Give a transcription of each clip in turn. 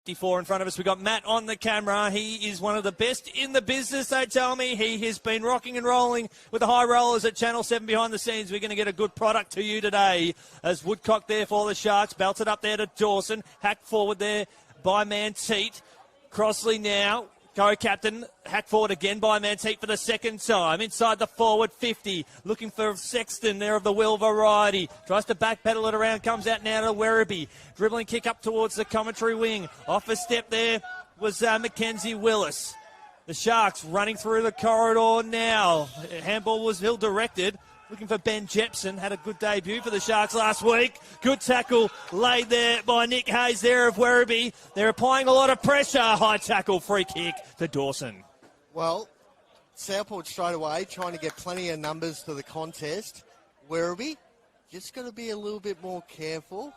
54 in front of us. We've got Matt on the camera. He is one of the best in the business, they tell me. He has been rocking and rolling with the high rollers at Channel 7 behind the scenes. We're going to get a good product to you today. As Woodcock there for the Sharks. Belted up there to Dawson. Hacked forward there by Manteet. Crossley now. Co-captain, hack forward again by Manteet for the second time. Inside the forward 50. Looking for Sexton there of the Will variety. Tries to backpedal it around. Comes out now to Werribee. Dribbling kick up towards the commentary wing. Off a step there was Mackenzie Willis. The Sharks running through the corridor now. Handball was ill-directed. Looking for Ben Jepson. Had a good debut for the Sharks last week. Good tackle laid there by Nick Hayes there of Werribee. They're applying a lot of pressure. High tackle, free kick to Dawson. Well, Southport straight away trying to get plenty of numbers to the contest. Werribee just got to be a little bit more careful.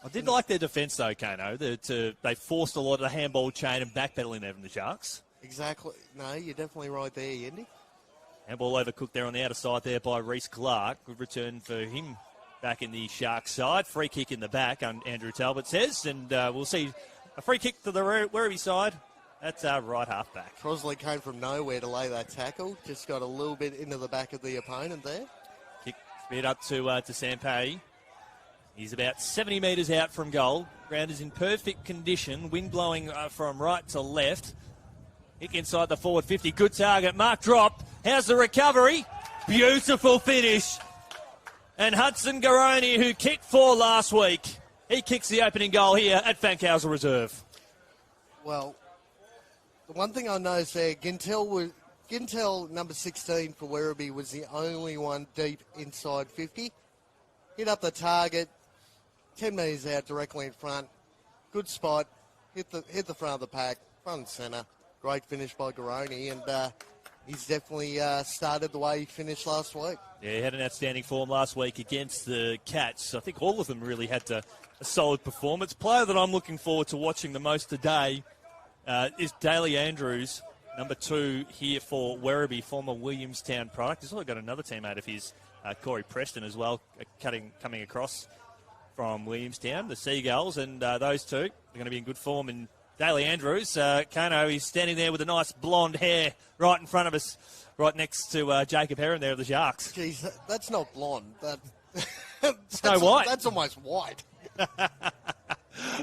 I did like their defence though, Kano. They forced a lot of the handball chain and backpedaling there from the Sharks. Exactly. No, you're definitely right there, Yendi. Handball overcooked there on the outer side there by Reece Clark. Good return for him back in the Sharks side. Free kick in the back, Andrew Talbot says. And we'll see a free kick to the Werribee side. That's our right half back. Crossley came from nowhere to lay that tackle. Just got a little bit into the back of the opponent there. Kick speed up to Sampay. He's about 70 metres out from goal. Ground is in perfect condition. Wind blowing from right to left. Kick inside the forward 50. Good target. Mark drop. How's the recovery? Beautiful finish. And Hudson Garoni, who kicked 4 last week, he kicks the opening goal here at Fankhauser Reserve. Well, the one thing I noticed there, Gintel, number 16 for Werribee, was the only one deep inside 50. Hit up the target, 10 metres out directly in front. Good spot. Hit the front of the pack, front and centre. Great finish by Garoni, and he's definitely started the way he finished last week. Yeah, he had an outstanding form last week against the Cats. I think all of them really had a solid performance. Player that I'm looking forward to watching the most today is Daly Andrews, number 2 here for Werribee, former Williamstown product. He's also got another teammate of his, Corey Preston, as well, coming across from Williamstown, the Seagulls, and those two are going to be in good form. And Daly Andrews, Kano, he's standing there with a nice blonde hair right in front of us, right next to Jacob Heron there of the Sharks. Jeez, that's not blonde. Snow White. That's almost white.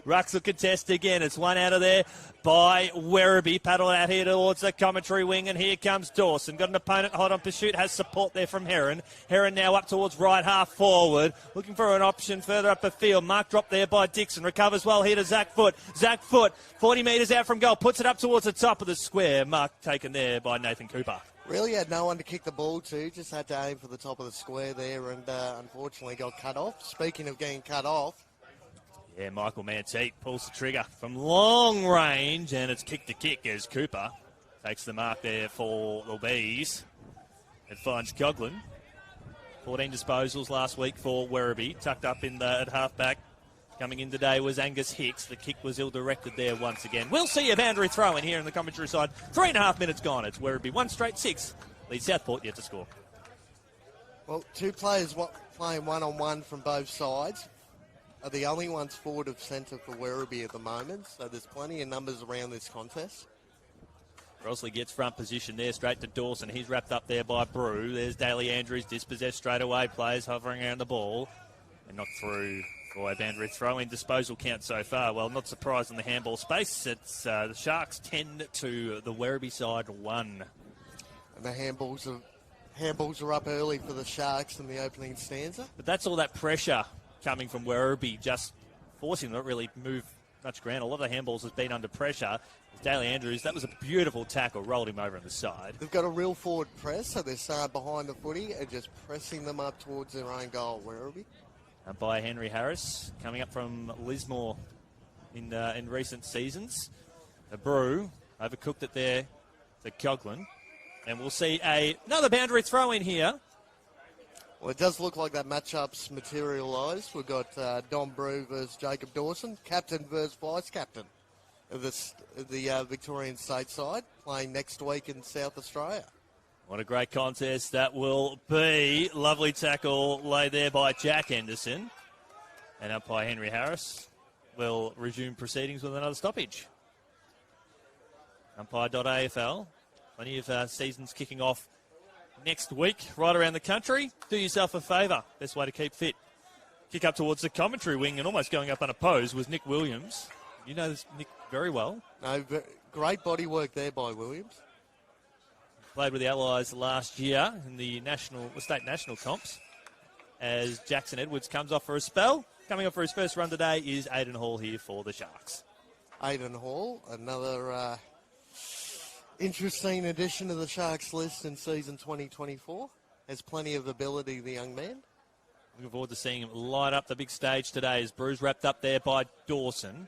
Rucks will contest again. It's one out of there by Werribee. Paddle out here towards the commentary wing, and here comes Dawson. Got an opponent hot on pursuit, has support there from Heron. Heron now up towards right half forward, looking for an option further up the field. Mark drop there by Dixon. Recovers well here to Zach Foot. Zach Foot, 40 metres out from goal, puts it up towards the top of the square. Mark taken there by Nathan Cooper. Really had no one to kick the ball to, just had to aim for the top of the square there, and unfortunately got cut off. Speaking of getting cut off, yeah, Michael Manteet pulls the trigger from long range, and it's kick to kick as Cooper takes the mark there for the Bees. It finds Coughlin. 14 disposals last week for Werribee, tucked up in at halfback. Coming in today was Angus Hicks. The kick was ill-directed there once again. We'll see a boundary throw in here in the commentary side. 3.5 minutes gone. It's Werribee 1 straight 6. Leads Southport yet to score. Well, two players playing one-on-one from both sides are the only ones forward of centre for Werribee at the moment, so there's plenty of numbers around this contest. Crossley gets front position there, straight to Dawson. He's wrapped up there by Brew. There's Daly Andrews, dispossessed straight away. Players hovering around the ball and knocked through for a boundary throw-in. Disposal count so far. Well, not surprised in the handball space. It's the Sharks 10 to the Werribee side 1. And the handballs are up early for the Sharks in the opening stanza. But that's all that pressure coming from Werribee, just forcing them to not really move much ground. A lot of the handballs has been under pressure. Daly Andrews, that was a beautiful tackle, rolled him over on the side. They've got a real forward press, so they're starting behind the footy and just pressing them up towards their own goal, Werribee. By Henry Harris, coming up from Lismore in recent seasons. A Brew, overcooked it there to Coughlin. And we'll see another boundary throw in here. Well, it does look like that matchup's materialised. We've got Don Brew versus Jacob Dawson, captain versus vice-captain of the Victorian state side, playing next week in South Australia. What a great contest that will be. Lovely tackle laid there by Jack Henderson. And umpire Henry Harris will resume proceedings with another stoppage. Umpire.afl. Plenty of seasons kicking off next week right around the country. Do yourself a favour. Best way to keep fit. Kick up towards the commentary wing and almost going up unopposed was Nick Williams. You know this Nick very well. No, great body work there by Williams. Played with the Allies last year in the state national comps as Jackson Edwards comes off for a spell. Coming off for his first run today is Aidan Hall here for the Sharks. Aidan Hall, another interesting addition to the Sharks list in season 2024. Has plenty of ability, the young man. Looking forward to seeing him light up the big stage today as Bruce wrapped up there by Dawson.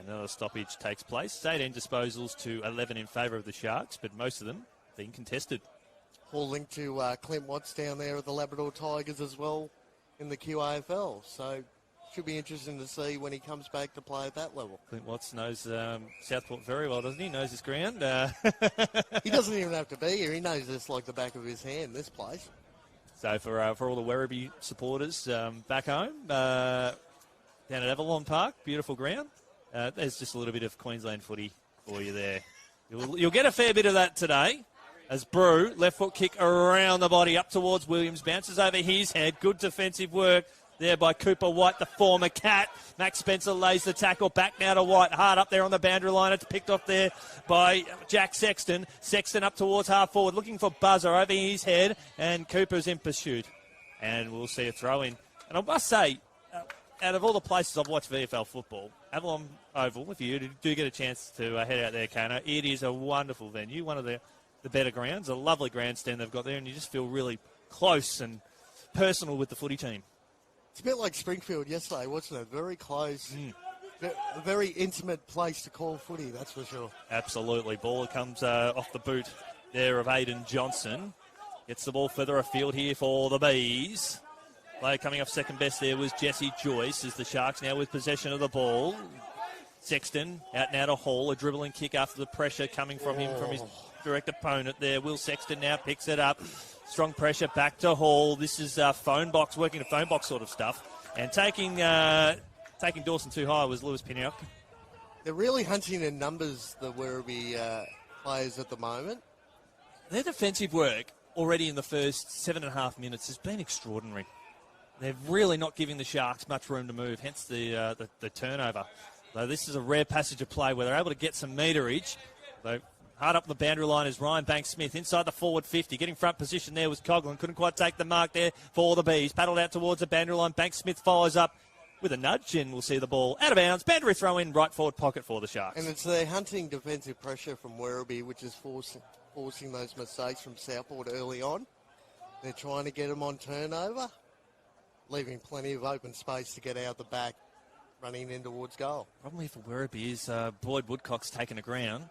Another stoppage takes place. 18 disposals to 11 in favour of the Sharks, but most of them being contested. Hall linked to Clint Watts down there at the Labrador Tigers as well in the QAFL. So should be interesting to see when he comes back to play at that level. Clint Watts knows Southport very well, doesn't he? Knows his ground. He doesn't even have to be here. He knows this like the back of his hand, this place. So for all the Werribee supporters back home, down at Avalon Park, beautiful ground. There's just a little bit of Queensland footy for you there. You'll get a fair bit of that today. As Brew, left foot kick around the body up towards Williams, bounces over his head. Good defensive work there by Cooper White, the former Cat. Max Spencer lays the tackle back now to White. Hard up there on the boundary line. It's picked off there by Jack Sexton. Sexton up towards half forward, looking for Buzzer over his head, and Cooper's in pursuit. And we'll see a throw in. And I must say, out of all the places I've watched VFL football, Avalon Oval, if you do get a chance to head out there, Kano, it is a wonderful venue, one of the better grounds, a lovely grandstand they've got there, and you just feel really close and personal with the footy team. It's a bit like Springfield yesterday, wasn't it? Very close, a very intimate place to call footy, that's for sure. Absolutely. Ball comes off the boot there of Aidan Johnson. Gets the ball further afield here for the Bees. Player coming off second best there was Jesse Joyce as the Sharks now with possession of the ball. Sexton out now to Hall, a dribbling kick after the pressure coming from him from his direct opponent there. Will Sexton now picks it up. Strong pressure back to Hall. This is phone box, working a phone box sort of stuff. And taking Dawson too high was Lewis Piniok. They're really hunting in numbers, the Werribee players at the moment. Their defensive work already in the first 7.5 minutes has been extraordinary. They're really not giving the Sharks much room to move, hence the turnover. Though this is a rare passage of play where they're able to get some meterage. Though hard up the boundary line is Ryan Banks-Smith inside the forward 50. Getting front position there was Coughlin. Couldn't quite take the mark there for the Bees. Paddled out towards the boundary line. Banks-Smith follows up with a nudge and we'll see the ball out of bounds. Boundary throw in, right forward pocket for the Sharks. And it's their hunting defensive pressure from Werribee, which is forcing those mistakes from Southport early on. They're trying to get them on turnover, leaving plenty of open space to get out the back, running in towards goal. Problem here for Werribee is Boyd Woodcock's taken the ground.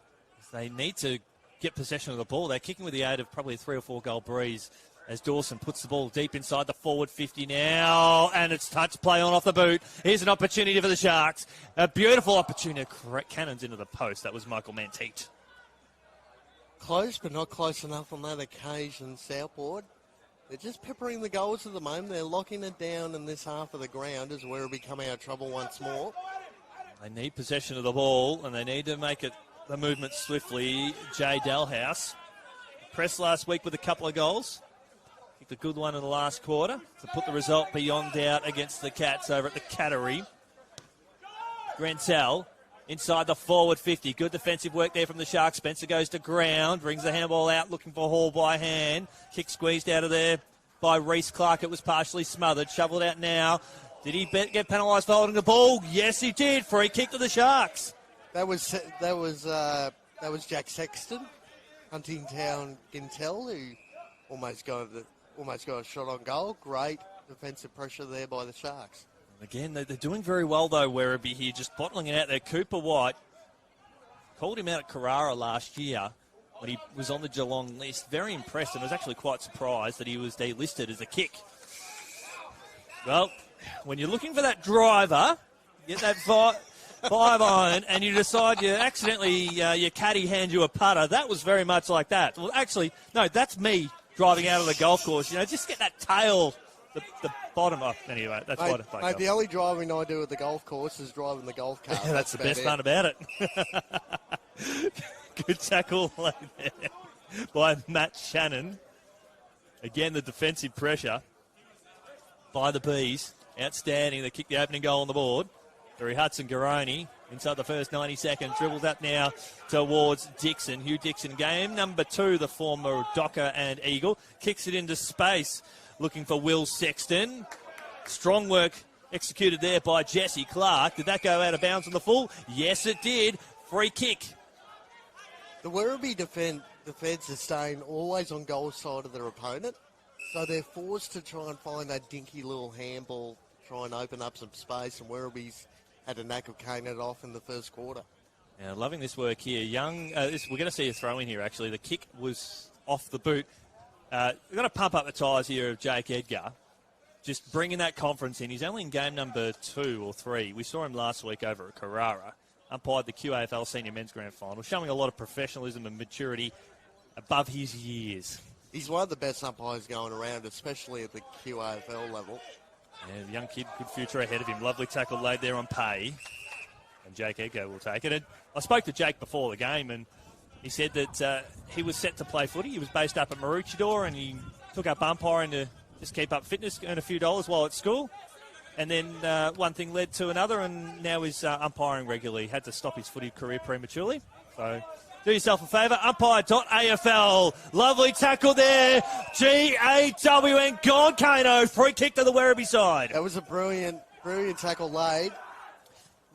They need to get possession of the ball. They're kicking with the aid of probably a 3 or 4 goal breeze as Dawson puts the ball deep inside the forward 50 now, and it's touch play on off the boot. Here's an opportunity for the Sharks. A beautiful opportunity. Cannons into the post. That was Michael Manteet. Close, but not close enough on that occasion, Southport. They're just peppering the goals at the moment. They're locking it down in this half of the ground as Werribee come out of trouble once more. They need possession of the ball, and they need to make it the movement swiftly. Jay Dalhouse pressed last week with a couple of goals. Kicked a good one in the last quarter to put the result beyond doubt against the Cats over at the Cattery. Grentel inside the forward 50. Good defensive work there from the Sharks. Spencer goes to ground, brings the handball out, looking for Hall by hand. Kick squeezed out of there by Reece Clark. It was partially smothered. Shoveled out now. Did he get penalised for holding the ball? Yes, he did. Free kick to the Sharks. That was Jack Sexton, Huntingtown Gintel, who almost got a shot on goal. Great defensive pressure there by the Sharks. Again, they're doing very well, though, Werribee here, just bottling it out there. Cooper White called him out at Carrara last year when he was on the Geelong list. Very impressed and was actually quite surprised that he was delisted as a kick. Well, when you're looking for that driver, get that 5-iron, and you decide you accidentally, your caddy hands you a putter, that was very much like that. Well, actually, no, that's me driving out of the golf course. You know, just get that tail the bottom of anyway. That's Mate, what it mate, the only driving I do at the golf course is driving the golf cart. That's the best part about it. Good tackle laid there by Matt Shannon. Again, the defensive pressure by the Bees. Outstanding. They kick the opening goal on the board. Barry Hudson-Garoni inside the first 90 seconds. Dribbles up now towards Dixon. Hugh Dixon, game number 2, the former Docker and Eagle. Kicks it into space, looking for Will Sexton. Strong work executed there by Jesse Clark. Did that go out of bounds on the full? Yes, it did. Free kick. The Werribee defence is staying always on goal side of their opponent, so they're forced to try and find that dinky little handball, try and open up some space, and Werribee's had a knack of caning it off in the first quarter. Now, loving this work here. We're going to see a throw in here, actually. The kick was off the boot. We've got to pump up the tyres here of Jake Edgar. Just bringing that confidence in. He's only in game number 2 or 3. We saw him last week over at Carrara. Umpired the QAFL Senior Men's Grand Final, showing a lot of professionalism and maturity above his years. He's one of the best umpires going around, especially at the QAFL level. Yeah, the young kid, good future ahead of him. Lovely tackle laid there on Pay. And Jake Edgar will take it. And I spoke to Jake before the game, and he said that he was set to play footy. He was based up at Maroochydore, and he took up umpiring to just keep up fitness, earn a few dollars while at school. And then one thing led to another, and now he's umpiring regularly. Had to stop his footy career prematurely. So do yourself a favour. Umpire.afl. Lovely tackle there. GAWN. Gone, Kano. Free kick to the Werribee side. That was a brilliant tackle laid.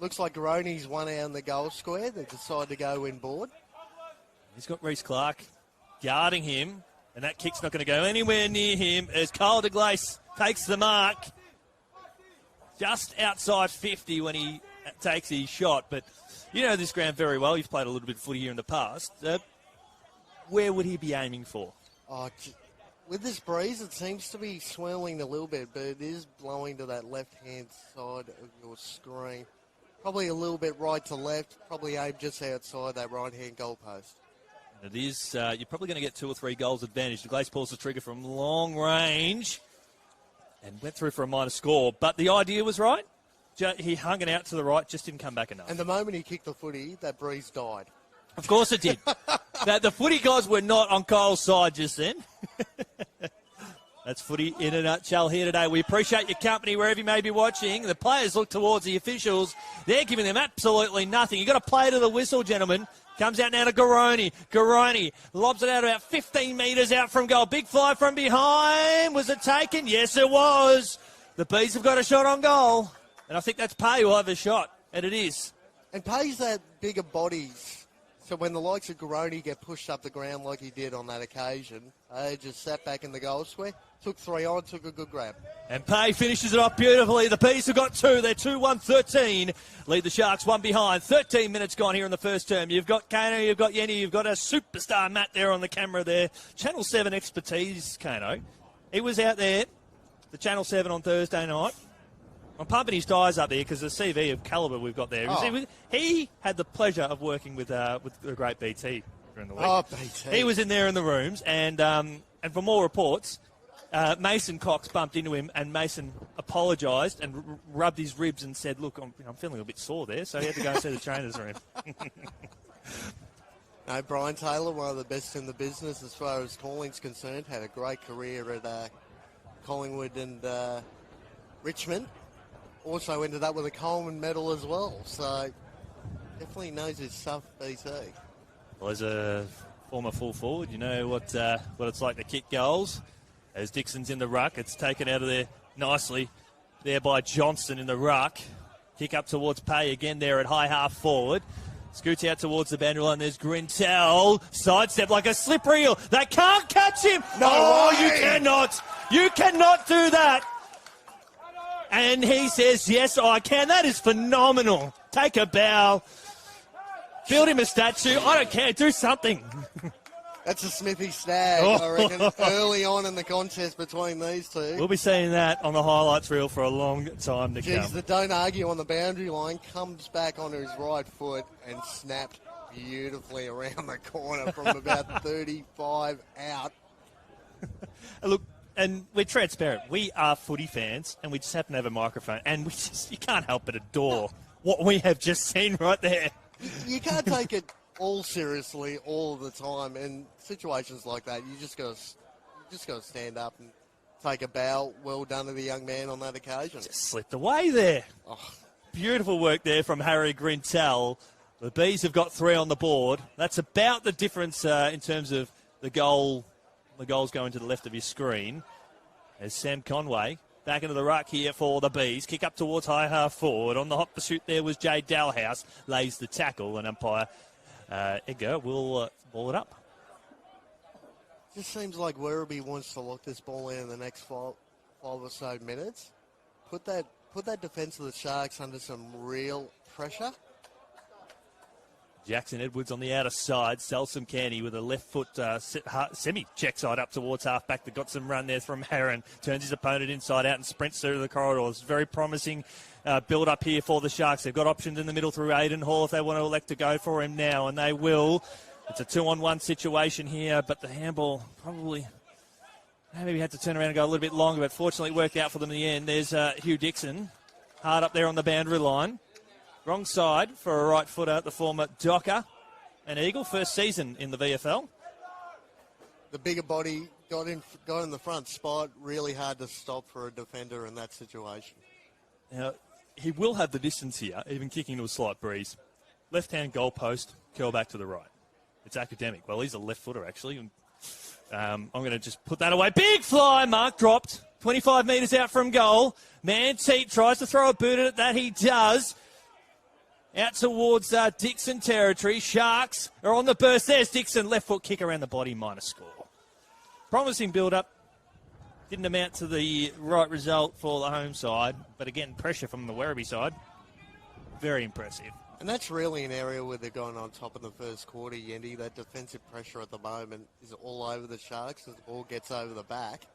Looks like Garoni's one out in the goal square. They decide to go inboard. He's got Reece Clark guarding him, and that kick's not going to go anywhere near him as Kyle DeGlace takes the mark. Just outside 50 when he takes his shot. But you know this ground very well. You've played a little bit of footy here in the past. Where would he be aiming for? With this breeze, it seems to be swirling a little bit, but it is blowing to that left-hand side of your screen. Probably a little bit right to left. Probably aimed just outside that right-hand goalpost. It is. You're probably going to get 2 or 3 goals advantage. DeGlace pulls the trigger from long range and went through for a minor score. But the idea was right. He hung it out to the right, just didn't come back enough. And the moment he kicked the footy, that breeze died. Of course it did. The footy guys were not on Kyle's side just then. That's footy in a nutshell here today. We appreciate your company wherever you may be watching. The players look towards the officials. They're giving them absolutely nothing. You've got to play to the whistle, gentlemen. Comes out now to Garoni. Garoni lobs it out about 15 metres out from goal. Big fly from behind. Was it taken? Yes, it was. The Bees have got a shot on goal. And I think that's Pay who will have a shot. And it is. And Pay's that bigger bodies. So when the likes of Garoni get pushed up the ground like he did on that occasion, they just sat back in the goal square, took 3 on, took a good grab. And Pay finishes it off beautifully. The Bees have got 2. They're 2-1-13. Lead the Sharks 1 behind. 13 minutes gone here in the first term. You've got Kano, you've got Yenny, you've got a superstar Matt there on the camera there. Channel 7 expertise, Kano. He was out there, the Channel 7 on Thursday night. I'm pumping his tyres up there because the CV of calibre we've got there. Oh. He had the pleasure of working with the great BT during the week. Oh, BT. He was in there in the rooms, and for more reports, Mason Cox bumped into him, and Mason apologised and rubbed his ribs and said, "Look, I'm feeling a bit sore there," so he had to go and see the trainer's room. No, Brian Taylor, one of the best in the business as far as calling's concerned, had a great career at Collingwood and Richmond. Also ended up with a Coleman medal as well, so definitely knows his stuff, BT. Well, as a former full forward, you know what it's like to kick goals. As Dixon's in the ruck, it's taken out of there nicely there by Johnston in the ruck. Kick up towards Pay again there at high half forward. Scoots out towards the boundary line. There's Grintel. Sidestep like a slippery eel. They can't catch him. No way. You cannot. You cannot do that. And he says, yes, I can. That is phenomenal. Take a bow. Build him a statue. I don't care. Do something. That's a Smithy stag, I reckon, early on in the contest between these two. We'll be seeing that on the highlights reel for a long time to come. The don't argue on the boundary line comes back onto his right foot and snapped beautifully around the corner from about 35 out. Look, and we're transparent. We are footy fans, and we just happen to have a microphone, and you can't help but adore what we have just seen right there. You can't take it all seriously all the time. In situations like that, you just got to stand up and take a bow. Well done to the young man on that occasion. Just slipped away there. Oh. Beautiful work there from Harry Grintel. The Bees have got 3 on the board. That's about the difference in terms of the goal. The goals going to the left of your screen. As Sam Conway back into the ruck here for the Bees. Kick up towards high half forward. On the hot pursuit there was Jay Dalhouse. Lays the tackle, and umpire Edgar will ball it up. Just seems like Werribee wants to lock this ball in the next five or so minutes. Put that defence of the Sharks under some real pressure. Jackson Edwards on the outer side. Selsom Canny with a left foot semi-check side up towards half-back. That got some run there from Heron. Turns his opponent inside out and sprints through the corridors. Very promising build-up here for the Sharks. They've got options in the middle through Aidan Hall if they want to elect to go for him now, and they will. It's a 2-on-1 situation here, but the handball probably... Maybe had to turn around and go a little bit longer, but fortunately it worked out for them in the end. There's Hugh Dixon, hard up there on the boundary line. Wrong side for a right footer, the former Docker and Eagle, first season in the VFL. The bigger body got in the front spot, really hard to stop for a defender in that situation. Now, he will have the distance here, even kicking to a slight breeze. Left-hand goalpost, curl back to the right. It's academic. Well, he's a left footer, actually. I'm going to just put that away. Big fly, mark dropped. 25 metres out from goal. Manteet tries to throw a boot at it. That he does. Out towards Dixon territory. Sharks are on the burst. There's Dixon. Left foot kick around the body, minor score. Promising build-up. Didn't amount to the right result for the home side. But again, pressure from the Werribee side. Very impressive. And that's really an area where they're going on top in the first quarter, Yendi. That defensive pressure at the moment is all over the Sharks as the ball gets over the back.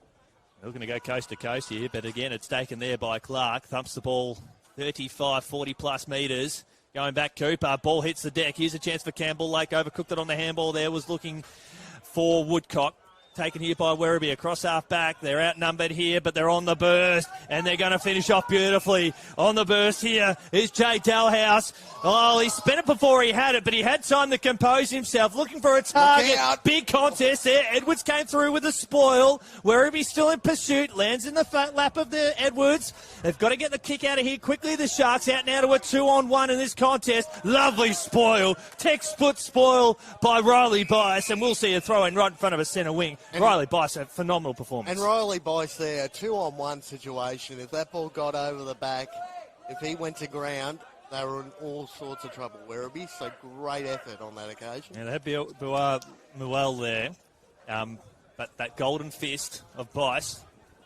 They're going to go coast to coast here, but again, it's taken there by Clark. Thumps the ball 35, 40-plus metres. Going back, Cooper. Ball hits the deck. Here's a chance for Campbell Lake. Overcooked it on the handball there. Was looking for Woodcock. Taken here by Werribee across half-back. They're outnumbered here, but they're on the burst, and they're going to finish off beautifully. On the burst here is Jay Dalhouse. Oh, he spent it before he had it, but he had time to compose himself, looking for a target. Big contest there. Edwards came through with a spoil. Werribee still in pursuit. Lands in the lap of the Edwards. They've got to get the kick out of here quickly. The Sharks out now to a 2-on-1 in this contest. Lovely spoil. Textbook spoil by Riley Bice, and we'll see a throw-in right in front of a centre wing. And Riley Bice, a phenomenal performance. And Riley Bice there, a 2-on-1 situation. If that ball got over the back, if he went to ground, they were in all sorts of trouble, Werribee. So great effort on that occasion. Yeah, they had Muel there. But that golden fist of Bice,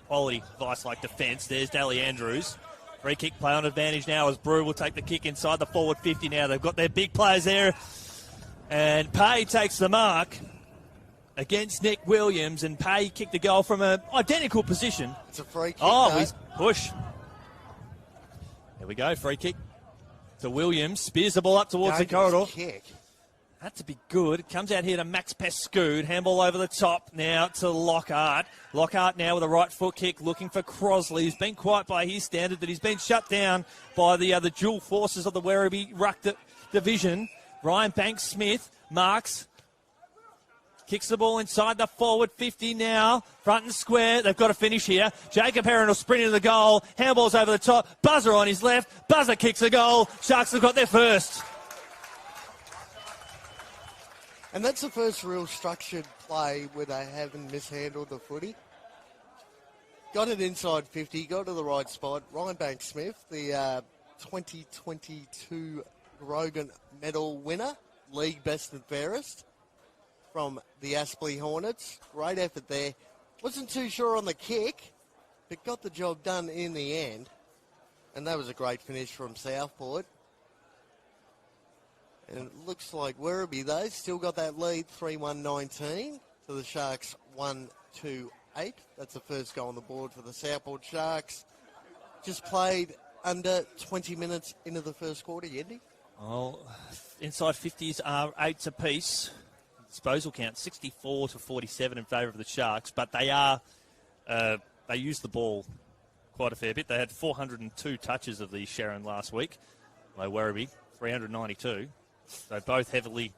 quality Bice-like defence. There's Daly Andrews. Free kick play on advantage now as Brew will take the kick inside the forward 50 now. They've got their big players there. And Pay takes the mark against Nick Williams, and Pay kicked the goal from an identical position. It's a free kick. Oh, he's push. There we go, free kick to Williams. Spears the ball up towards the corridor. Kick. Had to be good. Comes out here to Max Pescoud. Handball over the top now to Lockhart. Lockhart now with a right foot kick looking for Crosley. He's been quiet by his standard, but he's been shut down by the dual forces of the Werribee ruck division. Ryan Banks-Smith marks. Kicks the ball inside the forward 50 now. Front and square. They've got to finish here. Jacob Heron will sprint into the goal. Handball's over the top. Buzzer on his left. Buzzer kicks the goal. Sharks have got their first. And that's the first real structured play where they haven't mishandled the footy. Got it inside 50. Got to the right spot. Ryan Banks-Smith, the 2022 Grogan Medal winner. League best and fairest. From the Aspley Hornets. Great effort there. Wasn't too sure on the kick, but got the job done in the end. And that was a great finish from Southport. And it looks like Werribee, though, still got that lead, 3-1-19 to the Sharks 1-2-8. That's the first goal on the board for the Southport Sharks. Just played under 20 minutes into the first quarter, Yendi. Well, inside 50s are 8s apiece. Disposal count 64-47 in favour of the Sharks, but they are they used the ball quite a fair bit. They had 402 touches of the Sharon last week. Werribee, 392. So both heavily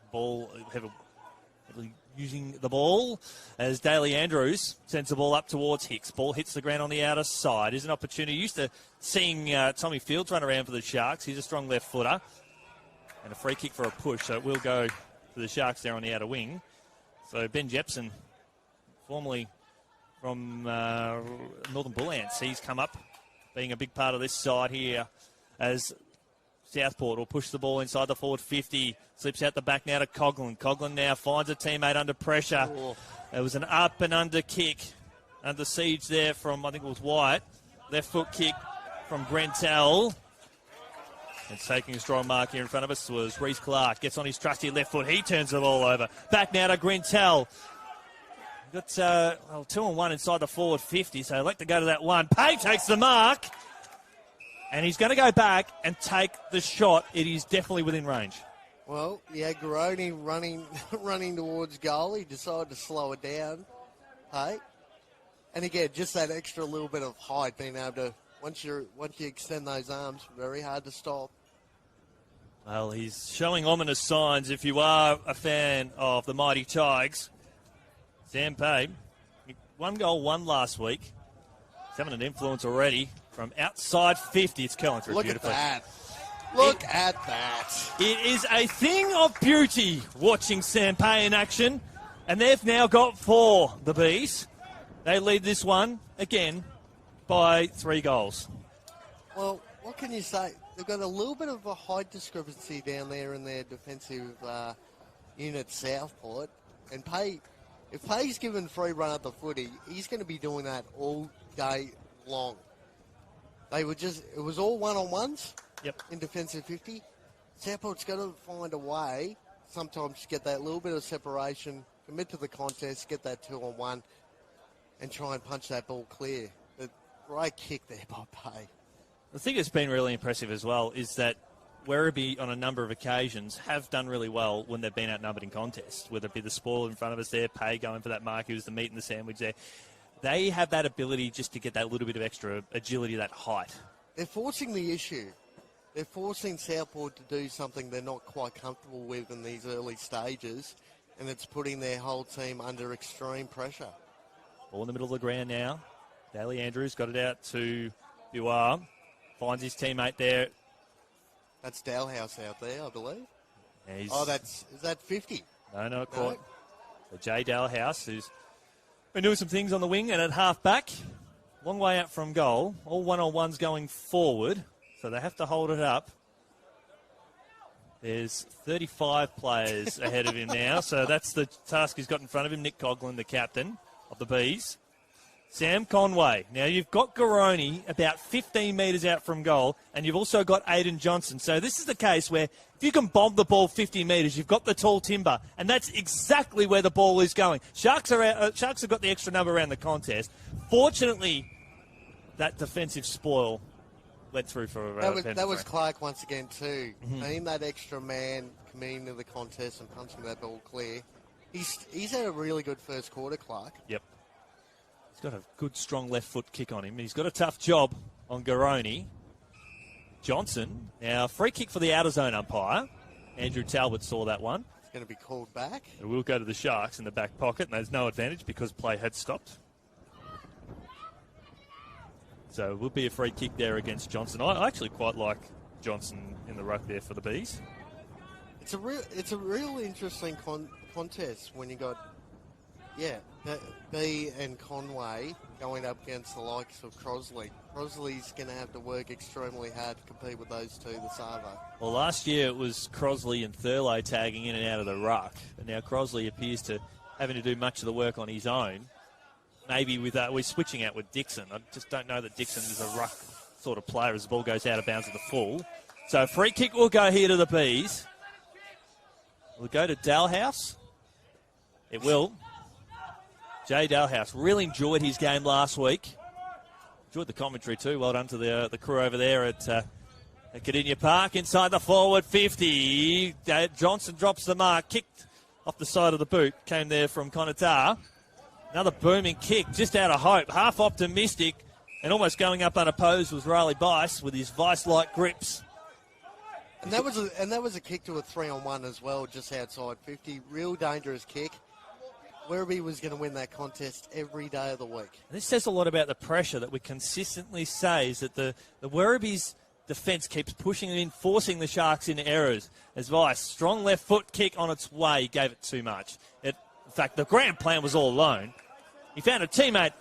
using the ball as Daly Andrews sends the ball up towards Hicks. Ball hits the ground on the outer side. Is an opportunity. Used to seeing Tommy Fields run around for the Sharks. He's a strong left footer. And a free kick for a push. So it will go to the Sharks there on the outer wing. So Ben Jepson, formerly from Northern Bull Ants, he's come up being a big part of this side here as Southport will push the ball inside the forward 50. Slips out the back now to Coughlin. Coughlin now finds a teammate under pressure. Oh. It was an up and under kick. Under siege there from, I think it was White. Left foot kick from Grentel. And taking a strong mark here in front of us was Reece Clark. Gets on his trusty left foot. He turns the ball over. Back now to Grentel. Got 2-on-1 inside the forward 50, so I'd like to go to that one. Pay takes the mark. And he's going to go back and take the shot. It is definitely within range. Well, yeah, Garoni running towards goal. He decided to slow it down. Hey, and again, just that extra little bit of height, being able to once you extend those arms, very hard to stop. Well, he's showing ominous signs. If you are a fan of the mighty Tigers, Sam Pay, 1 goal, 1 last week. He's having an influence already. From outside 50, it's curling through beautifully. Look at that. It is a thing of beauty watching Sam Pay in action. And they've now got 4, the Bees. They lead this one, again, by 3 goals. Well, what can you say? They've got a little bit of a height discrepancy down there in their defensive unit, Southport. And if Pay's given free run at the footy, he's going to be doing that all day long. It was all one-on-ones in defensive 50. Southport's got to find a way sometimes to get that little bit of separation, commit to the contest, get that 2-on-1, and try and punch that ball clear. But great kick there by Pay. The thing that's been really impressive as well is that Werribee, on a number of occasions, have done really well when they've been outnumbered in contests, whether it be the spoil in front of us there, Pay going for that mark, who was the meat and the sandwich there. They have that ability just to get that little bit of extra agility, that height. They're forcing the issue. They're forcing Southport to do something they're not quite comfortable with in these early stages, and it's putting their whole team under extreme pressure. Ball in the middle of the ground now. Daly Andrews got it out to Buar. Finds his teammate there. That's Dalhouse out there, I believe. Yeah, is that 50? No, not quite. So Jay Dalhouse, who's been doing some things on the wing and at half-back. Long way out from goal. All one-on-ones going forward, so they have to hold it up. There's 35 players ahead of him now, so that's the task he's got in front of him. Nick Coughlin, the captain of the Bees. Sam Conway. Now, you've got Garoni about 15 metres out from goal, and you've also got Aidan Johnson. So this is the case where if you can bomb the ball 50 metres, you've got the tall timber, and that's exactly where the ball is going. Sharks have got the extra number around the contest. Fortunately, that defensive spoil went through for that was Clark once again too. Being that extra man coming into the contest and punching that ball clear. He's had a really good first quarter, Clark. Yep. He's got a good, strong left foot kick on him. He's got a tough job on Garoni. Johnson, now free kick for the outer zone umpire. Andrew Talbot saw that one. It's going to be called back. It will go to the Sharks in the back pocket, and there's no advantage because play had stopped. So it will be a free kick there against Johnson. I actually quite like Johnson in the ruck there for the Bees. It's a real interesting contest when you got, B and Conway going up against the likes of Crosley. Crosley's going to have to work extremely hard to compete with those two this over. Well, last year it was Crosley and Thurlow tagging in and out of the ruck. And now Crosley appears to having to do much of the work on his own. Maybe we're switching out with Dixon. I just don't know that Dixon is a ruck sort of player as the ball goes out of bounds at the full. So free kick will go here to the Bees. Will it go to Dalhouse? It will. Jay Dalhouse really enjoyed his game last week. Enjoyed the commentary too. Well done to the crew over there at Cardinia Park. Inside the forward 50. Johnson drops the mark. Kicked off the side of the boot. Came there from Conatar. Another booming kick, just out of hope. Half optimistic and almost going up unopposed was Riley Bice with his vice-like grips. And that was a kick to a 3-on-1 as well, just outside 50. Real dangerous kick. Werribee was going to win that contest every day of the week. And this says a lot about the pressure that we consistently say is that the Werribee's defence keeps pushing it in, forcing the Sharks into errors. As Vice, strong left foot kick on its way, gave it too much. In fact, the grand plan was all alone. He found a teammate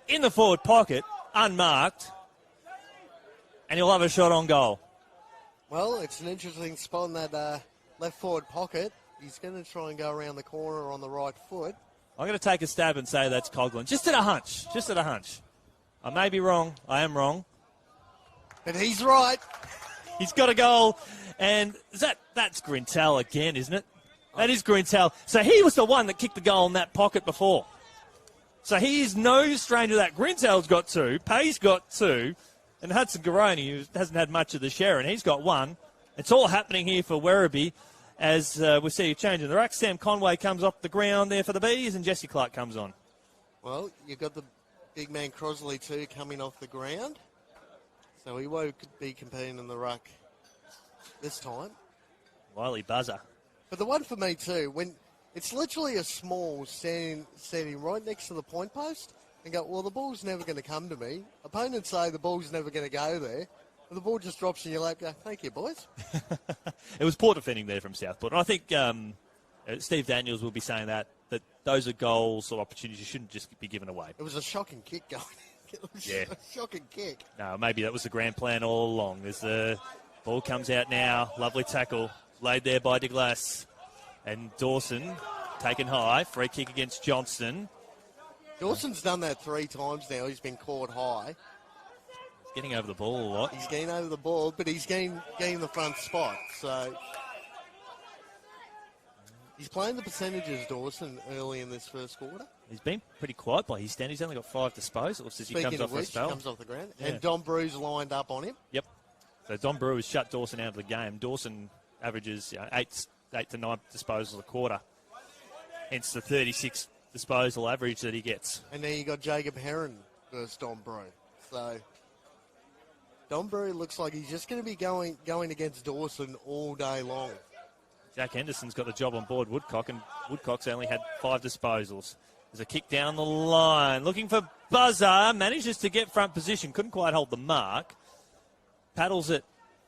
in the forward pocket, unmarked, and he'll have a shot on goal. Well, it's an interesting spot in that left forward pocket. He's going to try and go around the corner on the right foot. I'm going to take a stab and say that's Coughlin. Just at a hunch. I may be wrong. I am wrong. But he's right. He's got a goal. And that's Grintel again, isn't it? That is Grintel. So he was the one that kicked the goal in that pocket before. So he is no stranger to that. Grintel's got two. Pay's got two. And Hudson Garoni, who hasn't had much of the share, and he's got one. It's all happening here for Werribee as we see a change in the ruck. Sam Conway comes off the ground there for the Bees, and Jesse Clark comes on. Well, you've got the big man Crosley too coming off the ground. So he won't be competing in the ruck this time. Wiley buzzer. But the one for me too, when it's literally a small standing right next to the point post and go, well, the ball's never going to come to me. Opponents say the ball's never going to go there. And the ball just drops in your lap. Go, thank you, boys. It was poor defending there from Southport. And I think Steve Daniels will be saying that those are goals or opportunities you shouldn't just be given away. It was a shocking kick going. It was a shocking kick. No, maybe that was the grand plan all along. As the ball comes out now, lovely tackle laid there by DeGlass. And Dawson taken high, free kick against Johnston. Dawson's done that 3 times now. He's been caught high. He's getting over the ball a lot. He's getting over the ball, but he's getting the front spot. So he's playing the percentages, Dawson, early in this first quarter. He's been pretty quiet by his stand. He's only got 5 disposals as he comes off the spell. He comes off the ground. Yeah. And Don Brew's lined up on him. Yep. So Don Brew has shut Dawson out of the game. Dawson averages 8 to 9 disposals a quarter. Hence the 36 disposal average that he gets. And then you got Jacob Heron versus Don Brew. So Don Brew looks like he's just going to be going against Dawson all day long. Jack Henderson's got the job on board Woodcock, and Woodcock's only had 5 disposals. There's a kick down the line. Looking for Buzzer. Manages to get front position. Couldn't quite hold the mark. Paddles it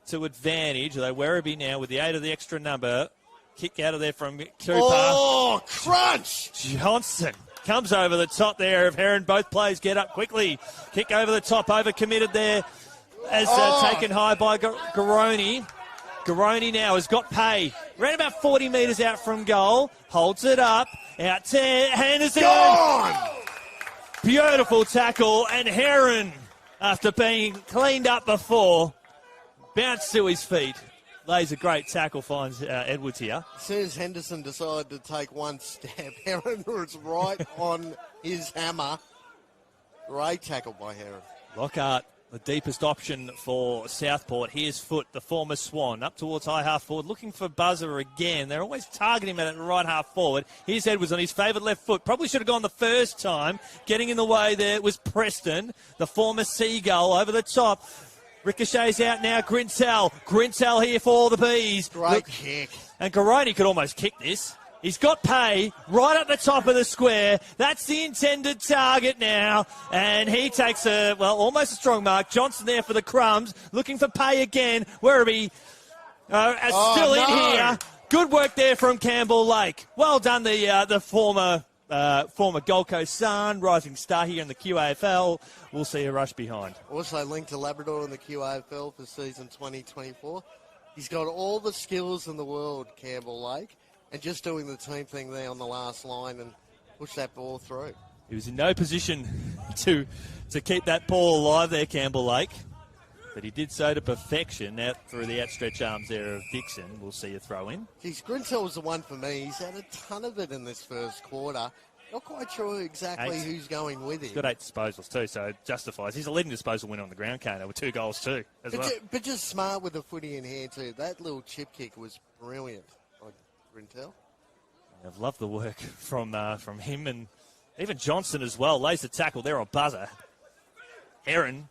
to advantage. Although Werribee now with the 8 of the extra number. Kick out of there from Cooper. Oh, crunch! Johnson comes over the top there of Heron. Both players get up quickly. Kick over the top. Overcommitted there as taken high by Garoni. Garoni now has got Pay. Ran about 40 metres out from goal. Holds it up. Out to Henderson. Gone! Beautiful tackle. And Heron, after being cleaned up before, bounced to his feet. Lays a great tackle, finds Edwards here. As soon as Henderson decided to take one step, Heron was right on his hammer. Great tackle by Heron. Lockhart, the deepest option for Southport. Here's Foot, the former Swan, up towards high half forward, looking for Buzzer again. They're always targeting him at the right half forward. Here's Edwards on his favoured left foot. Probably should have gone the first time. Getting in the way there was Preston, the former Seagull, over the top. Ricochet's out now, Grintel. Grintel here for the Bees. Great kick. And Garoni could almost kick this. He's got Pay right at the top of the square. That's the intended target now. And he takes almost a strong mark. Johnson there for the crumbs. Looking for Pay again. Werribee still in here. Good work there from Campbell Lake. Well done, the former Gold Coast Sun, rising star here in the QAFL. We'll see a rush behind. Also linked to Labrador in the QAFL for season 2024. He's got all the skills in the world, Campbell Lake, and just doing the team thing there on the last line and push that ball through. He was in no position to keep that ball alive there, Campbell Lake. But he did so to perfection out through the outstretched arms there of Dixon. We'll see a throw in. Geez, Grintel was the one for me. He's had a ton of it in this first quarter. Not quite sure exactly who's going with him. He's got 8 disposals too, so it justifies. He's a leading disposal winner on the ground, Kano, with 2 goals too, well. But just smart with the footy in hand too. That little chip kick was brilliant by Grintel. I've loved the work from him and Even Johnson as well lays the tackle there on buzzer. Heron,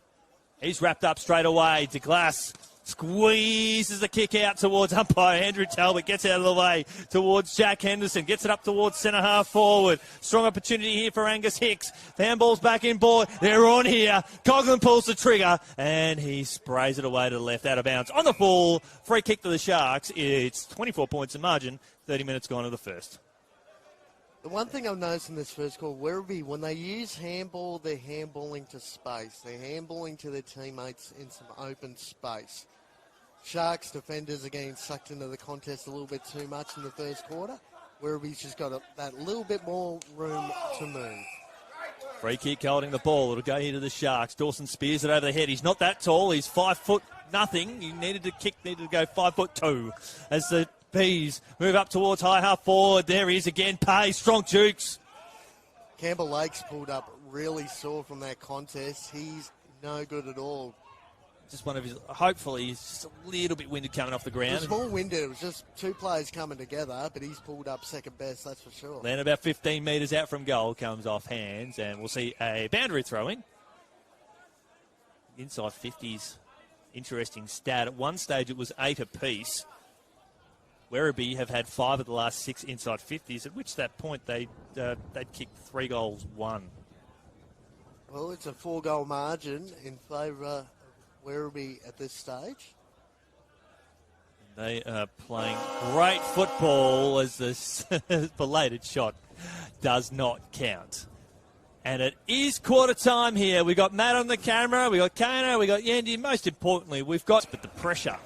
he's wrapped up straight away. De Glass squeezes the kick out towards umpire Andrew Talbot, gets out of the way towards Jack Henderson, gets it up towards centre half forward. Strong opportunity here for Angus Hicks. The handball's back in board. They're on here. Coughlin pulls the trigger and he sprays it away to the left, out of bounds. On the full, free kick to the Sharks. It's 24 points in margin, 30 minutes gone to the first. The one thing I've noticed in this first call, Werribee, when they use handball, they're handballing to space. They're handballing to their teammates in some open space. Sharks defenders are getting sucked into the contest a little bit too much in the first quarter. Werribee's just got that little bit more room to move. Free kick holding the ball. It'll go here to the Sharks. Dawson spears it over the head. He's not that tall. He's 5'0". He needed to go 5'2". As the Bees move up towards high half forward. There he is again. Pay, strong jukes. Campbell Lakes pulled up really sore from that contest. He's no good at all. Just one of his, hopefully, he's just a little bit winded coming off the ground. It was more winded. It was just two players coming together, but he's pulled up second best, that's for sure. Then about 15 metres out from goal, comes off hands, and we'll see a boundary throw-in. Inside 50s, interesting stat. At one stage, it was 8 apiece. Werribee have had 5 of the last 6 inside 50s, at which that point they'd kicked 3 goals, 1. Well, it's a 4-goal margin in favour of Werribee at this stage. They are playing great football as this belated shot does not count. And it is quarter time here. We've got Matt on the camera, we've got Kano, we've got Yandy. Most importantly, we've got... But the pressure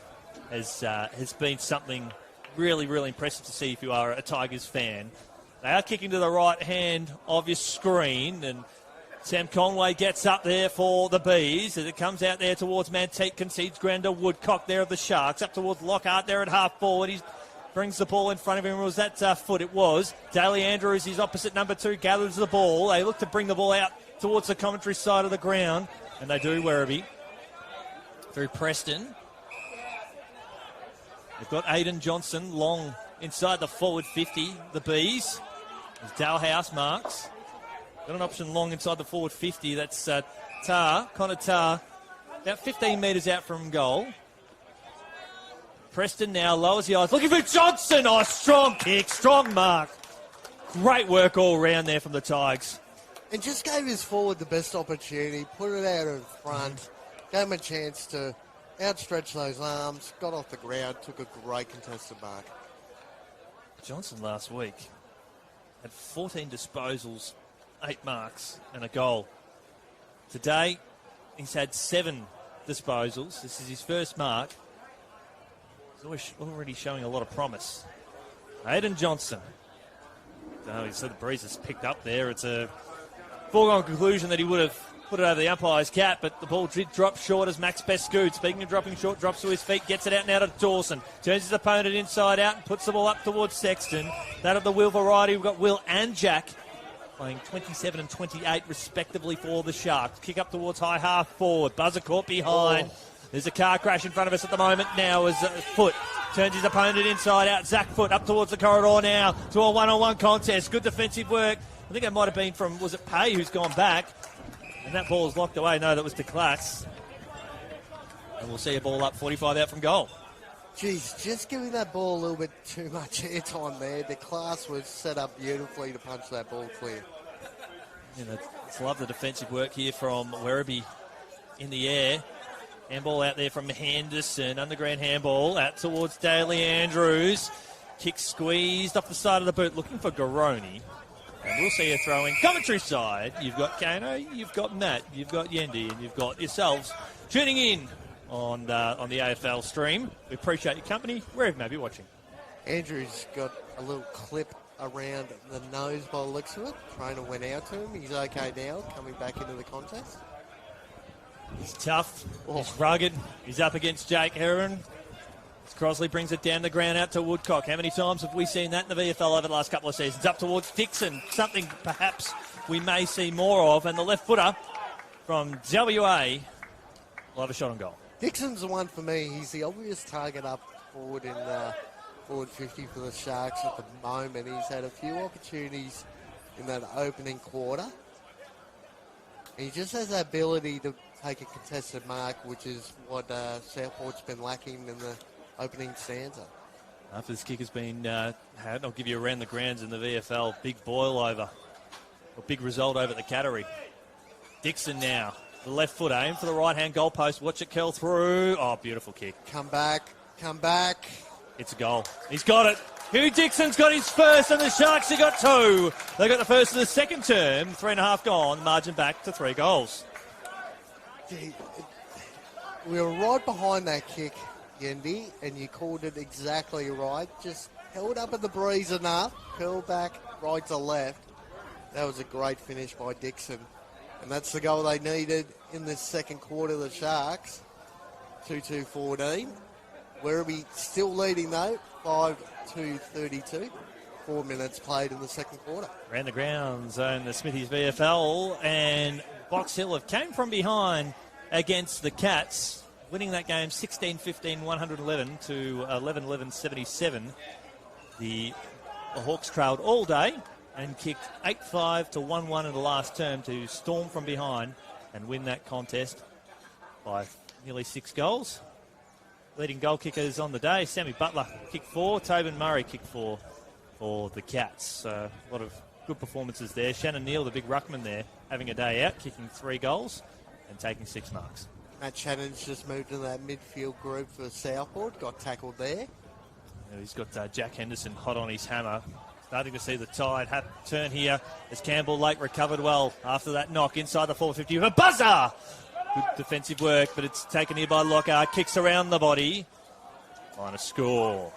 has been something really, really impressive to see if you are a Tigers fan. They are kicking to the right hand of your screen, and Sam Conway gets up there for the Bees as it comes out there towards Manteque, concedes ground to Woodcock there of the Sharks, up towards Lockhart there at half forward. He brings the ball in front of him. Was that foot? It was. Daly Andrews, his opposite number 2, gathers the ball. They look to bring the ball out towards the commentary side of the ground, and they do, Werribee. Through Preston. They've got Aidan Johnson long inside the forward 50, the Bees. As Dalhouse marks. Got an option long inside the forward 50. That's Connor Tarr, about 15 metres out from goal. Preston now lowers the eyes, looking for Johnson. Oh, strong kick, strong mark. Great work all round there from the Tigers. And just gave his forward the best opportunity, put it out in front, gave him a chance to outstretch those arms, got off the ground, took a great contested mark. Johnson last week had 14 disposals, 8 marks and a goal. Today, he's had 7 disposals. This is his first mark. He's already showing a lot of promise. Aidan Johnson. So the breeze has picked up there. It's a foregone conclusion that he would have put it over the umpire's cap, but the ball did drop short as Max Best scoots. Speaking of dropping short, drops to his feet, gets it out now to Dawson. Turns his opponent inside out and puts the ball up towards Sexton. That of the Will variety, we've got Will and Jack playing 27 and 28 respectively for the Sharks. Kick up towards high half forward. Buzzer caught behind. Oh. There's a car crash in front of us at the moment now as Foot turns his opponent inside out. Zach Foot up towards the corridor now to a one-on-one contest. Good defensive work. I think it might have been from, was it Pay who's gone back? And that ball is locked away. No, that was De Glass. And we'll see a ball up 45 out from goal. Geez, just giving that ball a little bit too much airtime there. The class was set up beautifully to punch that ball clear. Let's love the defensive work here from Werribee in the air. Handball out there from Henderson. Underground handball out towards Daly Andrews. Kick squeezed off the side of the boot, looking for Garoni. And we'll see a throw in commentary side. You've got Kano, you've got Matt, you've got Yendi, and you've got yourselves tuning in on the AFL stream. We appreciate your company wherever you may be watching. Andrew's got a little clip around the nose by the looks of it. Trainer went out to him. He's okay now, coming back into the contest. He's tough. Oh. He's rugged. He's up against Jake Heron. Crosley brings it down the ground out to Woodcock. How many times have we seen that in the VFL over the last couple of seasons? Up towards Dixon, something perhaps we may see more of. And the left footer from WA will have a shot on goal. Dixon's the one for me. He's the obvious target up forward in forward 50 for the Sharks at the moment. He's had a few opportunities in that opening quarter. And he just has the ability to take a contested mark, which is what Southport's been lacking in the opening stanza. After this kick has been had, I'll give you around the grounds in the VFL. Big boil over, a big result over at the Cattery. Dixon now, the left foot aim for the right-hand goalpost. Watch it curl through. Oh, beautiful kick. Come back. It's a goal. He's got it. Hugh Dixon's got his first, and the Sharks have got 2. They got the first of the second term. 3.5 gone. Margin back to 3 goals. We were right behind that kick, Yendi, and you called it exactly right. Just held up in the breeze enough, curled back right to left. That was a great finish by Dixon. And that's the goal they needed in this second quarter, the Sharks. 2-2-14. Werribee still leading, though, 5-2-32. 4 minutes played in the second quarter. Around the grounds in the Smithies VFL, and Box Hill have came from behind against the Cats, winning that game 16-15, 111 to 11-11, 77. The Hawks trailed all day and kicked 8-5 to 1-1 in the last term to storm from behind and win that contest by nearly 6 goals. Leading goal kickers on the day, Sammy Butler kicked 4, Tobin Murray kicked 4 for the Cats. So a lot of good performances there. Shannon Neal, the big ruckman there, having a day out, kicking 3 goals and taking 6 marks. Matt Shannon's just moved into that midfield group for Southport, got tackled there. He's got Jack Henderson hot on his hammer. Starting to see the tide turn here as Campbell Lake recovered well after that knock inside the 450 with a buzzer. Good defensive work, but it's taken here by Lockhart. Kicks around the body. On a score.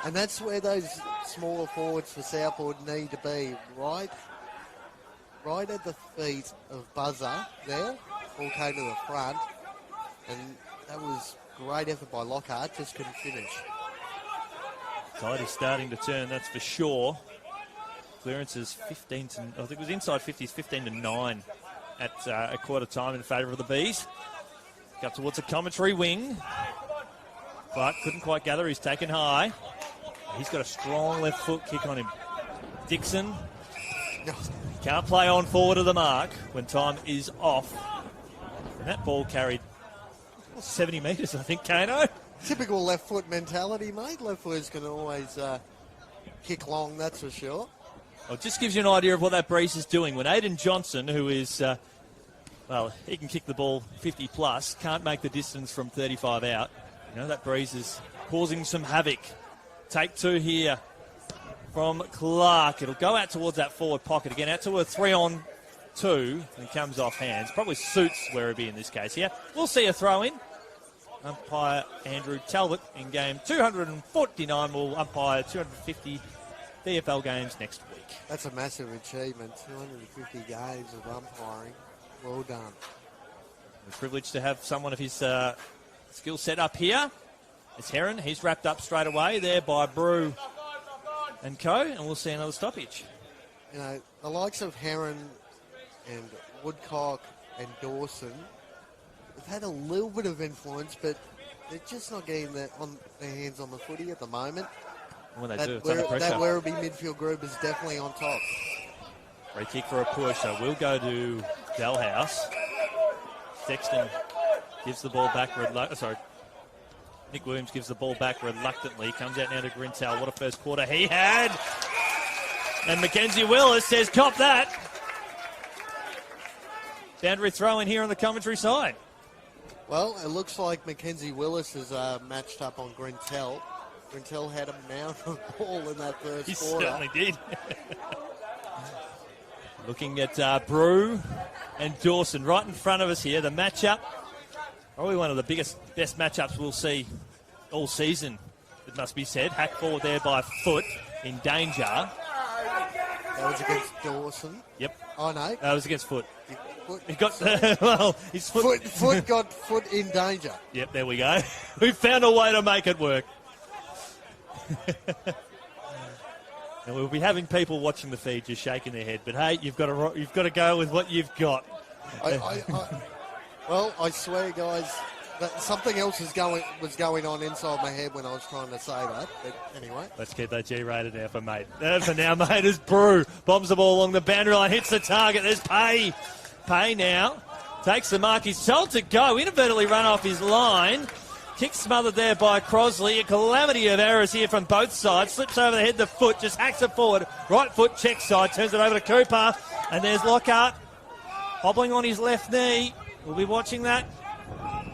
And that's where those smaller forwards for Southport need to be, right at the feet of Buzzer there. Ball came to the front, and that was great effort by Lockhart, just couldn't finish. Tide is starting to turn, that's for sure. Clearances 15 to, I think it was inside 50s, 15 to 9 at a quarter time in favour of the Bees. Got towards the commentary wing, but couldn't quite gather. He's taken high. He's got a strong left foot kick on him. Dixon can't play on forward of the mark when time is off. And that ball carried 70 metres, I think, Kano. Typical left foot mentality, mate. Left foot's going to always kick long, that's for sure. Well, it just gives you an idea of what that breeze is doing. When Aidan Johnson, who is, he can kick the ball 50 plus, can't make the distance from 35 out. You know, that breeze is causing some havoc. Take 2 here from Clark. It'll go out towards that forward pocket again, out to a 3-on-2, and comes off hands. Probably suits Werribee in this case here. We'll see a throw in. Umpire Andrew Talbot in game 249 will umpire 250 VFL games next week. That's a massive achievement, 250 games of umpiring. Well done. We're privileged to have someone of his skill set up here. It's Heron. He's wrapped up straight away there by Brew and co, and we'll see another stoppage. You know, the likes of Heron and Woodcock and Dawson have had a little bit of influence, but they're just not getting their hands on the footy at the moment. When they that do, it's under pressure. That Werribee midfield group is definitely on top. Free kick for a push, so we'll go to Dalhouse. Sexton gives the ball back. Nick Williams gives the ball back reluctantly. Comes out now to Grintel. What a first quarter he had. And Mackenzie Willis says, cop that. Boundary throw in here on the commentary side. Well, it looks like Mackenzie Willis is matched up on Grintel. Grintel had a mount of ball in that first quarter. He certainly did. Looking at Brew and Dawson right in front of us here. The matchup, probably one of the best matchups we'll see all season, it must be said. Hack forward there by Foot, in danger. That was against Dawson. Yep. Oh, no. That was against Foot. Foot. He got, well, his foot. Foot got Foot in danger. Yep, there we go. We found a way to make it work. And we'll be having people watching the feed just shaking their head. But hey, you've got to go with what you've got. Well, I swear, guys, something else was going on inside my head when I was trying to say that. But anyway. Let's keep that G-rated now for mate. For now, mate, is Brew. Bombs the ball along the boundary line, hits the target. There's Pay. Pay now takes the mark. He's told to go. Inadvertently run off his line. Kick smothered there by Crosley. A calamity of errors here from both sides. Slips over the head, the foot, just hacks it forward. Right foot, check side, turns it over to Cooper. And there's Lockhart hobbling on his left knee. We'll be watching that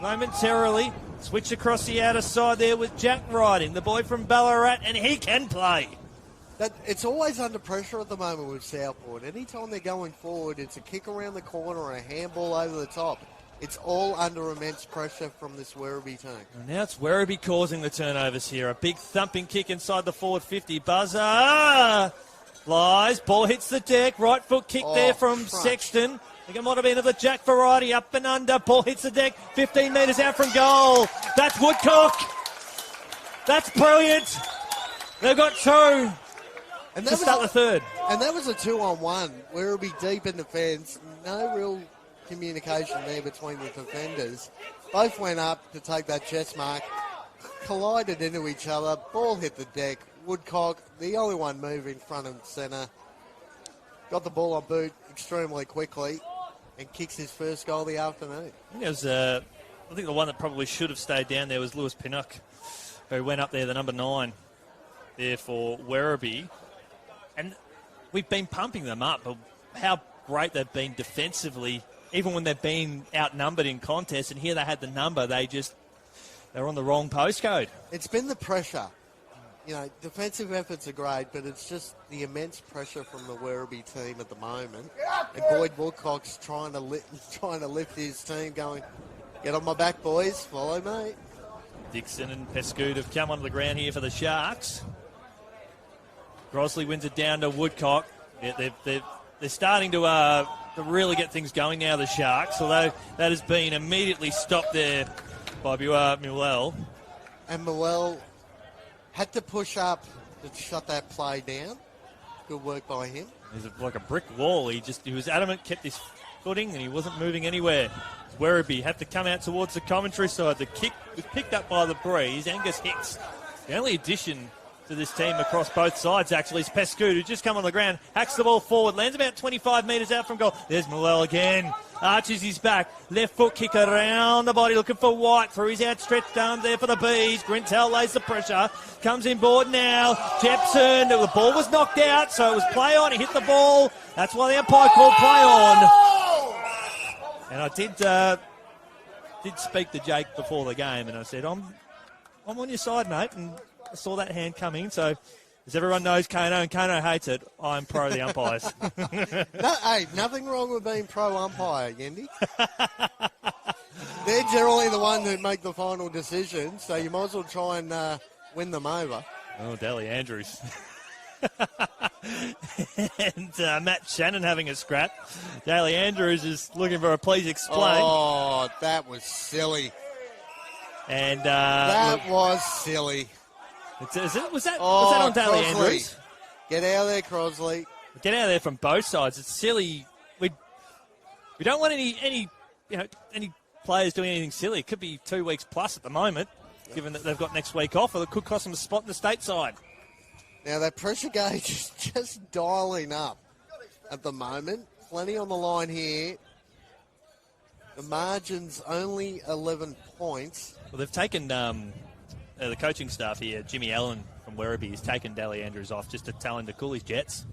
momentarily. Switch across the outer side there with Jack riding, the boy from Ballarat, and he can play. It's always under pressure at the moment with Southport. Anytime they're going forward, it's a kick around the corner or a handball over the top. It's all under immense pressure from this Werribee team. And now it's Werribee causing the turnovers here. A big thumping kick inside the forward 50. Buzzer lies. Ball hits the deck. Right foot kick there from crunch. Sexton. I think it might have been of the Jack variety. Up and under. Ball hits the deck. 15 metres out from goal. That's Woodcock. That's brilliant. They've got two. And to start the third. And that was a 2-on-1. Werribee deep in defence. No real communication there between the defenders. Both went up to take that chest mark. Collided into each other. Ball hit the deck. Woodcock, the only one moving front and centre. Got the ball on boot extremely quickly and kicks his first goal of the afternoon. I think the one that probably should have stayed down there was Lewis Pinnock, who went up there, the number 9, there for Werribee. And we've been pumping them up, but how great they've been defensively, even when they've been outnumbered in contests. And here they had the number, they're on the wrong postcode. It's been the pressure. You know, defensive efforts are great, but it's just the immense pressure from the Werribee team at the moment. And Boyd Woodcock's trying to lift his team, going, get on my back, boys, follow me. Dixon and Pescoud have come onto the ground here for the Sharks. Grosley wins it down to Woodcock. Yeah, they're starting to really get things going now, the Sharks, although that has been immediately stopped there by Muel. And Muel had to push up to shut that play down. Good work by him. He's like a brick wall. He was adamant, kept his footing, and he wasn't moving anywhere. Werribee had to come out towards the commentary side. The kick was picked up by the breeze. Angus Hicks, the only addition to this team across both sides, actually, is Pescoud, who just come on the ground, hacks the ball forward, lands about 25 metres out from goal. There's Muel again. Arches his back. Left foot kick around the body, looking for White for his outstretched arm there for the Bees. Grintel lays the pressure. Comes in board now. Jepson. The ball was knocked out, so it was play on. He hit the ball. That's why the umpire called play on. And I did speak to Jake before the game, and I said, I'm on your side, mate, and I saw that hand coming, so as everyone knows Kano, and Kano hates it, I'm pro the umpires. Hey, nothing wrong with being pro umpire, Yendi. They're generally the ones who make the final decision, so you might as well try and win them over. Oh, Daly Andrews. And Matt Shannon having a scrap. Daly Andrews is looking for a please explain. Oh, that was silly. And that was silly. Was that on Daly Crosley. Andrews? Get out of there, Crosley. Get out of there from both sides. It's silly. We don't want any players doing anything silly. It could be 2 weeks plus at the moment, given that they've got next week off, or it could cost them a spot in the stateside. Now that pressure gauge is just dialing up at the moment. Plenty on the line here. The margin's only 11 points. Well, they've taken the coaching staff here, Jimmy Allen from Werribee, has taken Daly Andrews off just to tell him to cool his jets.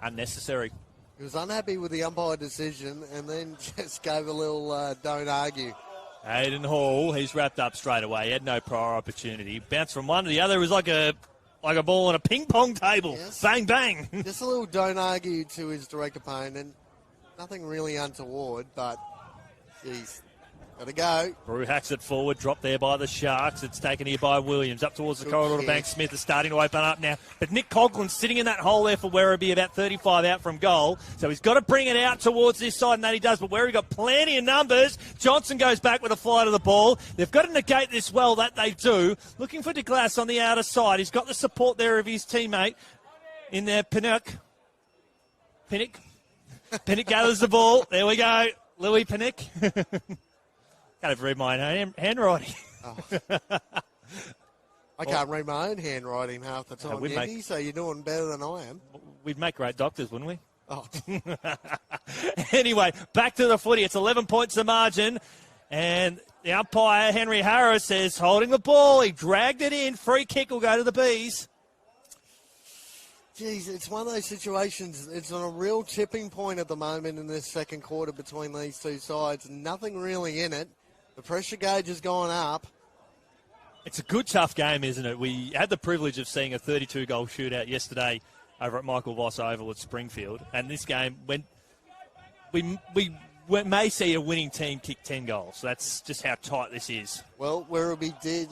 Unnecessary. He was unhappy with the umpire decision and then just gave a little don't argue. Hayden Hall, he's wrapped up straight away. He had no prior opportunity. Bounced from one to the other. It was like a ball on a ping pong table. Yes. Bang, bang. Just a little don't argue to his direct opponent. Nothing really untoward, but geez. Gotta go. Brew hacks it forward, dropped there by the Sharks. It's taken here by Williams. Up towards the Good corridor to kick. Bank Smith is starting to open up now. But Nick Coughlin's sitting in that hole there for Werribee, about 35 out from goal. So he's got to bring it out towards this side, and that he does. But Werribee got plenty of numbers. Johnson goes back with a fly to the ball. They've got to negate this well, that they do. Looking for De Glass on the outer side. He's got the support there of his teammate in there, Pinnock. Pinnock gathers the ball. There we go. Louis Pinnock. Can't even read my own handwriting. Oh. I can't read my own handwriting half the time, Andy, so you're doing better than I am. We'd make great doctors, wouldn't we? Oh. Anyway, back to the footy. It's 11 points the margin. And the umpire, Henry Harris, says holding the ball. He dragged it in. Free kick will go to the Bees. Geez, it's one of those situations. It's on a real tipping point at the moment in this second quarter between these two sides. Nothing really in it. The pressure gauge has gone up. It's a good, tough game, isn't it? We had the privilege of seeing a 32-goal shootout yesterday over at Michael Voss Oval at Springfield. And this game, we may see a winning team kick 10 goals. That's just how tight this is. Well, Werribee did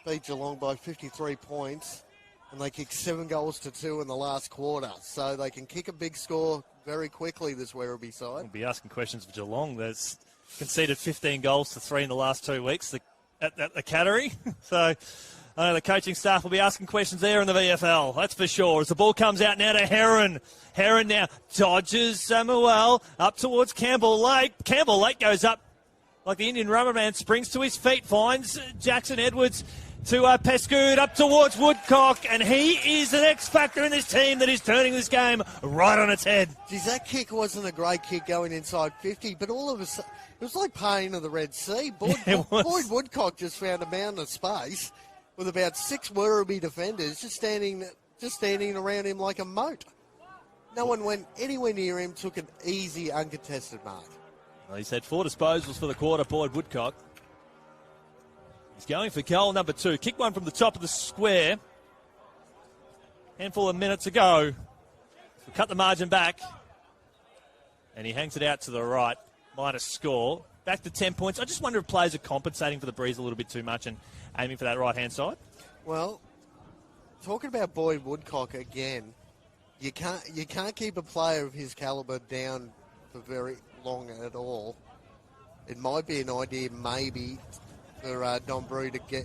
beat Geelong by 53 points, and they kicked 7 goals to 2 in the last quarter. So they can kick a big score very quickly, this Werribee side. We'll be asking questions for Geelong. There's conceded 15 goals to 3 in the last 2 weeks at the Cattery. So I know the coaching staff will be asking questions there in the VFL, that's for sure. As the ball comes out now to Heron. Heron now dodges Samuel up towards Campbell Lake. Campbell Lake goes up like the Indian rubber man, springs to his feet, finds Jackson Edwards to Pescoud up towards Woodcock, and he is an X factor in this team that is turning this game right on its head. Geez, that kick wasn't a great kick going inside 50, but all of a sudden, it was like paying to the Red Sea. Boyd Woodcock just found a mountain of space with about 6 Werribee defenders just standing around him like a moat. No one went anywhere near him, took an easy, uncontested mark. Well, he's had 4 disposals for the quarter, Boyd Woodcock. He's going for goal number 2. Kick one from the top of the square. Handful of minutes ago. We'll cut the margin back. And he hangs it out to the right. Minus score. Back to 10 points. I just wonder if players are compensating for the breeze a little bit too much and aiming for that right-hand side. Well, talking about Boyd Woodcock again, you can't keep a player of his calibre down for very long at all. It might be an idea maybe for Don Brew to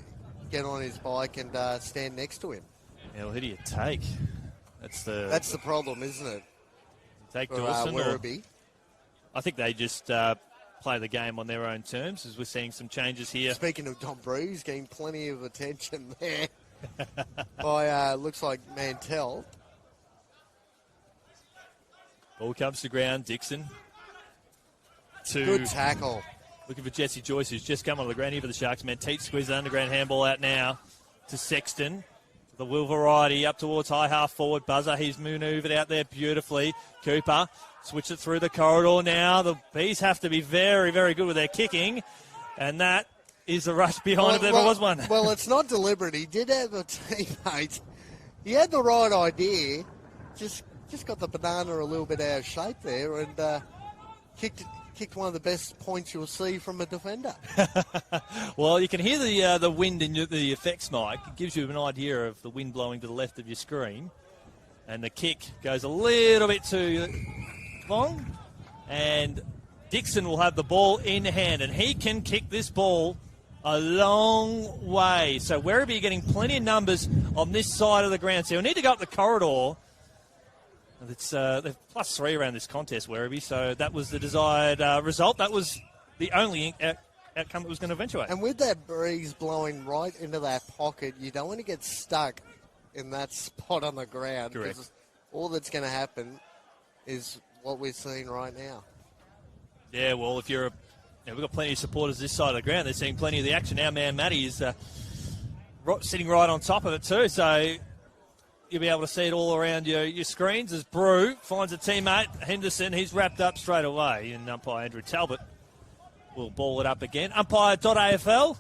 get on his bike and stand next to him. Yeah, well, who do you take? That's the problem, isn't it? Take for Dawson Werribee. I think they just play the game on their own terms, as we're seeing some changes here. Speaking of Don Brew, he's getting plenty of attention there by looks like Mantell. Ball comes to ground. Dixon. Good tackle. Looking for Jesse Joyce, who's just come on the ground here for the Sharks. Menteith squeezes the underground handball out now to Sexton. The Will variety up towards high half forward. Buzzer, he's manoeuvred out there beautifully. Cooper switch it through the corridor now. The Bees have to be very, very good with their kicking. And that is a rush behind if there ever was one. Well, it's not deliberate. He did have a teammate. He had the right idea. Just got the banana a little bit out of shape there and kicked one of the best points you'll see from a defender. Well, you can hear the wind in the effects mic. It gives you an idea of the wind blowing to the left of your screen. And the kick goes a little bit too long. And Dixon will have the ball in hand. And he can kick this ball a long way. So Werribee are getting plenty of numbers on this side of the ground. So you'll need to go up the corridor. It's they're +3 around this contest, Werribee, so that was the desired result. That was the only outcome that was going to eventuate. And with that breeze blowing right into that pocket, you don't want to get stuck in that spot on the ground. Correct. Because all that's going to happen is what we're seeing right now. Yeah, well, if we've got plenty of supporters this side of the ground. They're seeing plenty of the action now. Man, Matty is sitting right on top of it too, so you'll be able to see it all around your screens as Brew finds a teammate, Henderson. He's wrapped up straight away, and umpire Andrew Talbot will ball it up again. Umpire.afl.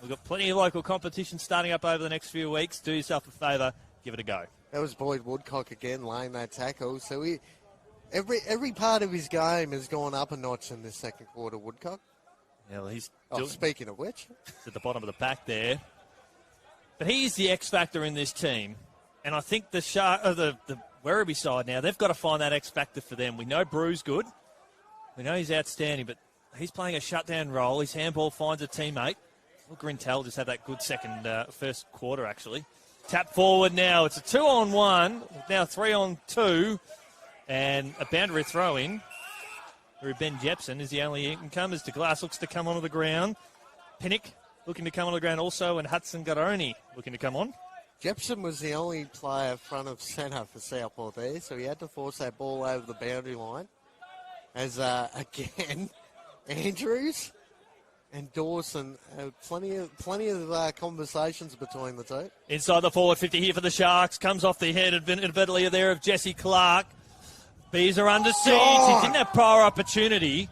We've got plenty of local competition starting up over the next few weeks. Do yourself a favour. Give it a go. That was Boyd Woodcock again laying that tackle. So every part of his game has gone up a notch in this second quarter, Woodcock. Yeah, well, he's speaking of which. At the bottom of the pack there. But he's the X factor in this team. And I think the Werribee side now, they've got to find that X factor for them. We know Brew's good. We know he's outstanding, but he's playing a shutdown role. His handball finds a teammate. Well, Grintel just had that good first quarter, actually. Tap forward now. It's a 2-on-1. Now 3-on-2. And a boundary throw-in. Ben Jepson is the only incomers. De Glass looks to come onto the ground. Pinnock looking to come on the ground also, and Hudson Garoni looking to come on. Jepson was the only player front of centre for Southport there, so he had to force that ball over the boundary line. As, again, Andrews and Dawson have plenty of conversations between the two. Inside the forward 50 here for the Sharks. Comes off the head admittedly there of Jesse Clark. Bees are under siege. He didn't have prior opportunity.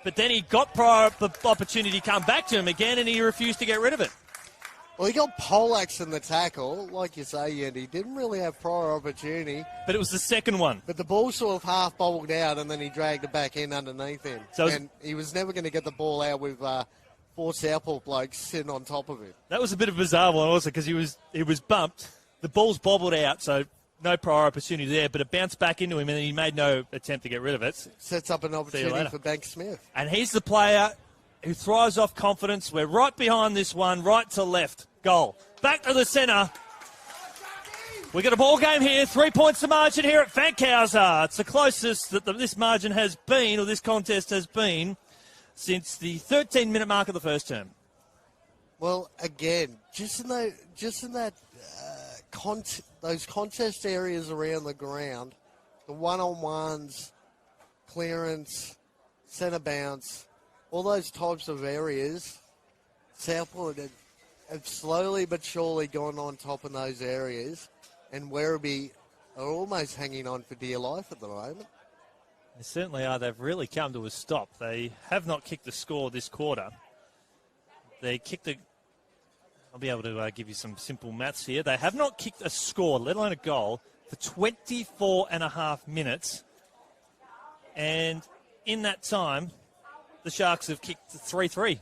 But then he got prior opportunity come back to him again, and he refused to get rid of it. Well, he got poleaxed in the tackle. Like you say, Andy, didn't really have prior opportunity. But it was the second one. But the ball sort of half bobbled out, and then he dragged it back in underneath him. And he was never going to get the ball out with four Southport blokes sitting on top of him. That was a bit of a bizarre one also, because he was bumped. The ball's bobbled out, so no prior opportunity there, but it bounced back into him, and he made no attempt to get rid of it. Sets up an opportunity for Bank Smith. And he's the player who thrives off confidence. We're right behind this one, right to left. Goal. Back to the centre. We've got a ball game here. 3 points the margin here at Fankhauser. It's the closest that this margin has been, or this contest has been, since the 13-minute mark of the first term. Well, again, just in that those contest areas around the ground, the one-on-ones, clearance, centre bounce, all those types of areas, Southport have slowly but surely gone on top in those areas, and Werribee are almost hanging on for dear life at the moment. They certainly are. They've really come to a stop. They have not kicked a score this quarter. They kicked a... I'll be able to give you some simple maths here. They have not kicked a score, let alone a goal, for 24 and a half minutes. And in that time, the Sharks have kicked 3-3.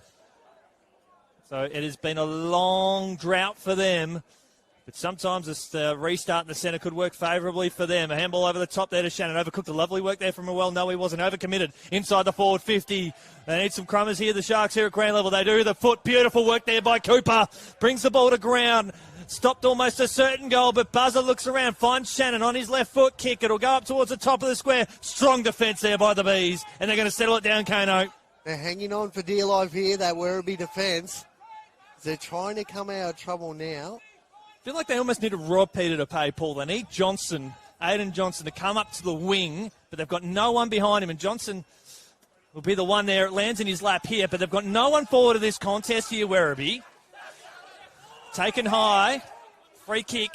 So it has been a long drought for them. But sometimes this restart in the centre could work favourably for them. A handball over the top there to Shannon. Overcooked. A lovely work there from Ruel. No, he wasn't overcommitted. Inside the forward 50. They need some crummers here. The Sharks here at ground level. They do. The foot. Beautiful work there by Cooper. Brings the ball to ground. Stopped almost a certain goal, but Buzzer looks around. Finds Shannon on his left foot. Kick. It'll go up towards the top of the square. Strong defence there by the Bees. And they're going to settle it down, Kano. They're hanging on for dear life here, that Werribee defence. They're trying to come out of trouble now. I feel like they almost need to rob Peter to pay Paul. They need Johnson, Aiden Johnson, to come up to the wing, but they've got no one behind him, and Johnson will be the one there. It lands in his lap here, but they've got no one forward of this contest here, Werribee. Taken high, free kick,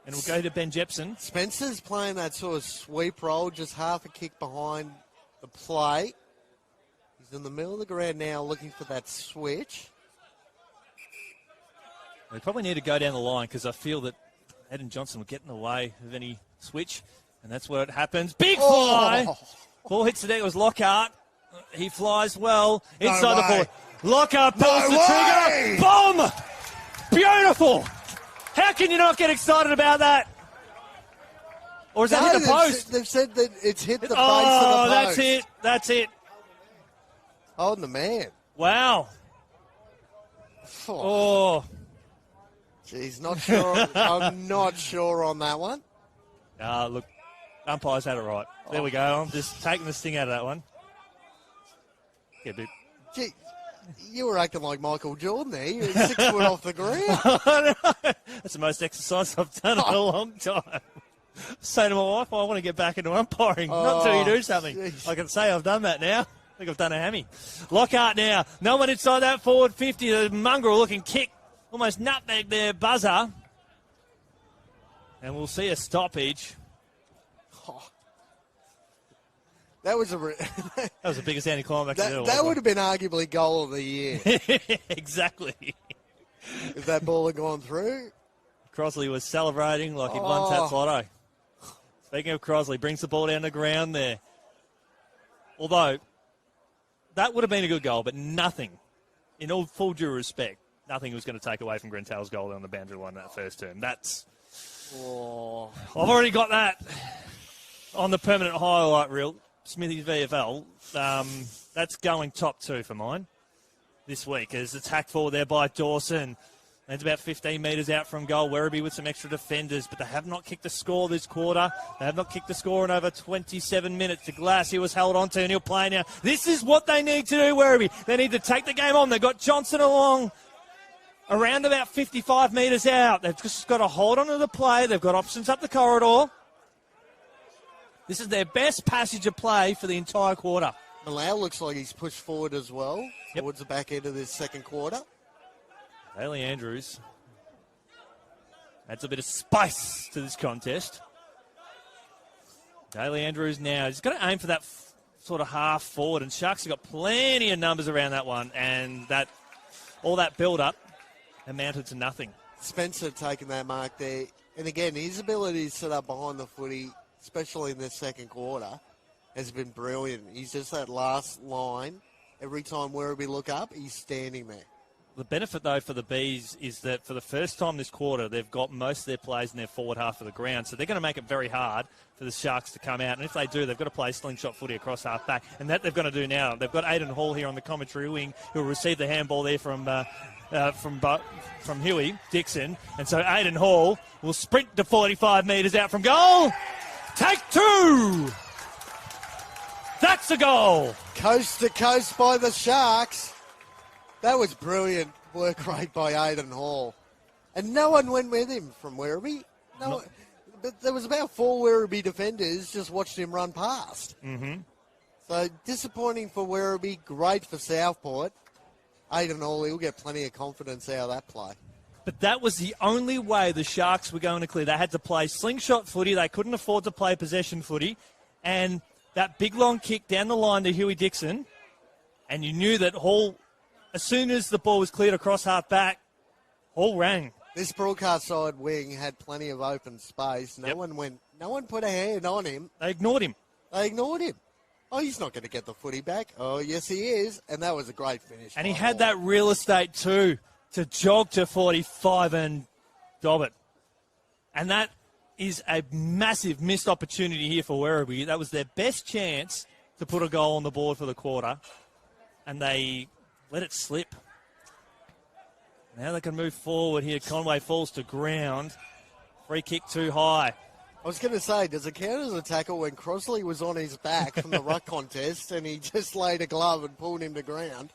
and we'll go to Ben Jepson. Spencer's playing that sort of sweep role, just half a kick behind the play. He's in the middle of the ground now looking for that switch. They probably need to go down the line because I feel that Aiden Johnson will get in the way of any switch, and that's where it happens. Big fly! Ball hits the deck. It was Lockhart. He flies well inside the forward. Lockhart pulls the trigger. Boom! Beautiful! How can you not get excited about that? Or is that hit the post? They've said that it's hit the base of the post. post. That's it. Holding the man. Wow. Oh. Jeez, not sure. I'm not sure on that one. Look, umpires had it right. There we go. I'm just taking the sting out of that one. Yeah, but... Gee, you were acting like Michael Jordan there. You were 6 foot off the ground. That's the most exercise I've done in a long time. Say to my wife, I want to get back into umpiring. Not until you do something. Geez. I can say I've done that now. I think I've done a hammy. Lockhart now. No one inside that forward 50. The mongrel looking kick. Almost nutmeg there, Buzzer. And we'll see a stoppage. Oh. That was that was the biggest anticlimax ever. That would have been arguably goal of the year. Exactly. If that ball had gone through. Crosley was celebrating like he'd won Tats Lotto. Speaking of Crosley, brings the ball down the ground there. Although, that would have been a good goal, but nothing, in all full due respect, nothing was going to take away from Grentel's goal on the boundary line that first term. That's... Oh. I've already got that on the permanent highlight reel. Smithy's VFL. That's going top 2 for mine this week. As attacked forward there by Dawson. It's about 15 metres out from goal. Werribee with some extra defenders, but they have not kicked a score this quarter. They have not kicked a score in over 27 minutes. De Glass, he was held onto, and he'll play now. This is what they need to do, Werribee. They need to take the game on. They've got Johnson along around about 55 metres out. They've just got to hold on to the play. They've got options up the corridor. This is their best passage of play for the entire quarter. Malau looks like he's pushed forward as well towards the back end of this second quarter. Haley Andrews adds a bit of spice to this contest. Haley Andrews now, he's got to aim for that sort of half forward, and Sharks have got plenty of numbers around that one, and that all that build-up amounted to nothing. Spencer taking that mark there. And again, his ability to set up behind the footy, especially in this second quarter, has been brilliant. He's just that last line. Every time Werribee look up, he's standing there. The benefit, though, for the Bees is that for the first time this quarter, they've got most of their players in their forward half of the ground. So they're going to make it very hard for the Sharks to come out. And if they do, they've got to play slingshot footy across half back. And that they've got to do now. They've got Aiden Hall here on the commentary wing who will receive the handball there from Huey Dixon. And so Aiden Hall will sprint to 45 metres out from goal. Take two. That's a goal. Coast to coast by the Sharks. That was brilliant work rate by Aiden Hall. And no one went with him from Werribee. But there was about 4 Werribee defenders just watched him run past. Mm-hmm. So disappointing for Werribee, great for Southport. Aiden Hall, he'll get plenty of confidence out of that play. But that was the only way the Sharks were going to clear. They had to play slingshot footy. They couldn't afford to play possession footy. And that big long kick down the line to Huey Dixon, and you knew that Hall, as soon as the ball was cleared across half back, Hall rang. This broadcast side wing had plenty of open space. No one put a hand on him. They ignored him. Oh, he's not going to get the footy back. Oh, yes, he is. And that was a great finish. And he had that real estate too to jog to 45 and dob it. And that is a massive missed opportunity here for Werribee. That was their best chance to put a goal on the board for the quarter. And they let it slip. Now they can move forward here. Conway falls to ground. Free kick too high. I was going to say, does it count as a tackle when Crosley was on his back from the ruck contest and he just laid a glove and pulled him to ground?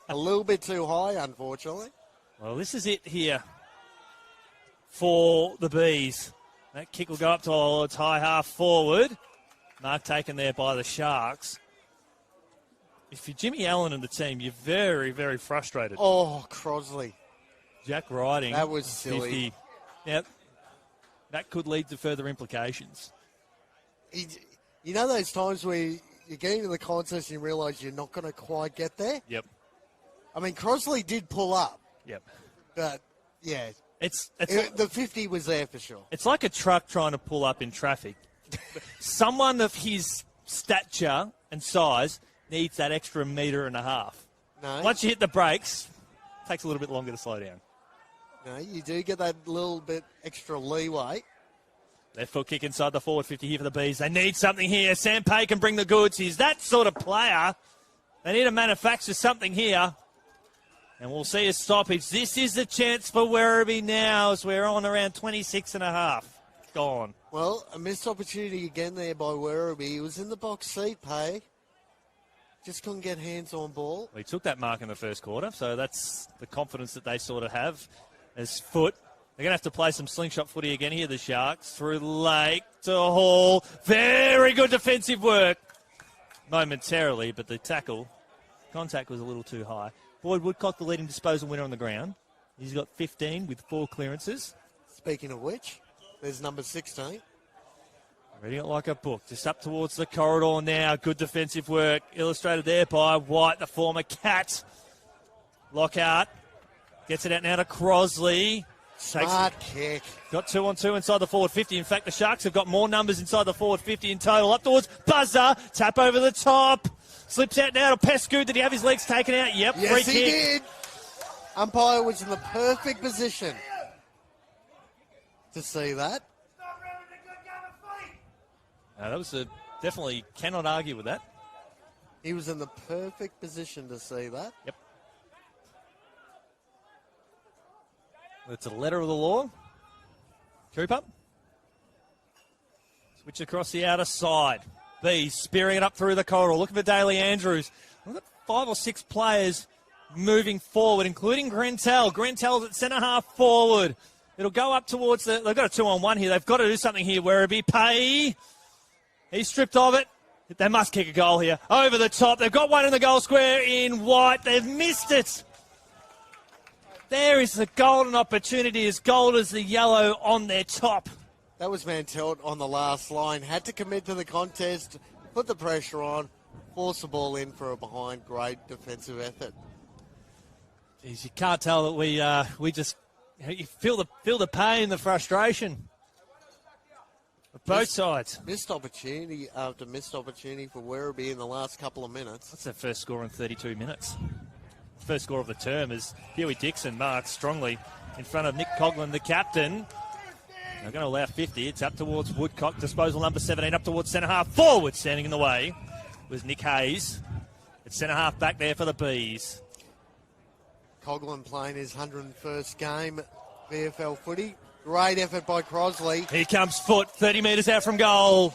A little bit too high, unfortunately. Well, this is it here for the Bees. That kick will go up to its high half forward. Mark taken there by the Sharks. If you're Jimmy Allen and the team, you're very, very frustrated. Oh, Crosley. Jack Riding. That was silly. 50. Now, that could lead to further implications. You know those times where you're getting to the contest and you realise you're not going to quite get there? Yep. I mean, Crosley did pull up. Yep. But, yeah. The 50 was there for sure. It's like a truck trying to pull up in traffic. Someone of his stature and size needs that extra metre and a half. No. Once you hit the brakes, it takes a little bit longer to slow down. No, you do get that little bit extra leeway. Left foot kick inside the forward 50 here for the Bees. They need something here. Sam Pay can bring the goods. He's that sort of player. They need to manufacture something here. And we'll see a stoppage. This is the chance for Werribee now as we're on around 26 and a half. Gone. Well, a missed opportunity again there by Werribee. He was in the box seat, Pay. Just couldn't get hands on ball. He took that mark in the first quarter, so that's the confidence that they sort of have as foot. They're going to have to play some slingshot footy again here, the Sharks. Through Lake to Hall. Very good defensive work momentarily, but the contact was a little too high. Boyd Woodcock, the leading disposal winner on the ground. He's got 15 with 4 clearances. Speaking of which, there's number 16. Reading it like a book. Just up towards the corridor now. Good defensive work. Illustrated there by White, the former Cat. Lockout. Gets it out now to Crosley. Smart kick. Got 2-on-2 inside the forward 50. In fact, the Sharks have got more numbers inside the forward 50 in total. Up towards Buzzer. Tap over the top. Slips out now to Pescu. Did he have his legs taken out? Yep. Yes, free he kick. did. Umpire was in the perfect position to see that. That was definitely cannot argue with that. He was in the perfect position to see that. Yep. It's a letter of the law. Cooper. Switch across the outer side. Bees spearing it up through the corridor. Looking for Daly Andrews. We've got 5 or 6 players moving forward, including Grentel. Grentel's at centre-half forward. It'll go up towards they've got a 2-on-1 here. They've got to do something here, Werribee. Pay. He's stripped of it. They must kick a goal here. Over the top. They've got one in the goal square in white. They've missed it. There is the golden opportunity, as gold as the yellow on their top. That was Mantelt on the last line. Had to commit to the contest, put the pressure on, force the ball in for a behind. Great defensive effort. Jeez, you can't tell that we just you feel the pain, the frustration. Both sides. Missed opportunity after missed opportunity for Werribee in the last couple of minutes. That's their first score in 32 minutes. First score of the term as Huey Dixon marks strongly in front of Nick Coughlin, the captain. They're going to allow 50. It's up towards Woodcock. Disposal number 17 up towards centre-half forward. Standing in the way was Nick Hayes. It's centre-half back there for the Bees. Coughlin playing his 101st game, VFL footy. Great effort by Crosley. Here comes Foot, 30 metres out from goal.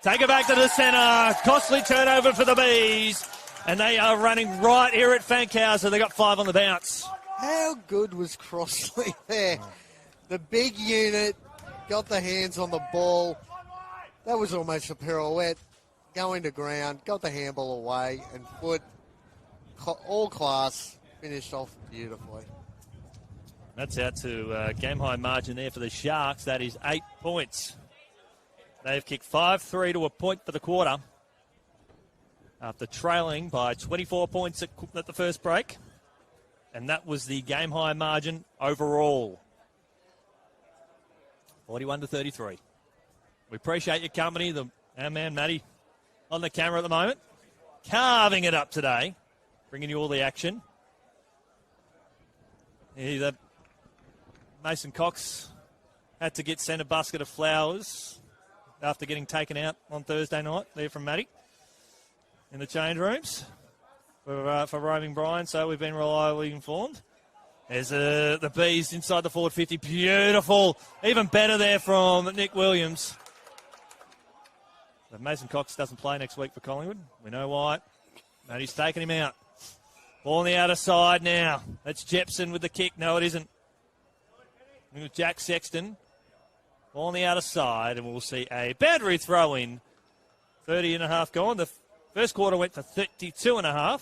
Take it back to the centre. Costly turnover for the Bees. And they are running right here at Fankhauser. They got 5 on the bounce. How good was Crossley there? The big unit got the hands on the ball. That was almost a pirouette. Going to ground, got the handball away, and Foot, all class, finished off beautifully. That's out to game-high margin there for the Sharks. That is 8 points. They've kicked 5-3 to a point for the quarter, after trailing by 24 points at the first break. And that was the game-high margin overall. 41-33. We appreciate your company. Our man, Matty, on the camera at the moment. Carving it up today. Bringing you all the action. Mason Cox had to get sent a basket of flowers after getting taken out on Thursday night there from Matty in the change rooms for roaming Brian, so we've been reliably informed. There's the Bees inside the forward 50. Beautiful. Even better there from Nick Williams. But Mason Cox doesn't play next week for Collingwood. We know why. Matty's taken him out. Ball on the outer side now. That's Jepson with the kick. No, it isn't. With Jack Sexton. Ball on the outer side, and we'll see a boundary throw in. 30.5 gone. The first quarter went for 32.5.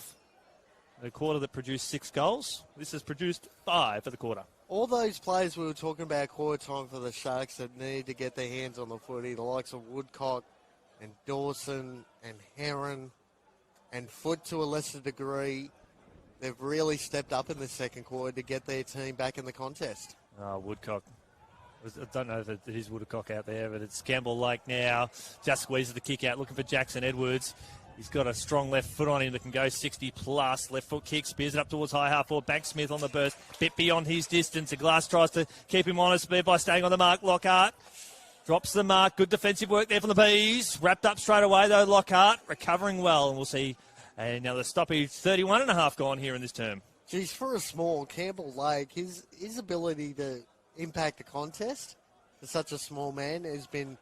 The quarter that produced 6 goals. This has produced 5 for the quarter. All those players we were talking about quarter time for the Sharks that need to get their hands on the footy, the likes of Woodcock and Dawson and Heron and Foot to a lesser degree, they've really stepped up in the second quarter to get their team back in the contest. Woodcock. I don't know if it is Woodcock out there, but it's Campbell Lake now. Just squeezes the kick out, looking for Jackson Edwards. He's got a strong left foot on him that can go 60 plus. Left foot kick, spears it up towards high half forward. Banksmith on the burst, bit beyond his distance. Glass tries to keep him on his speed by staying on the mark. Lockhart drops the mark. Good defensive work there from the Bees. Wrapped up straight away though, Lockhart. Recovering well, and we'll see another stoppage. 31.5 gone here in this term. Geez, for a small Campbell Lake, his ability to impact the contest for such a small man has been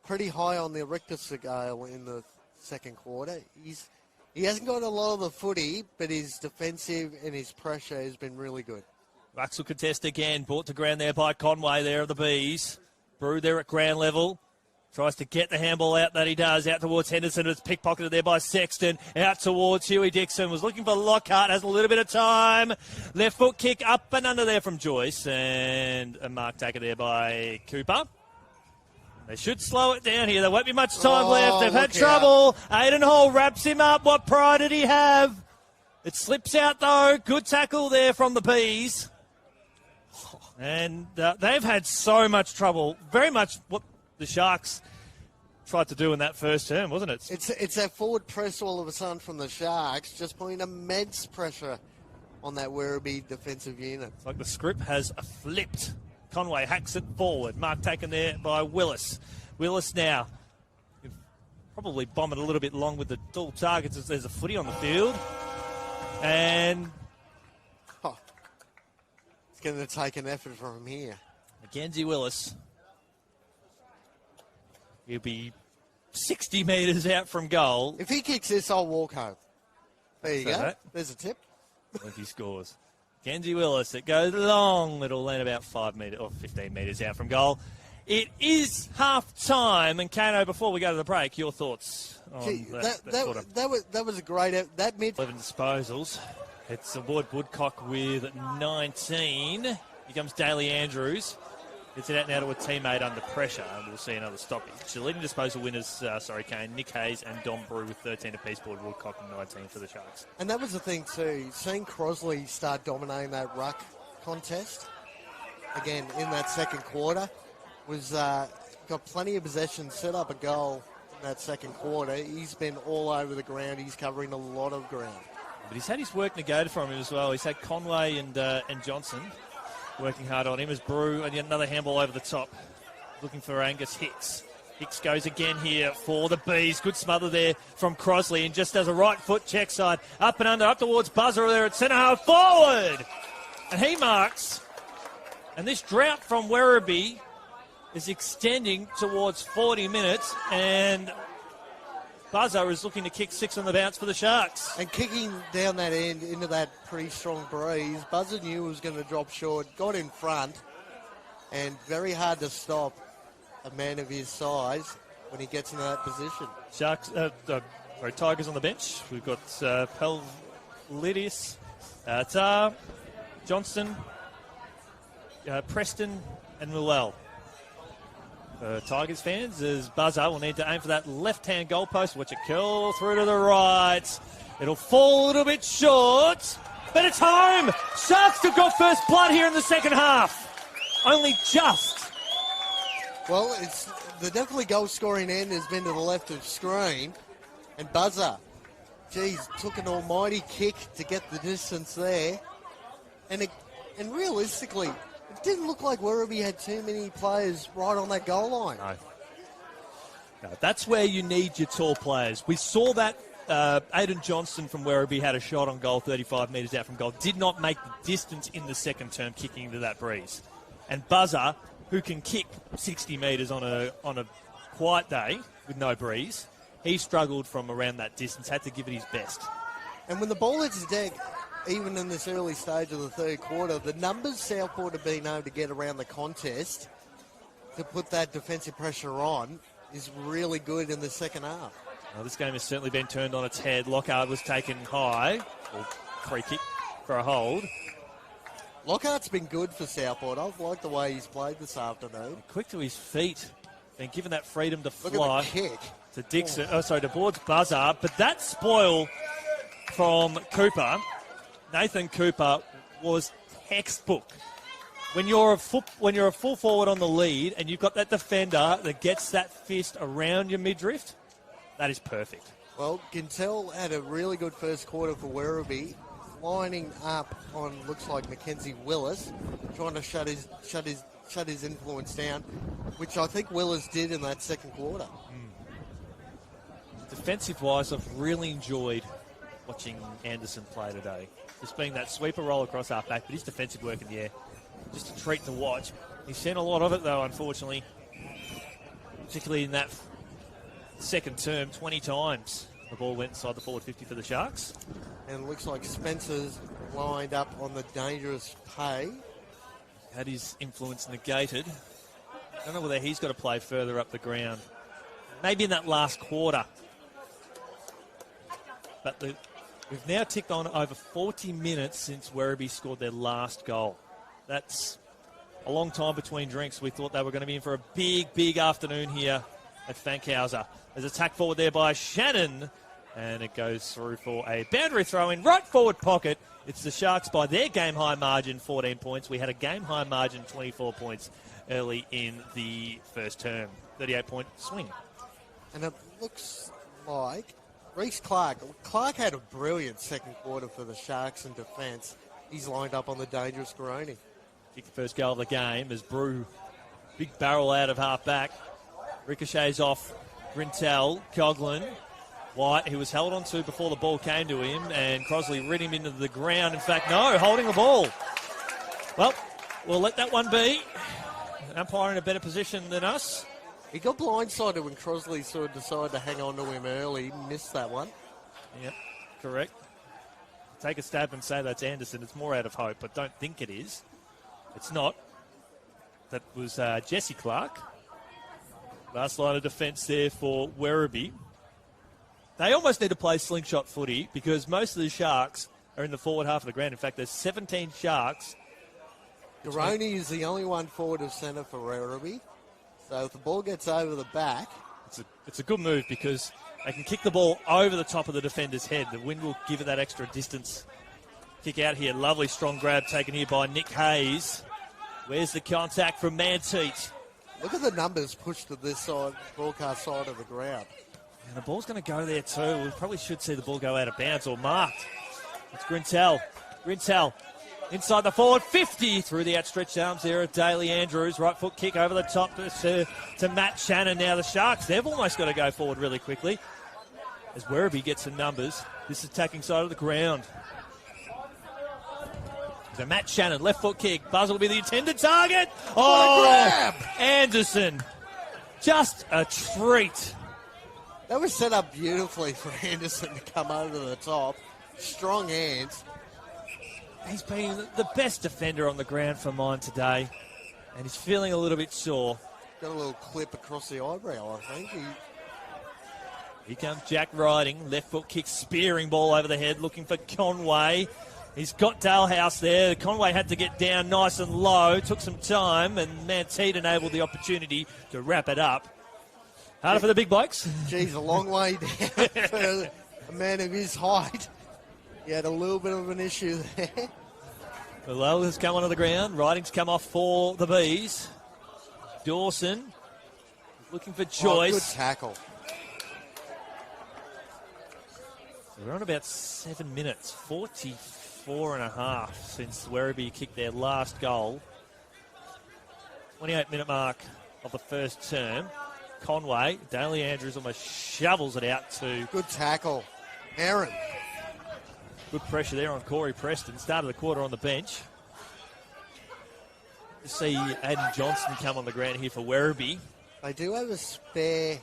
pretty high on the Richter scale in the second quarter. He hasn't got a lot of the footy, but his defensive and his pressure has been really good. Ruxel contest again, brought to ground there by Conway there of the Bees. Brew there at ground level. Tries to get the handball out that he does. Out towards Henderson. It's pickpocketed there by Sexton. Out towards Huey Dixon. Was looking for Lockhart. Has a little bit of time. Left foot kick up and under there from Joyce. And a mark taken there by Cooper. They should slow it down here. There won't be much time left. They've had trouble. Aiden Hall wraps him up. What pride did he have? It slips out though. Good tackle there from the Bees. And they've had so much trouble. Very much what the Sharks tried to do in that first term, wasn't it? It's that forward press all of a sudden from the Sharks, just putting immense pressure on that Werribee defensive unit. It's like the script has flipped. Conway hacks it forward. Mark taken there by Willis. Willis now. Probably bomb it a little bit long with the dual targets as there's a footy on the field. And It's going to take an effort from him here. Mackenzie Willis. He'll be 60 metres out from goal. If he kicks this, I'll walk home. There you go. There's a tip. If he scores. Mackenzie Willis, it goes long. It'll land about 5 metres or 15 metres out from goal. It is half time. And Kano, before we go to the break, your thoughts on that was a great... That mid... 11 disposals. It's Ward Woodcock with 19. Here comes Daly Andrews. Gets it out now to a teammate under pressure, and we'll see another stoppage. The leading disposal winners, Kane, Nick Hayes and Dom Brew with 13 apiece, Ward Woodcock and 19 for the Sharks. And that was the thing too, seeing Crosley start dominating that ruck contest, again, in that second quarter, was got plenty of possession, set up a goal in that second quarter. He's been all over the ground. He's covering a lot of ground. But he's had his work negated from him as well. He's had Conway and Johnson working hard on him as Brew and another handball over the top, looking for Angus Hicks. Hicks goes again here for the Bees. Good smother there from Crosley and just does a right foot check side. Up and under, up towards Buzzer there at centre half forward. And he marks. And this drought from Werribee is extending towards 40 minutes, and Buzzer is looking to kick 6 on the bounce for the Sharks. And kicking down that end into that pretty strong breeze, Buzzer knew he was going to drop short, got in front, and very hard to stop a man of his size when he gets into that position. Tigers on the bench. We've got Pellidius, Tar, Johnston, Preston, and Mullell. Tigers fans, as Buzzer will need to aim for that left-hand goalpost. Watch it curl through to the right. It'll fall a little bit short, but it's home. Sharks have got first blood here in the second half. Only just. Well, the definitely goal-scoring end has been to the left of screen, and Buzzer, took an almighty kick to get the distance there, and realistically, it didn't look like Werribee had too many players right on that goal line. No, that's where you need your tall players. We saw that Aidan Johnston from Werribee had a shot on goal 35 metres out from goal. Did not make the distance in the second term kicking into that breeze. And Buzzer, who can kick 60 metres on a quiet day with no breeze, he struggled from around that distance, had to give it his best. And when the ball hits the deck, even in this early stage of the third quarter, the numbers Southport have been able to get around the contest to put that defensive pressure on is really good in the second half. Well, this game has certainly been turned on its head. Lockhart was taken high, or free kick for a hold. Lockhart's been good for Southport. I've liked the way he's played this afternoon. Quick to his feet, been given that freedom to fly. Look at the kick. To Dixon, to Board's Buzzer, but that spoil from Cooper, Nathan Cooper, was textbook. When you're a full forward on the lead and you've got that defender that gets that fist around your midriff, that is perfect. Well, Gintel had a really good first quarter for Werribee, lining up on, looks like Mackenzie Willis, trying to shut his influence down, which I think Willis did in that second quarter. Defensive-wise, I've really enjoyed watching Anderson play today. Just being that sweeper roll across half back, but his defensive work in the air, just a treat to watch. He's seen a lot of it, though, unfortunately, particularly in that second term, 20 times. The ball went inside the forward 50 for the Sharks. And it looks like Spencer's lined up on the dangerous pay. Had his influence negated. I don't know whether he's got to play further up the ground. Maybe in that last quarter. But we've now ticked on over 40 minutes since Werribee scored their last goal. That's a long time between drinks. We thought they were going to be in for a big, big afternoon here at Fankhauser. There's a tack forward there by Shannon, and it goes through for a boundary throw in right forward pocket. It's the Sharks by their game-high margin, 14 points. We had a game-high margin, 24 points early in the first term. 38-point swing. And it looks like Reece Clark had a brilliant second quarter for the Sharks in defence. He's lined up on the dangerous Garoni. Kick the first goal of the game as Brew, big barrel out of half back. Ricochets off Grintel, Coughlin, White, who was held onto before the ball came to him, and Crosley rid him into the ground. In fact, no, holding the ball. Well, we'll let that one be. Umpire in a better position than us. He got blindsided when Crosley sort of decided to hang on to him early. Missed that one. Yep, correct. Take a stab and say that's Anderson. It's more out of hope, but don't think it is. It's not. That was Jesse Clark. Last line of defence there for Werribee. They almost need to play slingshot footy because most of the Sharks are in the forward half of the ground. In fact, there's 17 Sharks. Garoni is the only one forward of centre for Werribee. So if the ball gets over the back... It's a good move because they can kick the ball over the top of the defender's head. The wind will give it that extra distance. Kick out here. Lovely strong grab taken here by Nick Hayes. Where's the contact from Manteet? Look at the numbers pushed to this side, broadcast side of the ground. And the ball's going to go there too. We probably should see the ball go out of bounds or marked. It's Grintel. Grintel inside the forward 50 through the outstretched arms there of Daly Andrews. Right foot kick over the top to Matt Shannon. Now the Sharks, they've almost got to go forward really quickly as Werribee gets some numbers. This is attacking side of the ground. So Matt Shannon, left foot kick. Buzzer will be the intended target. Oh, grab! Anderson. Just a treat. That was set up beautifully for Anderson to come over the top. Strong hands. He's been the best defender on the ground for mine today, and he's feeling a little bit sore. Got a little clip across the eyebrow, I think. Here comes Jack Riding, left foot kick, spearing ball over the head, looking for Conway. He's got Dalehouse there. Conway had to get down nice and low, took some time, and Manteet enabled the opportunity to wrap it up. Harder for the big blokes. Geez, a long way down for a man of his height. He had a little bit of an issue there. Well, has come onto the ground. Riding's come off for the Bees. Dawson looking for Joyce. Good tackle. So we're on about 7 minutes, 44 and a half since Werribee kicked their last goal. 28-minute mark of the first term. Conway, Daly Andrews almost shovels it out to... Good tackle. Aaron. Good pressure there on Corey Preston. Started the quarter on the bench. To see Adam Johnson come on the ground here for Werribee. They do have a spare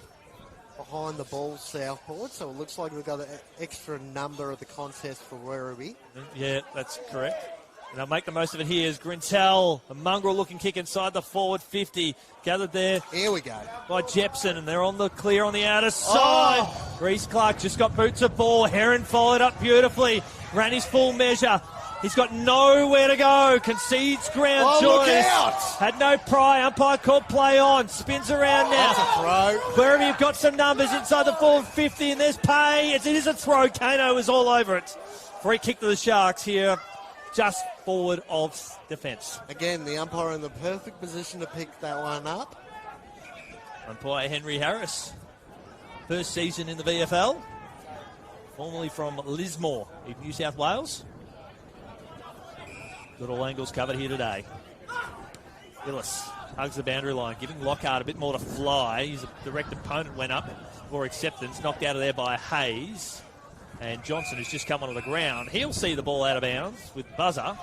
behind the ball, Southport, so it looks like we've got an extra number of the contest for Werribee. Yeah, that's correct. And they'll make the most of it here as Grintel, a mongrel-looking kick inside the forward 50. Gathered there. Here we go. By Jepson, and they're on the clear on the outer side. Oh. Reece Clark just got boots of ball. Heron followed up beautifully. Ran his full measure. He's got nowhere to go. Concedes ground choice. Look out! Had no pry. Umpire called play on. Spins around now. That's a throw. Werribee have got some numbers inside the forward 50, and there's pay. It is a throw. Kano is all over it. Free kick to the Sharks here. Just forward of defence. Again, the umpire in the perfect position to pick that one up. Umpire Henry Harris. First season in the VFL. Formerly from Lismore in New South Wales. Got all angles covered here today. Willis hugs the boundary line, giving Lockhart a bit more to fly. His direct opponent went up for acceptance. Knocked out of there by Hayes. And Johnson has just come onto the ground. He'll see the ball out of bounds with buzzer.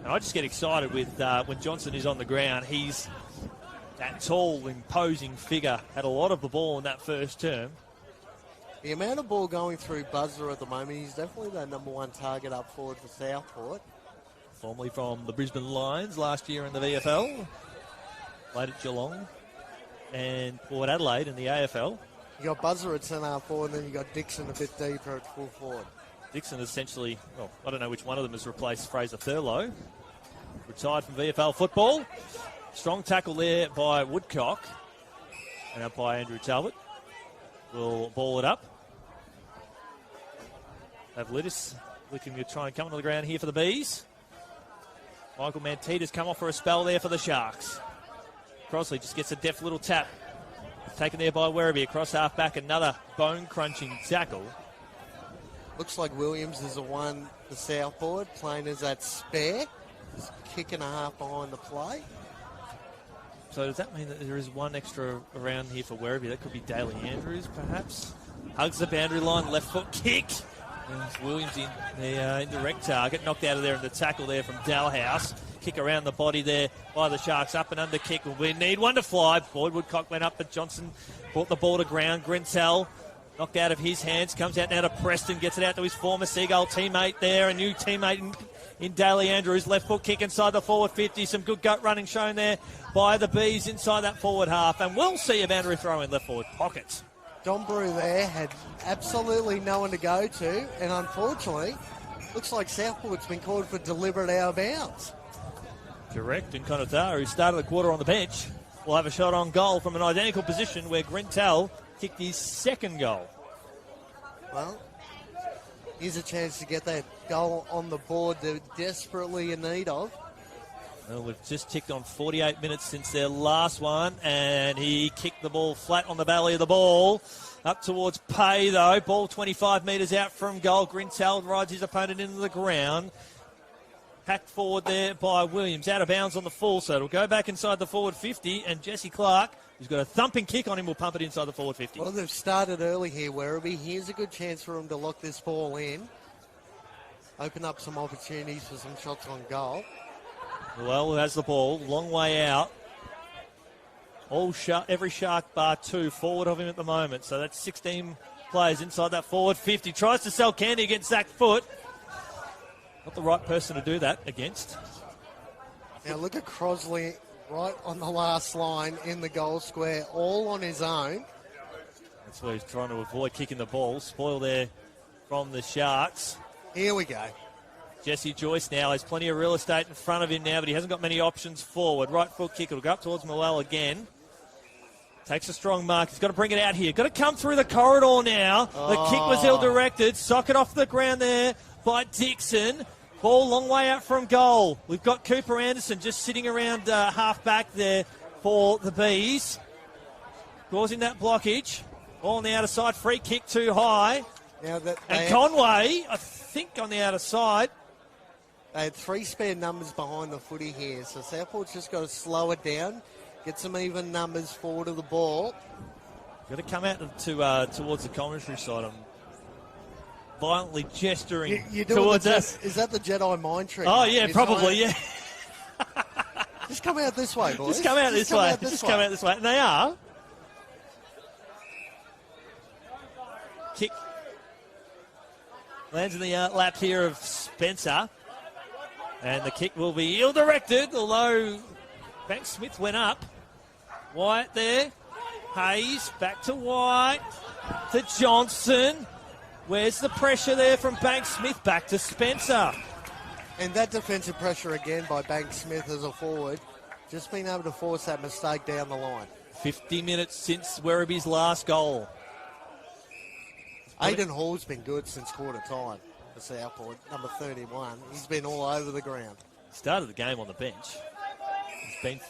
And I just get excited with when Johnson is on the ground. He's that tall, imposing figure. Had a lot of the ball in that first term. The amount of ball going through buzzer at the moment, he's definitely the number one target up forward for Southport. Formerly from the Brisbane Lions last year in the VFL. Played at Geelong and Port Adelaide in the AFL. You got Buzzer at centre forward, and then you got Dixon a bit deeper at full forward. Dixon essentially, well, I don't know which one of them has replaced Fraser Thurlow. Retired from VFL football. Strong tackle there by Woodcock. And up by Andrew Talbot. Will ball it up. Avlidis looking to try and come onto the ground here for the Bees. Michael Manteet has come off for a spell there for the Sharks. Crossley just gets a deft little tap. Taken there by Werribee across half back. Another bone-crunching tackle. Looks like Williams is the one, the Southport, playing as that spare. Just kick and a half behind the play. So does that mean that there is one extra around here for Werribee? That could be Daly Andrews, perhaps. Hugs the boundary line, left foot kick. There's Williams in the indirect target. Knocked out of there in the tackle there from Dalhouse. Kick around the body there by the Sharks. Up and under kick. We need one to fly. Boyd Woodcock went up, but Johnson brought the ball to ground. Grintel knocked out of his hands. Comes out now to Preston. Gets it out to his former Seagull teammate there. A new teammate in Daly Andrews. Left foot kick inside the forward 50. Some good gut running shown there by the Bees inside that forward half. And we'll see a boundary throw in left forward pockets. Don Brew there had absolutely no one to go to, and unfortunately, looks like Southport's been called for deliberate out of bounds. Correct, and Conatara, who started the quarter on the bench, will have a shot on goal from an identical position where Grintel kicked his second goal. Well, here's a chance to get that goal on the board they're desperately in need of. Well, we've just ticked on 48 minutes since their last one, and he kicked the ball flat on the belly of the ball. Up towards Pay, though. Ball 25 metres out from goal. Grintel rides his opponent into the ground. Hacked forward there by Williams. Out of bounds on the full, so it'll go back inside the forward 50, and Jesse Clark, who's got a thumping kick on him, will pump it inside the forward 50. Well, they've started early here, Werribee. Here's a good chance for them to lock this ball in. Open up some opportunities for some shots on goal. Well, who has the ball? Long way out. Every Shark bar 2 forward of him at the moment. So that's 16 players inside that forward 50. Tries to sell Candy against Zach Foot. Not the right person to do that against. Now look at Crosley right on the last line in the goal square, all on his own. That's where he's trying to avoid kicking the ball. Spoil there from the Sharks. Here we go. Jesse Joyce now has plenty of real estate in front of him now, but he hasn't got many options forward. Right foot kick, it'll go up towards Moel again. Takes a strong mark. He's got to bring it out here. Got to come through the corridor now. The kick was ill-directed. Socket off the ground there by Dixon. Ball long way out from goal. We've got Cooper Anderson just sitting around half back there for the Bees. Causing that blockage. Ball on the outer side. Free kick too high. Now and Conway, I think, on the outer side. They had 3 spare numbers behind the footy here, so Southport's just got to slow it down, get some even numbers forward of the ball. Got to come out towards the commentary side. I'm violently gesturing towards us. Is that the Jedi mind trick? Oh, yeah, probably, yeah. Just come out this way, boys. Just come out this way. Come out this way. And they are. Kick. Lands in the lap here of Spencer. And the kick will be ill-directed, although Banks Smith went up. White there. Hayes back to White. To Johnson. Where's the pressure there from Banks Smith? Back to Spencer. And that defensive pressure again by Banks Smith as a forward. Just being able to force that mistake down the line. 50 minutes since Werribee's last goal. Aidan Hall's been good since quarter time for Southport, number 31. He's been all over the ground. Started the game on the bench. He's been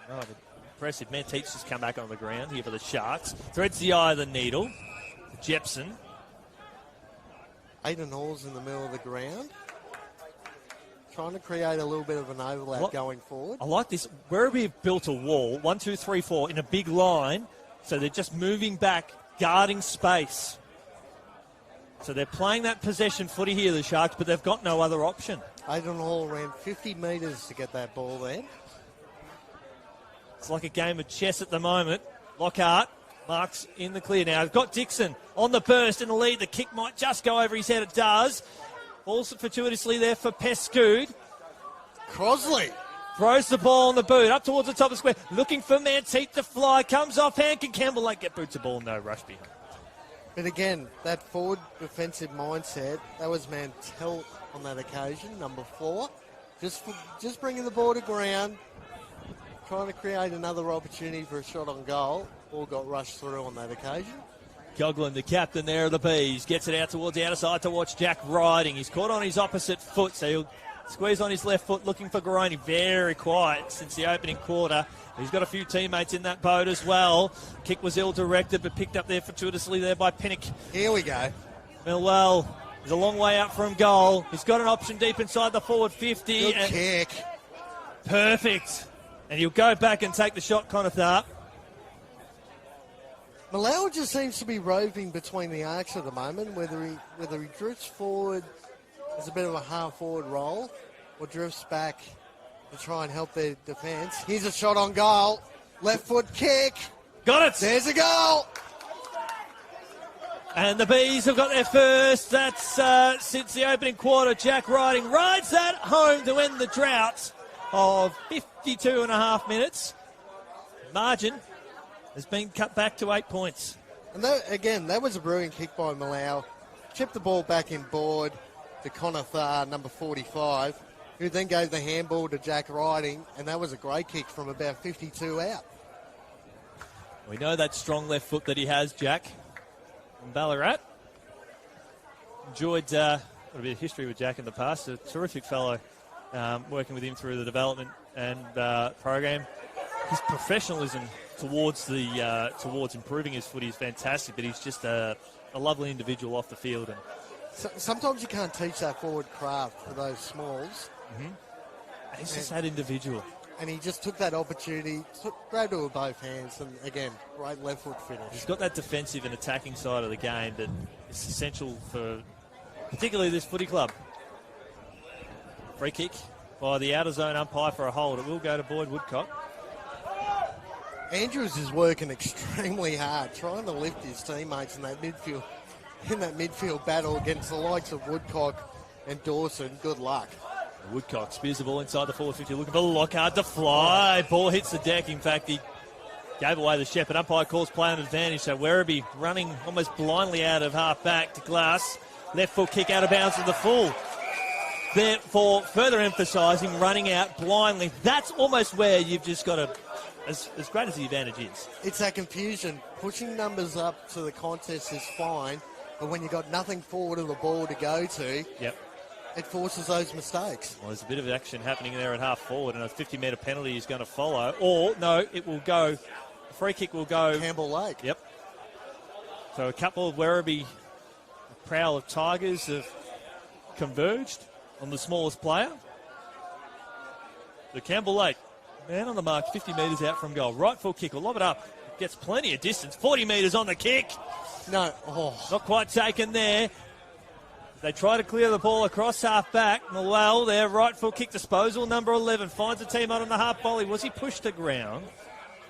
impressive. Manteet's just come back on the ground here for the Sharks. Threads the eye of the needle. Jepson. Aidan Hall's in the middle of the ground. Trying to create a little bit of an overlap going forward. I like this. Werribee have built a wall, 1, 2, 3, 4, in a big line. So they're just moving back, guarding space. So they're playing that possession footy here, the Sharks, but they've got no other option. Aidan Hall ran 50 metres to get that ball there. It's like a game of chess at the moment. Lockhart marks in the clear now. They've got Dixon on the burst in the lead. The kick might just go over his head. It does. Also fortuitously there for Pescood. Crosley throws the ball on the boot up towards the top of the square. Looking for Manteet to fly. Comes off hand. Can Campbell like get boots the ball? No rush behind. But again, that forward defensive mindset, that was Mantell on that occasion, number 4. Just bringing the ball to ground, trying to create another opportunity for a shot on goal. Ball got rushed through on that occasion. Coughlin, the captain there of the Bees, gets it out towards the outer side to watch Jack riding. He's caught on his opposite foot, so he'll squeeze on his left foot looking for Garoni. Very quiet since the opening quarter. He's got a few teammates in that boat as well. Kick was ill-directed, but picked up there fortuitously there by Pinnock. Here we go. Millwell is a long way out from goal. He's got an option deep inside the forward 50. Good kick. Perfect. And he'll go back and take the shot, Conatharp. Malawi just seems to be roving between the arcs at the moment, whether he drifts forward as a bit of a half-forward roll or drifts back to try and help their defence. Here's a shot on goal. Left foot kick. Got it. There's a goal. And the Bees have got their first. That's since the opening quarter. Jack Riding rides that home to end the drought of 52 and a half minutes. Margin has been cut back to 8 points. And that was a brilliant kick by Malau. Chipped the ball back in board to Connor Thar, number 45, who then gave the handball to Jack Riding, and that was a great kick from about 52 out. We know that strong left foot that he has, Jack, from Ballarat. Enjoyed a bit of history with Jack in the past. A terrific fellow, working with him through the development and program. His professionalism towards improving his footy is fantastic, but he's just a lovely individual off the field. And sometimes you can't teach that forward craft for those smalls. Mm-hmm. He's just that individual. And he just took that opportunity, grabbed it with both hands, and again, great left foot finish. He's got that defensive and attacking side of the game that is essential for particularly this footy club. Free kick by the outer zone umpire for a hold. It will go to Boyd Woodcock. Andrews is working extremely hard, trying to lift his teammates in that midfield battle against the likes of Woodcock and Dawson. Good luck. Woodcock spears the ball inside the forward 50, looking for Lockhart to fly. Ball hits the deck. In fact, he gave away the Shepherd. Umpire calls play on advantage. So Werribee running almost blindly out of half back to Glass. Left foot kick out of bounds to the full. Therefore, further emphasising running out blindly. That's almost where you've just got to, as great as the advantage is. It's that confusion. Pushing numbers up to the contest is fine, but when you've got nothing forward of the ball to go to, it forces those mistakes. Well, there's a bit of action happening there at half forward, and a 50-metre penalty is going to follow. Or, no, it will go, the free kick will go. Campbell Lake. Yep. So a couple of Werribee prowl of Tigers have converged on the smallest player. The Campbell Lake, man on the mark, 50 metres out from goal. Right full kick, will lob it up. Gets plenty of distance, 40 metres on the kick. No, not quite taken there. They try to clear the ball across half back. Well, their right foot kick disposal, number 11, finds a teammate on the half volley. Was he pushed to ground?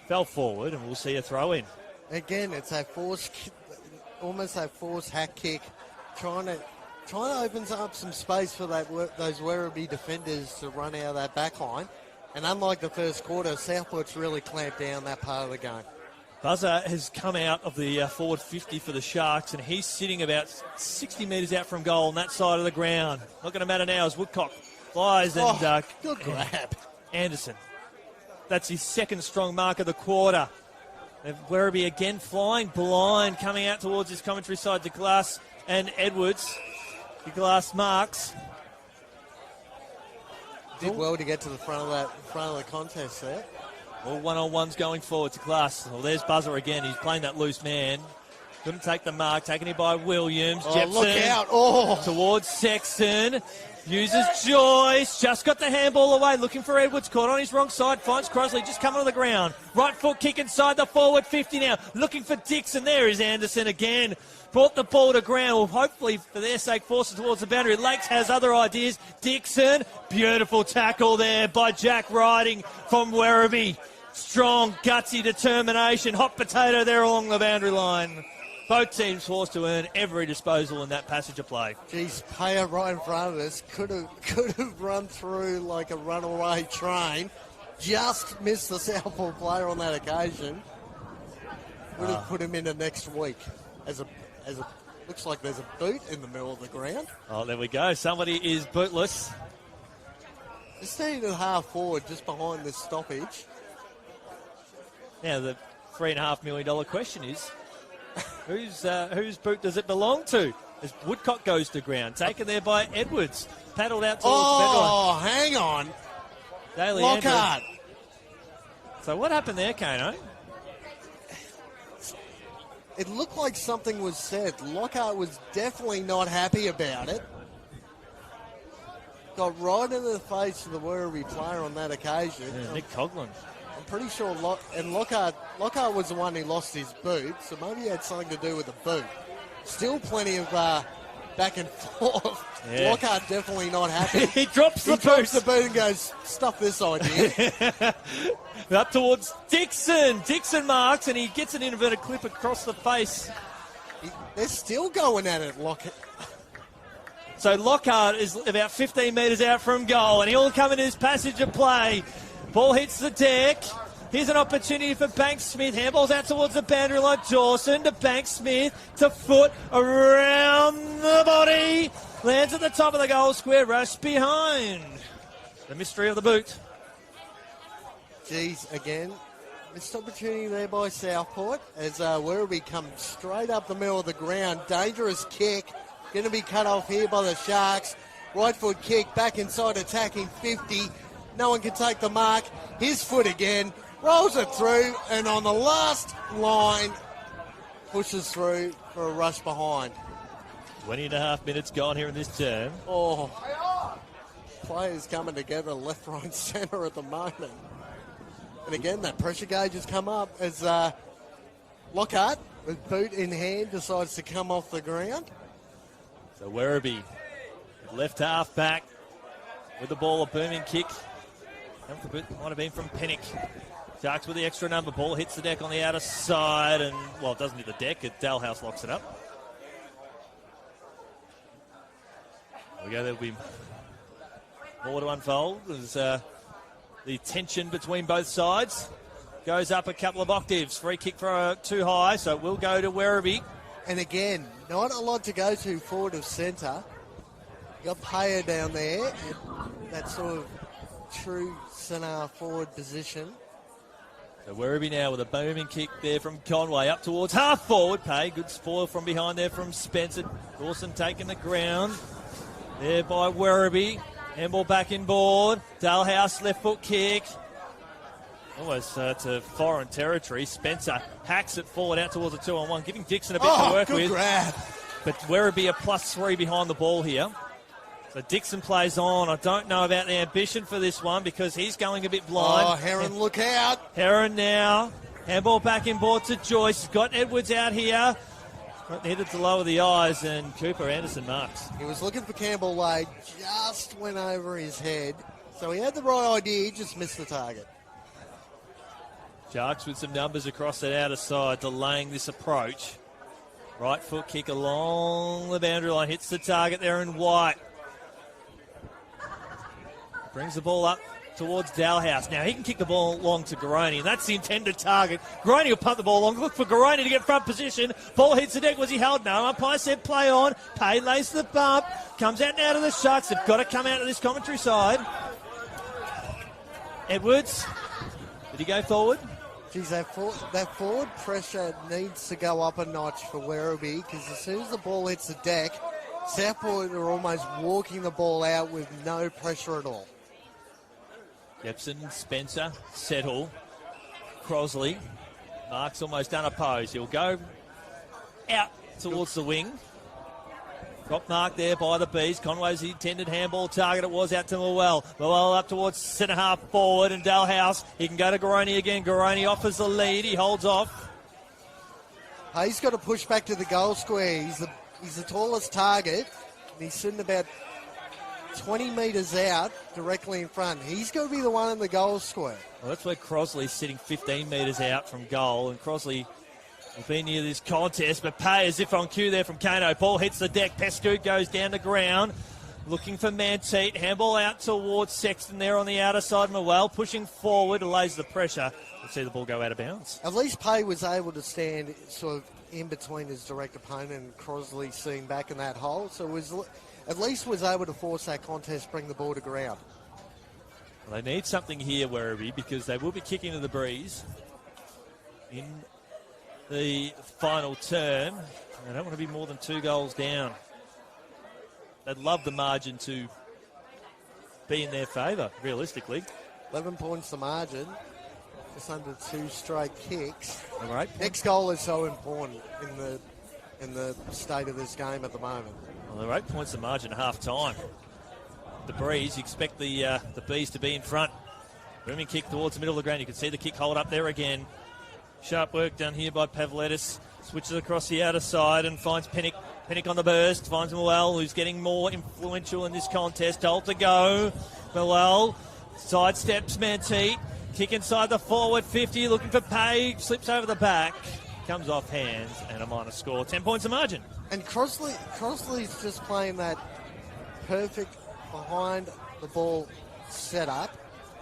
Fell forward, and we'll see a throw in. Again, it's that almost that forced hack kick, trying to open up some space for those Werribee defenders to run out of that back line. And unlike the first quarter, Southport's really clamped down that part of the game. Buzzer has come out of the forward 50 for the Sharks, and he's sitting about 60 metres out from goal on that side of the ground. Not going to matter now as Woodcock flies and good grab. Anderson. That's his second strong mark of the quarter. Werribee again flying blind, coming out towards his commentary side to Glass and Edwards. The Glass marks. Did well to get to the front of the contest there. All one-on-ones going forward to Glass. Well, there's Buzzer again. He's playing that loose man. Couldn't take the mark. Taken in by Williams. Jepson look out. Towards Sexton. Uses Joyce. Just got the handball away. Looking for Edwards. Caught on his wrong side. Finds Crosley just coming on the ground. Right foot kick inside the forward 50 now. Looking for Dixon. There is Anderson again. Brought the ball to ground. Well, hopefully, for their sake, forces towards the boundary. Lakes has other ideas. Dixon. Beautiful tackle there by Jack Riding from Werribee. Strong, gutsy determination. Hot potato there along the boundary line. Both teams forced to earn every disposal in that passage of play. Geez, Payer right in front of us could have run through like a runaway train. Just missed the Southport player on that occasion. Would have put him in the next week. Looks like there's a boot in the middle of the ground. Oh, there we go. Somebody is bootless. Just standing at half forward, just behind this stoppage. Now the $3.5 million question is, whose boot does it belong to? As Woodcock goes to ground, taken there by Edwards, paddled out towards the Oh, hang on, Daly Lockhart. So what happened there, Kano? It looked like something was said. Lockhart was definitely not happy about it. Got right into the face of the Werribee player on that occasion. Yeah, Nick Coughlin. I'm pretty sure Lockhart was the one who lost his boot, so maybe he had something to do with the boot. Still plenty of back and forth. Yeah. Lockhart definitely not happy. He drops the boot and goes, stuff this idea. Up towards Dixon. Dixon marks, and he gets an inverted clip across the face. They're still going at it, Lockhart. So Lockhart is about 15 metres out from goal, and he'll come in his passage of play. Ball hits the deck. Here's an opportunity for Banks-Smith. Handball's out towards the boundary line. Dawson to Banks-Smith. To foot around the body. Lands at the top of the goal square. Rush behind. The mystery of the boot. Geez, again, missed opportunity there by Southport as Werribee comes straight up the middle of the ground. Dangerous kick. Going to be cut off here by the Sharks. Right foot kick. Back inside attacking 50. No one can take the mark. His foot again. Rolls it through, and on the last line, pushes through for a rush behind. 20.5 minutes gone here in this term. Oh, players coming together left, right, centre at the moment. And again, that pressure gauge has come up as Lockhart, with boot in hand, decides to come off the ground. So Werribee, left half back with the ball, a booming kick. Might have been from Pennick. Sharks with the extra number. Ball hits the deck on the outer side, and, well, it doesn't hit the deck. Dalhouse locks it up. There we go. There'll be more to unfold as the tension between both sides goes up a couple of octaves. Free kick for too high, so it will go to Werribee. And again, not a lot to go to forward of centre. You got Payer down there, that sort of true centre forward position. So Werribee now with a booming kick there from Conway up towards half forward. Pay, good spoil from behind there from Spencer. Dawson taking the ground there by Werribee. Handball back in board. Dalhouse left foot kick. Almost to foreign territory. Spencer hacks it forward out towards a 2-on-1, giving Dixon a bit to work with. Grab. But Werribee a +3 behind the ball here. So Dixon plays on. I don't know about the ambition for this one because he's going a bit blind. Oh, Heron, look out. Heron now. Handball back in board to Joyce. Got Edwards out here. Headed to lower the eyes, and Cooper Anderson marks. He was looking for Campbell Wade. Just went over his head. So he had the right idea. He just missed the target. Sharks with some numbers across that outer side, delaying this approach. Right foot kick along the boundary line. Hits the target there in white. Brings the ball up towards Dalhouse. Now he can kick the ball long to Garoni, and that's the intended target. Garoni will punt the ball long. Look for Garoni to get front position. Ball hits the deck. Was he held? No. Umpire said play on. Pay lays the bump. Comes out now to the Sharks. They've got to come out to this commentary side. Edwards. Did he go forward? Geez, that forward pressure needs to go up a notch for Werribee because as soon as the ball hits the deck, Southport are almost walking the ball out with no pressure at all. Jepson, Spencer, Settle, Crosley. Mark's almost unopposed. He'll go out towards the wing. Got Mark there by the Bees. Conway's the intended handball target. It was out to Llewell. Llewell up towards centre half forward, and Dalhouse. He can go to Garoni again. Garoni offers the lead. He holds off. He's got to push back to the goal square. He's the tallest target. And he's sitting about 20 metres out, directly in front. He's got to be the one in the goal square. Well, that's where Crosley's sitting 15 metres out from goal, and Crosley will be near this contest, but Pay as if on cue there from Kano. Ball hits the deck. Pescoot goes down the ground, looking for Manteet. Handball out towards Sexton there on the outer side. Mawell pushing forward, allays the pressure. We'll see the ball go out of bounds. At least Pay was able to stand sort of in between his direct opponent and Crosley sitting back in that hole, so at least was able to force that contest, bring the ball to ground. Well, they need something here, Werribee, because they will be kicking to the breeze in the final term. They don't want to be more than 2 goals down. They'd love the margin to be in their favour, realistically. 11 points the margin, just under 2 straight kicks. Right. Next goal is so important in the state of this game at the moment. Well, they're 8 points the margin at half time. The breeze, you expect the Bees to be in front. Booming kick towards the middle of the ground. You can see the kick hold up there again. Sharp work done here by Pavlidis. Switches across the outer side and finds Pinnock. Pinnock on the burst. Finds Moel, who's getting more influential in this contest. Hold to go. Moel sidesteps Manteet. Kick inside the forward 50. Looking for Pay. Slips over the back. Comes off hands and a minor score. 10 points of margin. And Crossley's just playing that perfect behind the ball setup.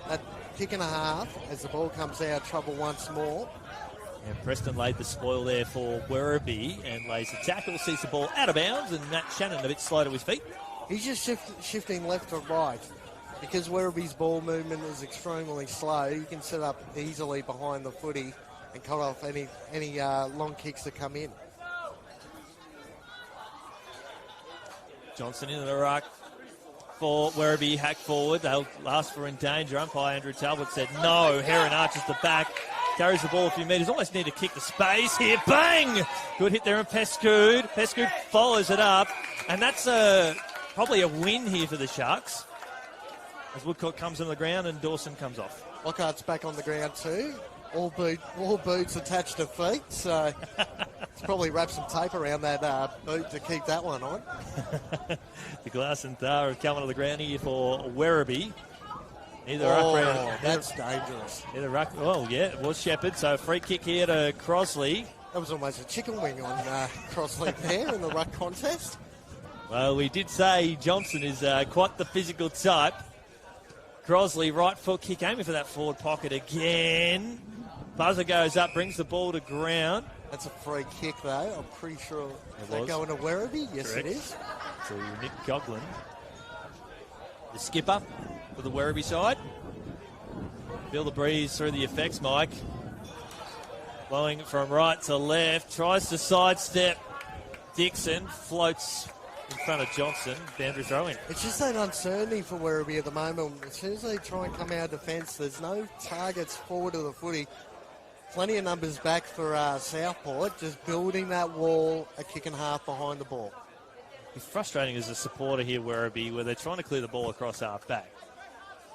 That kick and a half as the ball comes out, trouble once more. Yeah, Preston laid the spoil there for Werribee and lays the tackle, sees the ball out of bounds, and Matt Shannon a bit slow to his feet. He's just shifting left to right. Because Werribee's ball movement is extremely slow, you can set up easily behind the footy and cut off any long kicks that come in. Johnson into the ruck for Werribee, hack forward. They'll ask for in danger. Umpire Andrew Talbot said no. Heron arches the back, carries the ball a few metres. Almost need to kick the space here. Bang! Good hit there on Pescoud. Pescoud follows it up, and that's probably a win here for the Sharks. As Woodcock comes on the ground and Dawson comes off. Lockhart's back on the ground too. All boots attached to feet, so it's probably wrap some tape around that boot to keep that one on. The Glass and Thar have come onto the ground here for Werribee. That's dangerous. Oh, yeah, it was Shepherd, so a free kick here to Crossley. That was almost a chicken wing on Crossley there in the ruck contest. Well, we did say Johnson is quite the physical type. Crossley, right foot kick, aiming for that forward pocket again. Buzzer goes up, brings the ball to ground. That's a free kick, though. I'm pretty sure. Is that was. going to Werribee? Yes, Correct. It is. To Nick Coughlin, the skipper for the Werribee side. Feel the breeze through the effects, Mike. Blowing from right to left. Tries to sidestep. Dixon floats in front of Johnson. Boundary throw in. It's just that uncertainty for Werribee at the moment. As soon as they try and come out of defence, there's no targets forward of the footy. Plenty of numbers back for Southport, just building that wall a kick and a half behind the ball. It's frustrating as a supporter here, Werribee, where they're trying to clear the ball across half back.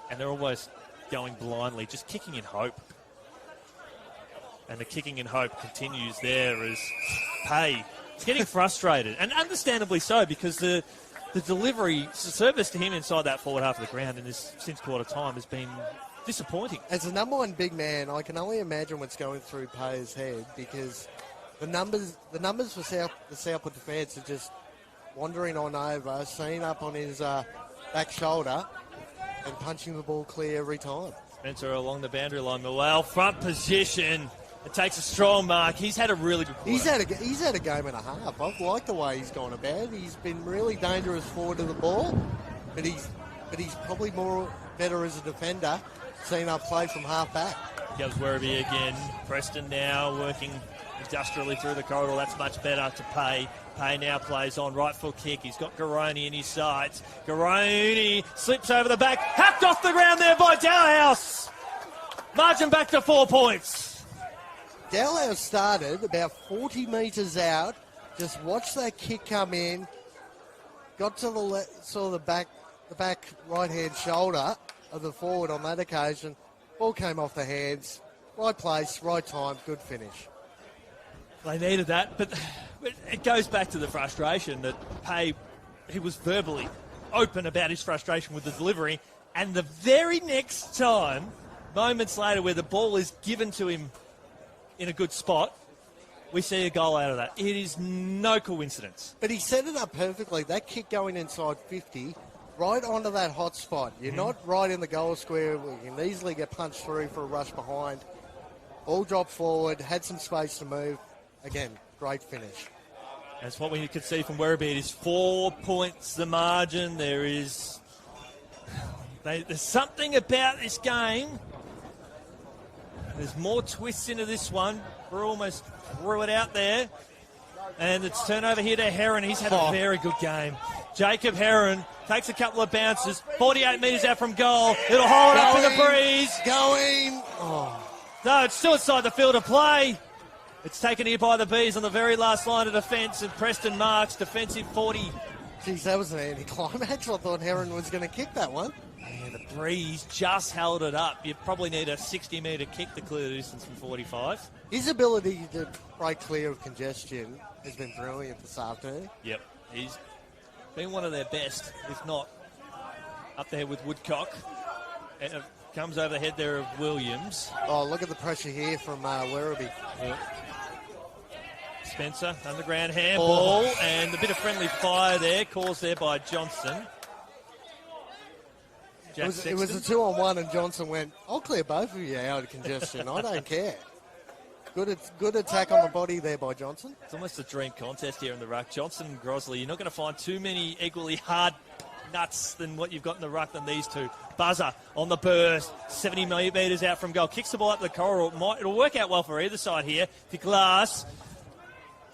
And they're almost going blindly, just kicking in hope. And the kicking in hope continues there as Pay. It's getting frustrated, and understandably so, because the delivery service to him inside that forward half of the ground in this since quarter time has been disappointing. As a number one big man, I can only imagine what's going through Pay's head, because the numbers for the Southport defence are just wandering on over, seeing up on his back shoulder and punching the ball clear every time. Spencer along the boundary line. Well, front position. It takes a strong mark. He's had a really good quarter. He's had a game and a half. I've liked the way he's gone about. He's been really dangerous forward to the ball, but he's probably better as a defender, seeing up play from half back. Goes Werribee again. Preston now working industrially through the corridor. That's much better to Pay. Pay now plays on right foot kick. He's got Garoni in his sights. Garoni slips over the back. Hacked off the ground there by Dalhouse. Margin back to 4 points. Dalhouse started about 40 metres out. Just watched that kick come in. Got to the back right-hand shoulder of the forward on that occasion. Ball came off the hands. Right place, right time, good finish. They needed that, but it goes back to the frustration that Pay, he was verbally open about his frustration with the delivery, and the very next time, moments later, where the ball is given to him in a good spot, we see a goal out of that. It is no coincidence. But he set it up perfectly. That kick going inside 50, right onto that hot spot. You're not right in the goal square where you can easily get punched through for a rush behind. Ball dropped forward, had some space to move. Again, great finish. That's what we could see from Werribee. It is 4 points the margin. There's something about this game. There's more twists into this one. Brew almost threw it out there. And it's turnover here to Heron. He's had a very good game. Jacob Heron takes a couple of bounces. 48 metres out from goal. It'll hold up in the breeze. Going. No, it's still inside the field of play. It's taken here by the Bees on the very last line of defence, and Preston Marks, defensive 40. Geez, that was an anticlimax. I thought Heron was going to kick that one. And the breeze just held it up. You probably need a 60-metre kick to clear the distance from 45. His ability to break clear of congestion has been brilliant this afternoon. Yep, he's been one of their best, if not up there with Woodcock. Comes over the head there of Williams. Oh, look at the pressure here from Werribee. Yep. Spencer, underground handball, and a bit of friendly fire there, caused there by Johnson. It was a 2-on-1, and Johnson went, I'll clear both of you out of congestion. I don't care. Good attack on the body there by Johnson. It's almost a dream contest here in the ruck. Johnson and Grosley, you're not going to find too many equally hard nuts than what you've got in the ruck than these two. Buzzer on the burst, 70 metres out from goal. Kicks the ball up the corridor. It'll work out well for either side here. To Glass.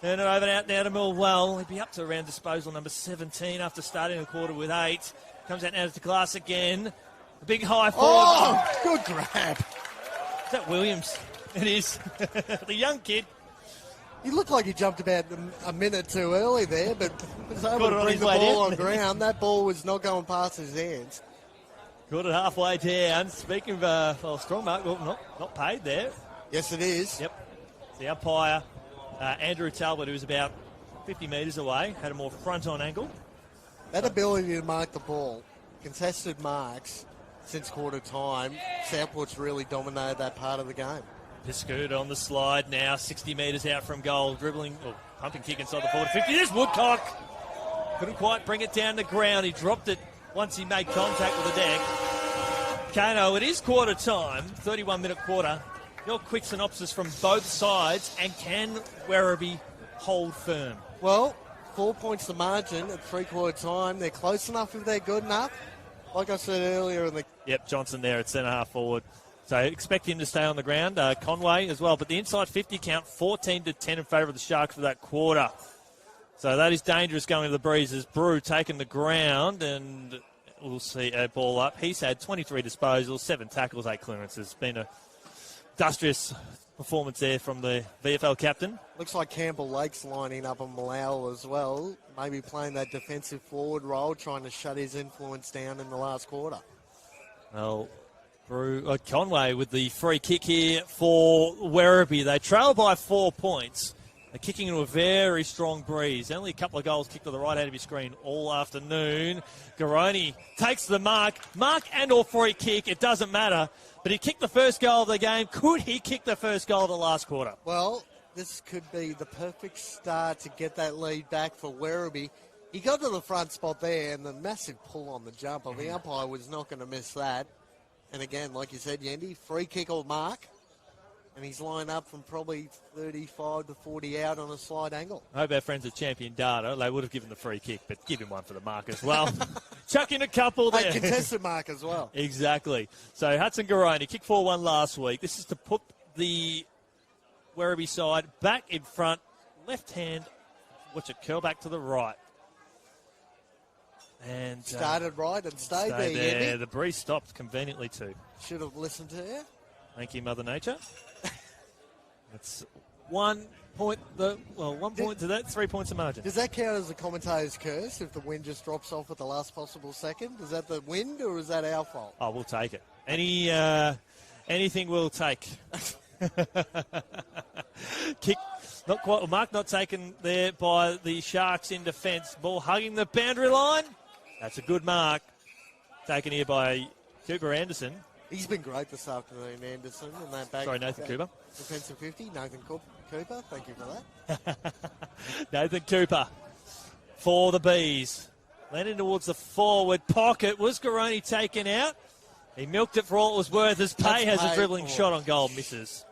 Turn it over and out now to Millwell. He'd be up to around disposal number 17 after starting the quarter with 8. Comes out now to Glass again. A big high forward. Oh, good grab. Is that Williams? It is. The young kid. He looked like he jumped about a minute too early there, but was able to bring the ball on ground. That ball was not going past his hands. Got it halfway down. Speaking of strong mark, well, not paid there. Yes, it is. Yep. The umpire, Andrew Talbot, who was about 50 metres away, had a more front-on angle. That ability to mark the ball, contested marks since quarter time, Southport's really dominated that part of the game. Piscoot on the slide now, 60 metres out from goal, dribbling, pumping kick inside the forward 50. There's Woodcock. Couldn't quite bring it down the ground. He dropped it once he made contact with the deck. Kano, it is quarter time, 31-minute quarter. Your quick synopsis from both sides, and can Werribee hold firm? Well, 4 points the margin at three-quarter time. They're close enough if they're good enough. Like I said earlier in the... Yep, Johnson there at centre-half forward. So expect him to stay on the ground. Conway as well. But the inside 50 count, 14-10 in favour of the Sharks for that quarter. So that is dangerous going to the breezes. Brew taking the ground, and we'll see a ball up. He's had 23 disposals, 7 tackles, 8 clearances. Been a industrious performance there from the VFL captain. Looks like Campbell Lake's lining up on Malal as well. Maybe playing that defensive forward role, trying to shut his influence down in the last quarter. Well, Conway with the free kick here for Werribee. They trail by 4 points. They're kicking into a very strong breeze. Only a couple of goals kicked to the right hand of your screen all afternoon. Garoni takes the mark and or free kick. It doesn't matter. But he kicked the first goal of the game. Could he kick the first goal of the last quarter? Well, this could be the perfect start to get that lead back for Werribee. He got to the front spot there, and the massive pull on the jumper. The umpire was not going to miss that. And again, like you said, Yendi, free kick or mark. And he's lined up from probably 35 to 40 out on a slight angle. I hope our friends at Champion Data, they would have given the free kick, but give him one for the mark as well. Chuck in a couple there. A contested mark as well. Exactly. So Hudson Garoni kicked 4-1 last week. This is to put the Werribee side back in front. Left hand, watch it curl back to the right. And started right and stayed there. Yendi. The breeze stopped conveniently too. Should have listened to you. Thank you, Mother Nature. That's 1 point. 1 point to that, 3 points of margin. Does that count as a commentator's curse if the wind just drops off at the last possible second? Is that the wind or is that our fault? Oh, we'll take it. Anything we'll take. Kick, not quite. Mark not taken there by the Sharks in defence. Ball hugging the boundary line. That's a good mark. Taken here by Cooper Anderson. He's been great this afternoon, Anderson, in that back. Sorry, Nathan Cooper. Defensive 50, Nathan Cooper. Thank you for that. Nathan Cooper for the Bees. Landing towards the forward pocket. Was Garoni taken out? He milked it for all it was worth as Pay has a dribbling shot on goal. Misses.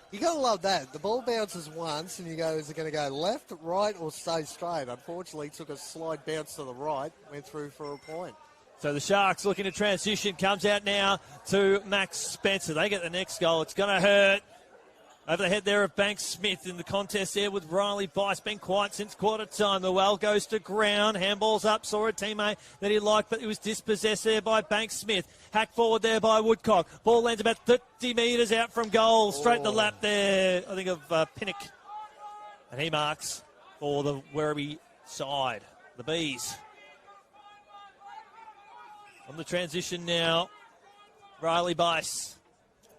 You got to love that. The ball bounces once and you go, is it going to go left, right, or stay straight? Unfortunately, took a slight bounce to the right, went through for a point. So the Sharks looking to transition, comes out now to Max Spencer. They get the next goal. It's going to hurt. Over the head there of Banks Smith in the contest there with Riley Bice. Been quiet since quarter time. The well goes to ground. Handballs up. Saw a teammate that he liked, but he was dispossessed there by Banks Smith. Hack forward there by Woodcock. Ball lands about 30 metres out from goal. Straight in the lap there, I think, of Pinnock. And he marks for the Werribee side. The Bees. On the transition now, Riley Bice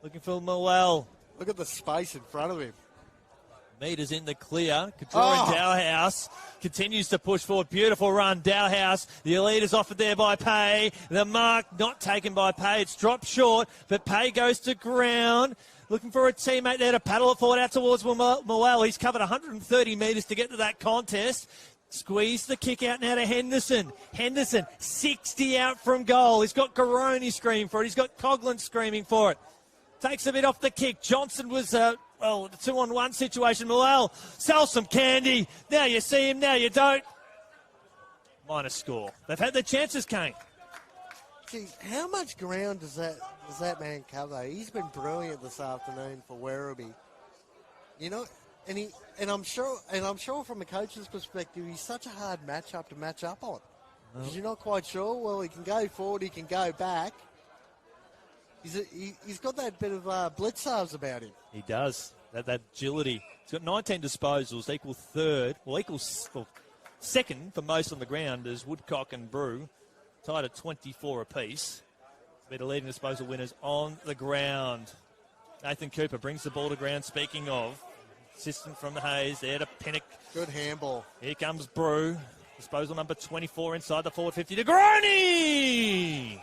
looking for Moel. Look at the space in front of him. Meters in the clear. Kadura and Dowhouse continues to push forward. Beautiful run. Dowhouse, the elite is offered there by Pay. The mark not taken by Pay. It's dropped short, but Pay goes to ground. Looking for a teammate there to paddle it forward out towards Moel. He's covered 130 metres to get to that contest. Squeeze the kick out now to Henderson. Henderson, 60 out from goal. He's got Garoni screaming for it. He's got Coughlin screaming for it. Takes a bit off the kick. Johnson was, the 2-on-1 situation. Moel sells some candy. Now you see him, now you don't. Minus score. They've had their chances, Kane. Geez, how much ground does that man cover? He's been brilliant this afternoon for Werribee. You know, and I'm sure from a coach's perspective, he's such a hard matchup to match up on. Because you're not quite sure. Well, he can go forward, he can go back. He's got that bit of blitzers about him. He does. That agility. He's got 19 disposals, equal second for most on the ground as Woodcock and Brew, tied at 24 apiece. They're the leading disposal winners on the ground. Nathan Cooper brings the ball to ground, speaking of. Assistant from the Hayes there to Pinnock. Good handball. Here comes Brew. Disposal number 24 inside the forward 50 to Groney.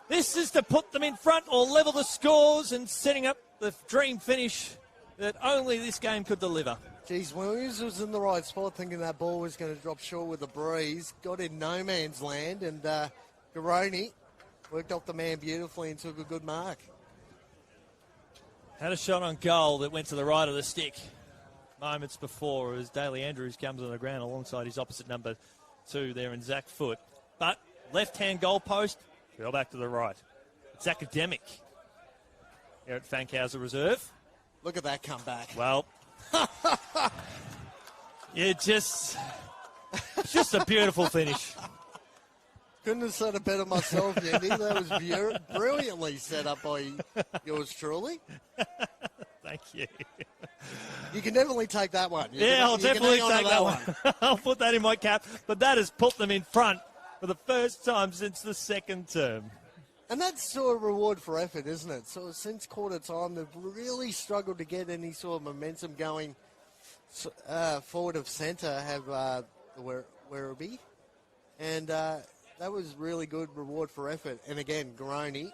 This is to put them in front or level the scores and setting up the dream finish that only this game could deliver. Geez, Williams was in the right spot thinking that ball was going to drop short with a breeze. Got in no man's land, and Garoni worked off the man beautifully and took a good mark. Had a shot on goal that went to the right of the stick moments before as Daly Andrews comes on the ground alongside his opposite number 2 there in Zach Foote. But left-hand goal post, fell back to the right. It's academic here at Fankhauser Reserve. Look at that comeback. Well, it's just a beautiful finish. Couldn't have said it better myself, Yandy. That was brilliantly set up by yours truly. Thank you. You can definitely take that one. I'll definitely take that one. I'll put that in my cap. But that has put them in front for the first time since the second term. And that's sort of reward for effort, isn't it? So since quarter time, they've really struggled to get any sort of momentum going forward of centre, have the Werribee. And that was really good reward for effort. And again, Garoni.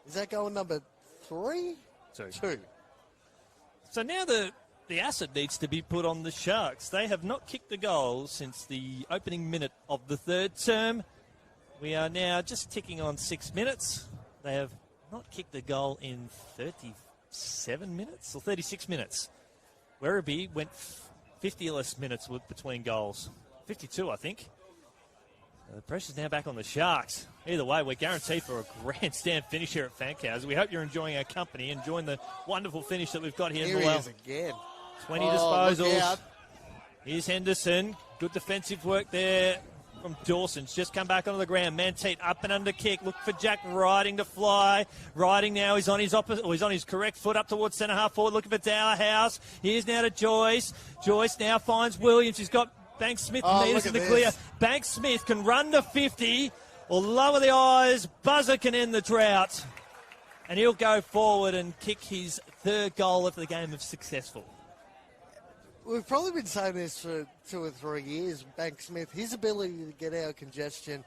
Is that going number 3? 2. So now the acid needs to be put on the Sharks. They have not kicked a goal since the opening minute of the third term. We are now just ticking on 6 minutes. They have not kicked a goal in 37 minutes or 36 minutes. Werribee went 50 less minutes between goals. 52, I think. The pressure's now back on the Sharks. Either way, we're guaranteed for a grandstand finish here at Fankhauser. We hope you're enjoying our company, enjoying the wonderful finish that we've got here. Here he is again. 20 disposals. Here's Henderson. Good defensive work there from Dawson's. Just come back onto the ground. Manteet up and under kick. Look for Jack Riding to fly. Riding now. He's on his opposite. Or he's on his correct foot up towards centre half forward. Looking for Dowerhouse. Here's now to Joyce. Joyce now finds Williams. He's got Banks Smith meters in the clear. Banks Smith can run to 50 or lower the eyes. Buzzer can end the drought. And he'll go forward and kick his third goal if the game is successful. We've probably been saying this for 2 or 3 years. Banks Smith, his ability to get out of congestion,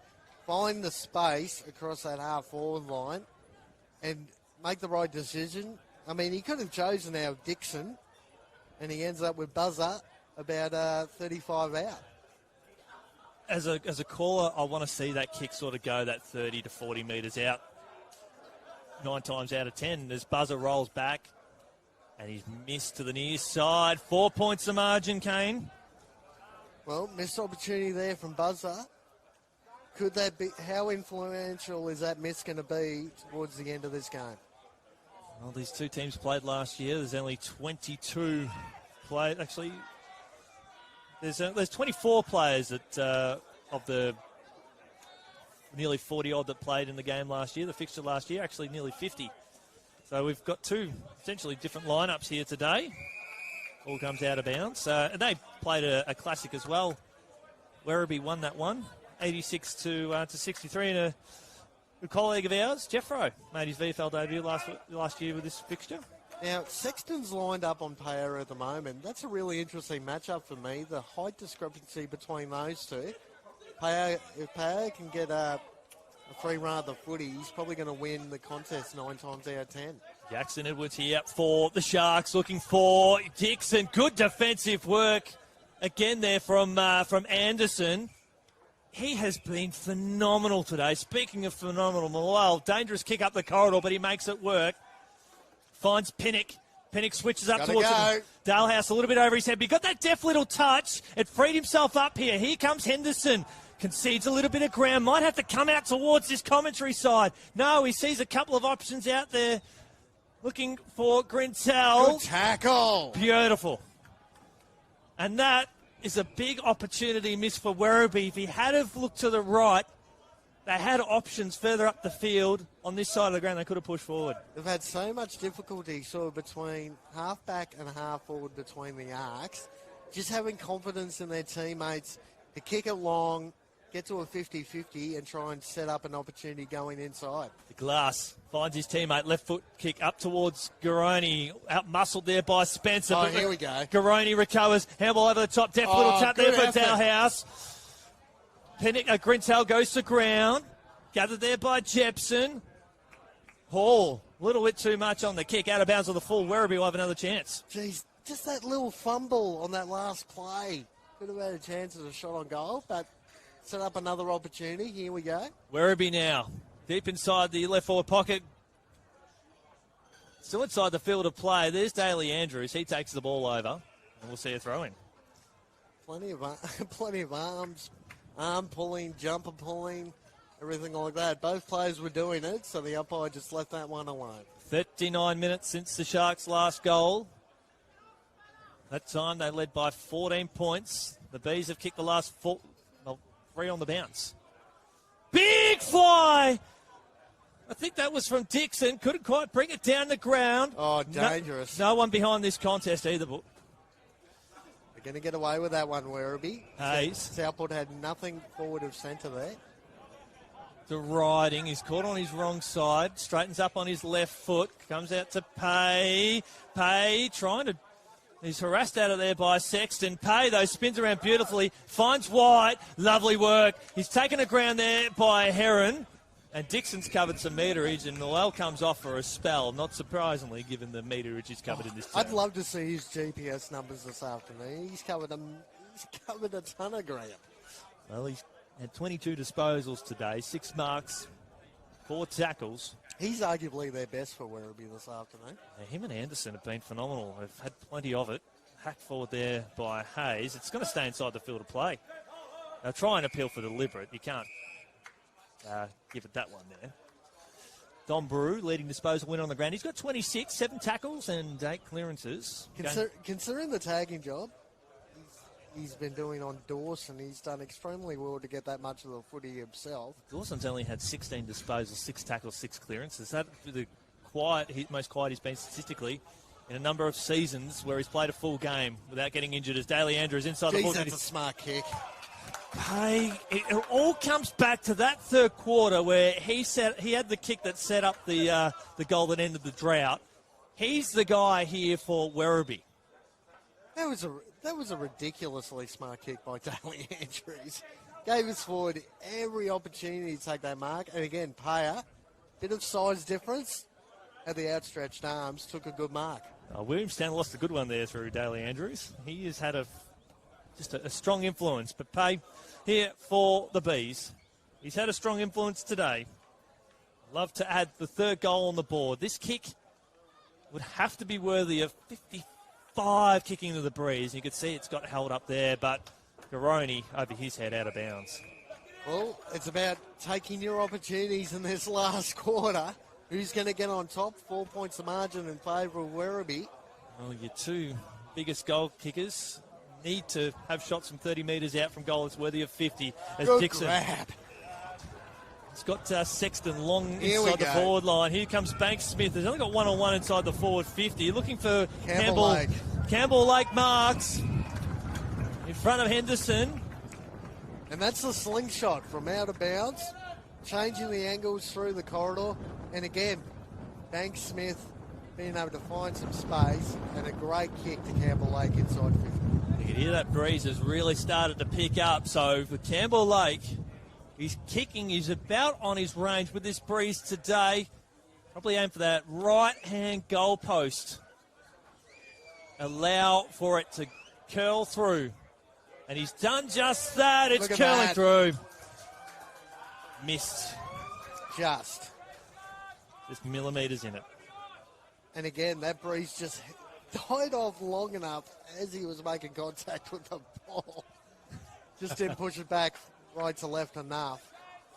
find the space across that half-forward line and make the right decision. I mean, he could have chosen our Dixon, and he ends up with Buzzer about 35 out. As a caller, I want to see that kick sort of go that 30 to 40 metres out. 9 times out of 10 as Buzzer rolls back. And he's missed to the near side. 4 points the margin, Kane. Well, missed opportunity there from Buzzer. Could that be? How influential is that miss going to be towards the end of this game? Well, these two teams played last year. There's only 22 players. Actually, there's 24 players that of the nearly 40-odd that played in the game last year. The fixture last year, actually nearly 50. So we've got 2 essentially different lineups here today. All comes out of bounds. And they played a classic as well. Werribee won that one. 86 to 63. And a colleague of ours, Jeffro, made his VFL debut last year with this fixture. Now, Sexton's lined up on Paya at the moment. That's a really interesting matchup for me, the height discrepancy between those two. If Paya can get a free run of the footy, he's probably going to win the contest 9 times out of 10. Jackson Edwards here for the Sharks, looking for Dixon. Good defensive work again there from Anderson. He has been phenomenal today. Speaking of phenomenal, well, dangerous kick up the corridor, but he makes it work. Finds Pinnock. Pinnock switches up towards him. Dalehouse a little bit over his head. But he got that deft little touch. It freed himself up here. Here comes Henderson. Concedes a little bit of ground. Might have to come out towards this commentary side. No, he sees a couple of options out there. Looking for Grintel. Good tackle. Beautiful. And that is a big opportunity missed for Werribee. If he had have looked to the right, they had options further up the field on this side of the ground they could have pushed forward. They've had so much difficulty sort of between half-back and half-forward between the arcs. Just having confidence in their teammates to kick it long, get to a 50-50 and try and set up an opportunity going inside. The Glass finds his teammate, left foot kick up towards Garoni, out-muscled there by Spencer. Oh, here we go. Garoni recovers, handball over the top, deft little tap there for Dalhouse. Grintel goes to ground, gathered there by Jepson. Hall, a little bit too much on the kick, out of bounds on the full. Werribee will have another chance. Jeez, just that little fumble on that last play. Could have had a chance of a shot on goal, but set up another opportunity. Here we go. Werribee now, deep inside the left forward pocket. Still inside the field of play. There's Daly Andrews. He takes the ball over, and we'll see a throw-in. Plenty of arms, arm pulling, jumper pulling, everything like that. Both players were doing it, so the umpire just left that one alone. 39 minutes since the Sharks' last goal. That time they led by 14 points. The Bees have kicked the last 3 on the bounce. Big fly! I think that was from Dixon. Couldn't quite bring it down the ground. Oh, dangerous. No one behind this contest either. They're going to get away with that one, Werribee. Hayes. Southport had nothing forward of centre there. The riding. He's caught on his wrong side. Straightens up on his left foot. Comes out to Pay. Pay trying to... He's harassed out of there by Sexton. Pay, though, spins around beautifully. Finds White. Lovely work. He's taken a ground there by Heron. And Dixon's covered some meterage, and Noel comes off for a spell, not surprisingly, given the meterage he's covered in this term. I'd love to see his GPS numbers this afternoon. He's covered a ton of ground. Well, he's had 22 disposals today, 6 marks, 4 tackles. He's arguably their best for Werribee this afternoon. Now, him and Anderson have been phenomenal. They've had plenty of it. Hacked forward there by Hayes. It's going to stay inside the field of play. They'll try and appeal for deliberate. You can't give it that one there. Dom Brew leading disposal win on the ground. He's got 26, 7 tackles and 8 clearances. Considering the tagging job he's been doing on Dawson, he's done extremely well to get that much of the footy himself. Dawson's only had 16 disposals, 6 tackles, 6 clearances. That's the most quiet he's been statistically in a number of seasons where he's played a full game without getting injured as Daly Andrews inside the ball. That's a smart kick. Hey, it all comes back to that third quarter where he had the kick that set up the goal that ended the drought. He's the guy here for Werribee. That was a ridiculously smart kick by Daly Andrews. Gave his forward every opportunity to take that mark. And again, Paya, bit of size difference, had the outstretched arms, took a good mark. Williamstown lost a good one there through Daly Andrews. He has had just a strong influence. But Pay here for the Bees. He's had a strong influence today. Love to add the third goal on the board. This kick would have to be worthy of 55 kicking into the breeze. You could see it's got held up there, but Garoni over his head out of bounds. Well, it's about taking your opportunities in this last quarter. Who's going to get on top? 4 points of margin in favour of Werribee. Well, your two biggest goal kickers need to have shots from 30 metres out from goal. It's worthy of 50. As Good Dixon. grab. It's got Sexton long inside the forward line. Here comes Banks Smith. He's only got one-on-one inside the forward 50. Looking for Campbell Lake marks in front of Henderson. And that's the slingshot from out of bounds, changing the angles through the corridor. And again, Banks Smith being able to find some space and a great kick to Campbell Lake inside 50. You can hear that breeze has really started to pick up. So for Campbell Lake, he's kicking. He's about on his range with this breeze today. Probably aim for that right-hand goal post. Allow for it to curl through. And he's done just that. It's curling through. Missed. Just millimetres in it. And again, that breeze just died off long enough as he was making contact with the ball. Just didn't push it back right to left enough.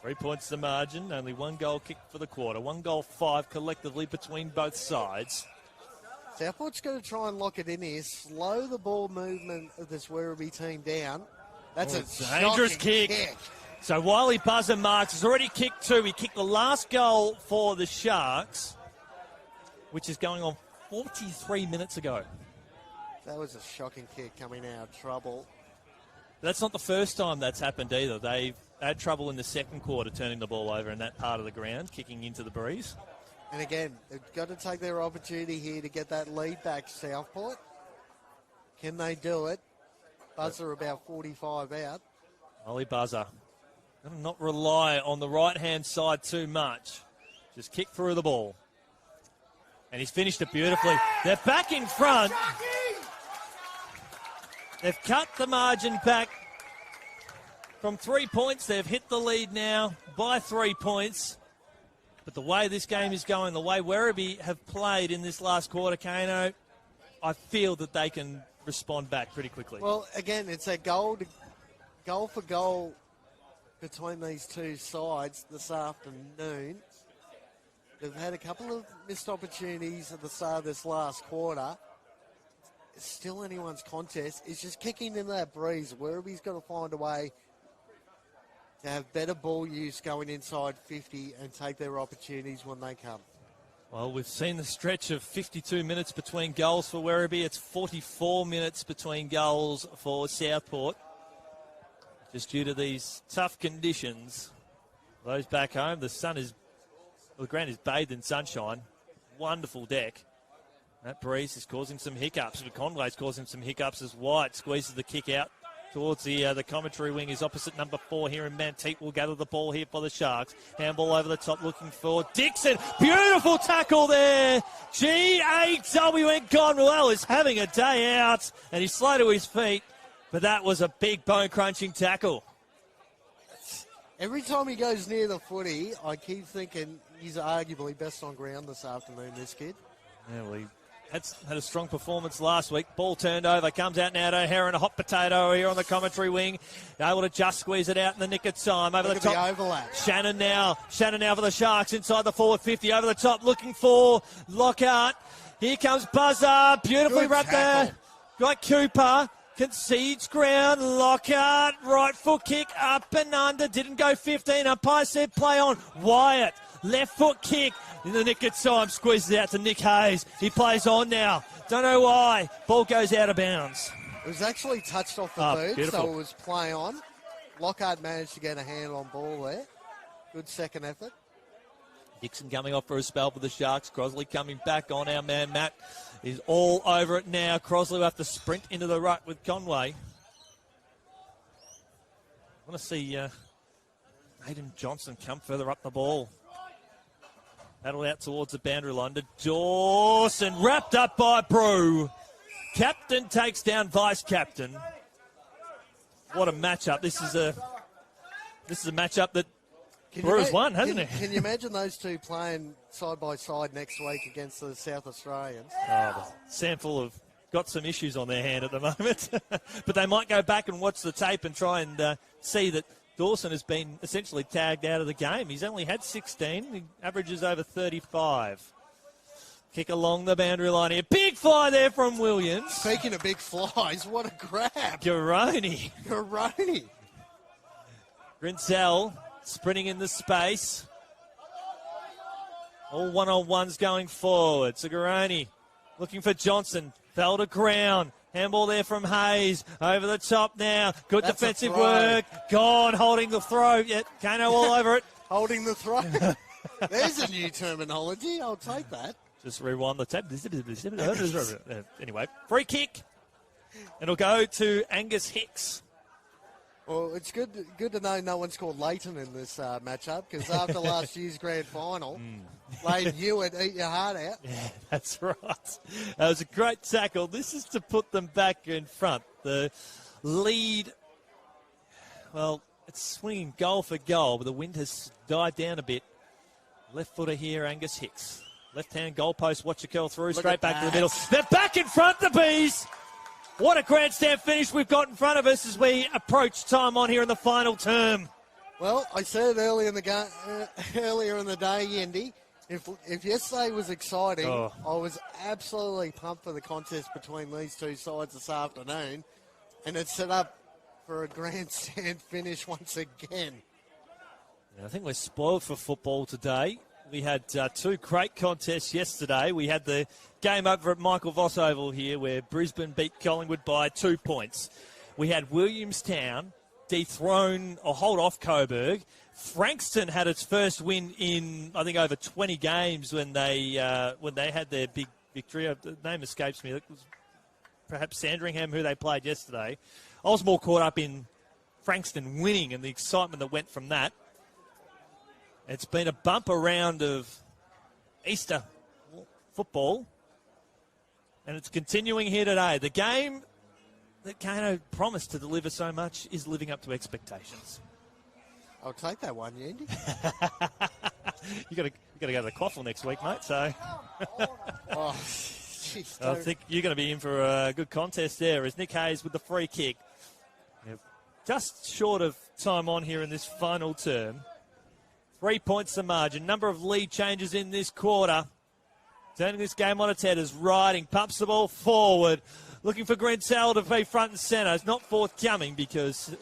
3 points the margin. Only 1 goal kick for the quarter. 1 goal, 5 collectively between both sides. Southport's going to try and lock it in here, slow the ball movement of this Werribee team down. That's a dangerous kick. So Wiley Buzzer marks has already kicked 2. He kicked the last goal for the Sharks, which is going on 43 minutes ago. That was a shocking kick coming out of trouble. That's not the first time that's happened either. They've had trouble in the second quarter turning the ball over in that part of the ground, kicking into the breeze. And again, they've got to take their opportunity here to get that lead back, Southport. Can they do it? Buzzer about 45 out. Ollie Buzzer. Got to not rely on the right-hand side too much. Just kick through the ball. And he's finished it beautifully. They're back in front. They've cut the margin back from 3 points. They've hit the lead now by 3 points. But the way this game is going, the way Werribee have played in this last quarter, Kano, I feel that they can respond back pretty quickly. Well, again, it's a goal for goal between these two sides this afternoon. They've had a couple of missed opportunities at the start of this last quarter. It's still anyone's contest. It's just kicking in that breeze. Werribee's got to find a way to have better ball use going inside 50 and take their opportunities when they come. Well, we've seen the stretch of 52 minutes between goals for Werribee. It's 44 minutes between goals for Southport. Just due to these tough conditions. Those back home, the ground is bathed in sunshine. Wonderful deck. That breeze is causing some hiccups. But Conway's causing some hiccups as White squeezes the kick out towards the commentary wing. Is opposite number 4 here in Manteep. Will gather the ball here for the Sharks. Handball over the top looking for Dixon. Beautiful tackle there. GAW and Conwell is having a day out. And he's slow to his feet. But that was a big bone-crunching tackle. Every time he goes near the footy, I keep thinking he's arguably best on ground this afternoon, this kid. Yeah, well, he had a strong performance last week. Ball turned over, comes out now to O'Hara, a hot potato here on the commentary wing. Able to just squeeze it out in the nick of time. Over Look the top. The overlap. Shannon now for the Sharks inside the forward 50. Over the top, looking for Lockhart. Here comes Buzzer. Beautifully Good wrapped tackle. there. Right, Cooper. Concedes ground. Lockhart. Right foot kick up and under. Didn't go 15. Umpire said play on. Wyatt. Left foot kick in the nick of time. Squeezes out to Nick Hayes. He plays on now. Don't know why. Ball goes out of bounds. It was actually touched off the boot, beautiful. so it was play on. Lockhart managed to get a hand on ball there. Good second effort. Dixon coming off for a spell for the Sharks. Crosley coming back on. Our man Matt is all over it now. Crosley will have to sprint into the ruck with Conway. I want to see Hayden Johnson come further up the ball. Battle out towards the boundary line to Dawson. Wrapped up by Brew. Captain takes down vice captain. What a matchup. This is a matchup that Brew's won, hasn't it? Can you imagine those two playing side by side next week against the South Australians? Oh, the Sample have got some issues on their hand at the moment. But they might go back and watch the tape and try and see that Dawson has been essentially tagged out of the game. He's only had 16. He averages over 35. Kick along the boundary line here. Big fly there from Williams. Speaking of big flies, what a grab. Garoni. Grinzel sprinting in the space. All one-on-ones going forward. So Garoni looking for Johnson. Fell to ground. Handball there from Hayes. Over the top now. Good That's defensive work. Gone, holding the throw. Yeah, Kano all over it. Holding the throw. There's a new terminology. I'll take that. Just rewind the tape. Anyway, free kick. It'll go to Angus Hicks. Well, it's good to know no one's called Leighton in this matchup, because after last year's grand final, Leighton Hewitt eat your heart out. Yeah, that's right. That was a great tackle. This is to put them back in front. The lead, well, it's swinging goal for goal, but the wind has died down a bit. Left footer here, Angus Hicks. Left-hand goalpost, watch it curl through, straight back to the middle. They're back in front, the Bees! What a grandstand finish we've got in front of us as we approach time on here in the final term. Well, I said earlier in the day, Yendi, if yesterday was exciting, I was absolutely pumped for the contest between these two sides this afternoon, and it's set up for a grandstand finish once again. Yeah, I think we're spoiled for football today. We had two great contests yesterday. We had the game over at Michael Voss Oval here where Brisbane beat Collingwood by 2 points. We had Williamstown dethrone or hold off Coburg. Frankston had its first win in, I think, over 20 games when they had their big victory. The name escapes me. It was perhaps Sandringham, who they played yesterday. I was more caught up in Frankston winning and the excitement that went from that. It's been a bumper round of Easter football, and it's continuing here today. The game that Kano promised to deliver so much is living up to expectations. I'll take that one, Yandy. you got to go to the Quaffle next week, mate. So Geez, I think you're going to be in for a good contest there. As Nick Hayes with the free kick, just short of time on here in this final term. 3 points the margin. Number of lead changes in this quarter. Turning this game on its head is Riding. Pumps the ball forward. Looking for Grenzel to be front and centre. It's not forthcoming because...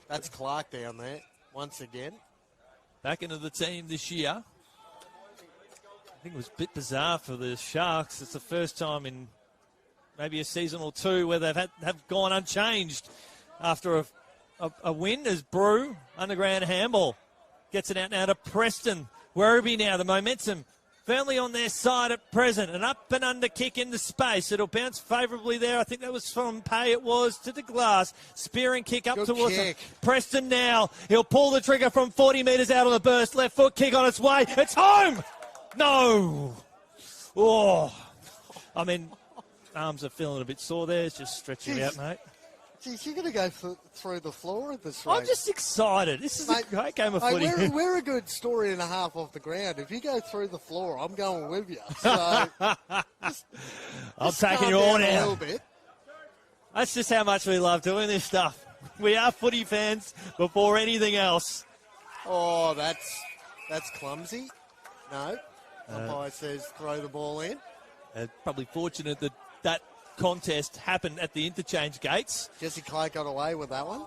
That's Clark down there once again. Back into the team this year. I think it was a bit bizarre for the Sharks. It's the first time in maybe a season or two where they've have gone unchanged after a win as Brew, underground handball. Gets it out now to Preston. Werribee now, the momentum firmly on their side at present. An up and under kick in the space. It'll bounce favourably there. I think that was from Pay. It was to the glass. Spearing kick up towards him. Preston now. He'll pull the trigger from 40 metres out on the burst. Left foot kick on its way. It's home! No! Oh. I mean, arms are feeling a bit sore there. It's just stretching out, mate. Geez, you're going to go through the floor at this rate. I'm just excited. This is a great game of footy. We're a good story and a half off the ground. If you go through the floor, I'm going with you. So I'm taking you all a now. little bit. That's just how much we love doing this stuff. We are footy fans before anything else. Oh, that's clumsy. No. Umpire says throw the ball in. Probably fortunate that contest happened at the interchange gates. Jesse Clay got away with that one.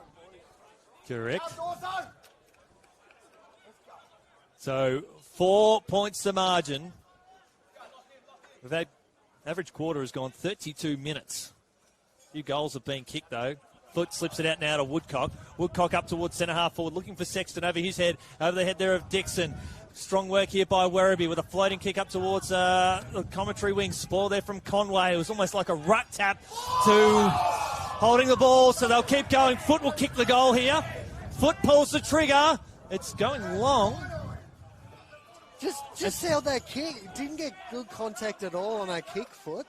Correct. So 4 points the margin. We've had average quarter has gone 32 minutes. A few goals have been kicked though. Foot slips it out now to Woodcock. Woodcock up towards centre half forward, looking for Sexton over his head. Over the head there of Dixon. Strong work here by Werribee with a floating kick up towards the commentary wing. Spoil there from Conway. It was almost like a rut tap to holding the ball, so they'll keep going. Foot will kick the goal here. Foot pulls the trigger. It's going long. Just how that kick didn't get good contact at all on that kick, Foot.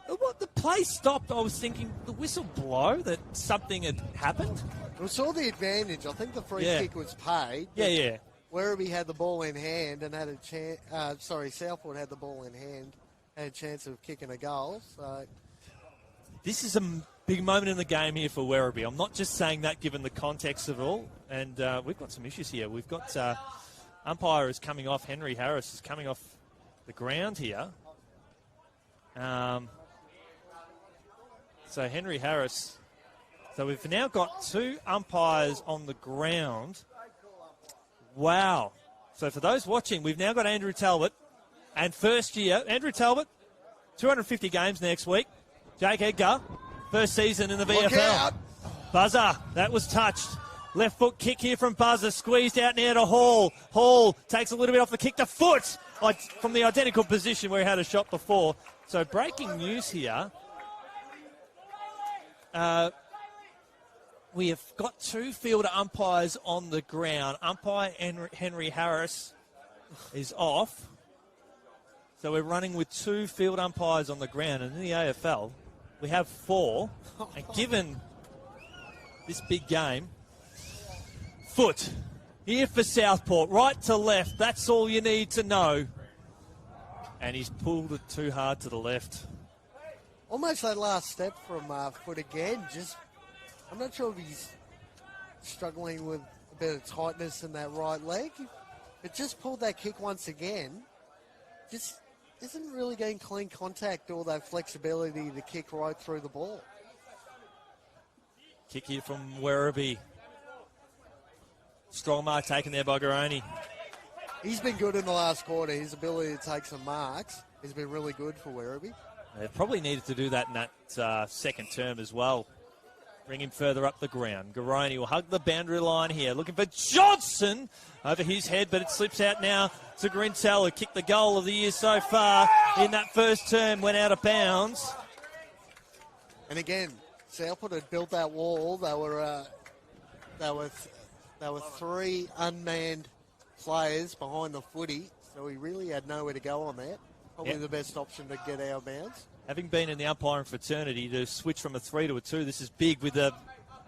What, the play stopped. I was thinking the whistle blow that something had happened. We saw the advantage. I think the free kick was paid. Yeah. Werribee had the ball in hand and had a chance. Southport had the ball in hand, had a chance of kicking a goal. So this is a big moment in the game here for Werribee. I'm not just saying that given the context of it all. And we've got some issues here. We've got umpire is coming off. Henry Harris is coming off the ground here. So Henry Harris. So we've now got two umpires on the ground. Wow. So for those watching, we've now got Andrew Talbot. And first year, Andrew Talbot, 250 games next week. Jake Edgar, first season in the Look VFL. out. Buzzer, that was touched. Left foot kick here from Buzzer, squeezed out near to Hall. Hall takes a little bit off the kick to foot from the identical position where he had a shot before. So breaking news here. We have got two fielder umpires on the ground. Umpire Henry Harris is off. So we're running with two field umpires on the ground. And in the AFL, we have four. And given this big game, foot here for Southport, right to left. That's all you need to know. And he's pulled it too hard to the left. Almost that last step from foot again. Just, I'm not sure if he's struggling with a bit of tightness in that right leg. But just pulled that kick once again. Just isn't really getting clean contact or that flexibility to kick right through the ball. Kick here from Werribee. Strong mark taken there by Garoni. He's been good in the last quarter. His ability to take some marks has been really good for Werribee. They probably needed to do that in that second term as well. Bring him further up the ground. Garoni will hug the boundary line here. Looking for Johnson over his head, but it slips out now to Grintel, who kicked the goal of the year so far in that first term, went out of bounds. And again, Southport had built that wall. There were three unmanned players behind the footy, so he really had nowhere to go on there. Probably the best option to get out of bounds. Having been in the umpiring fraternity, to switch from a 3 to a 2, this is big with the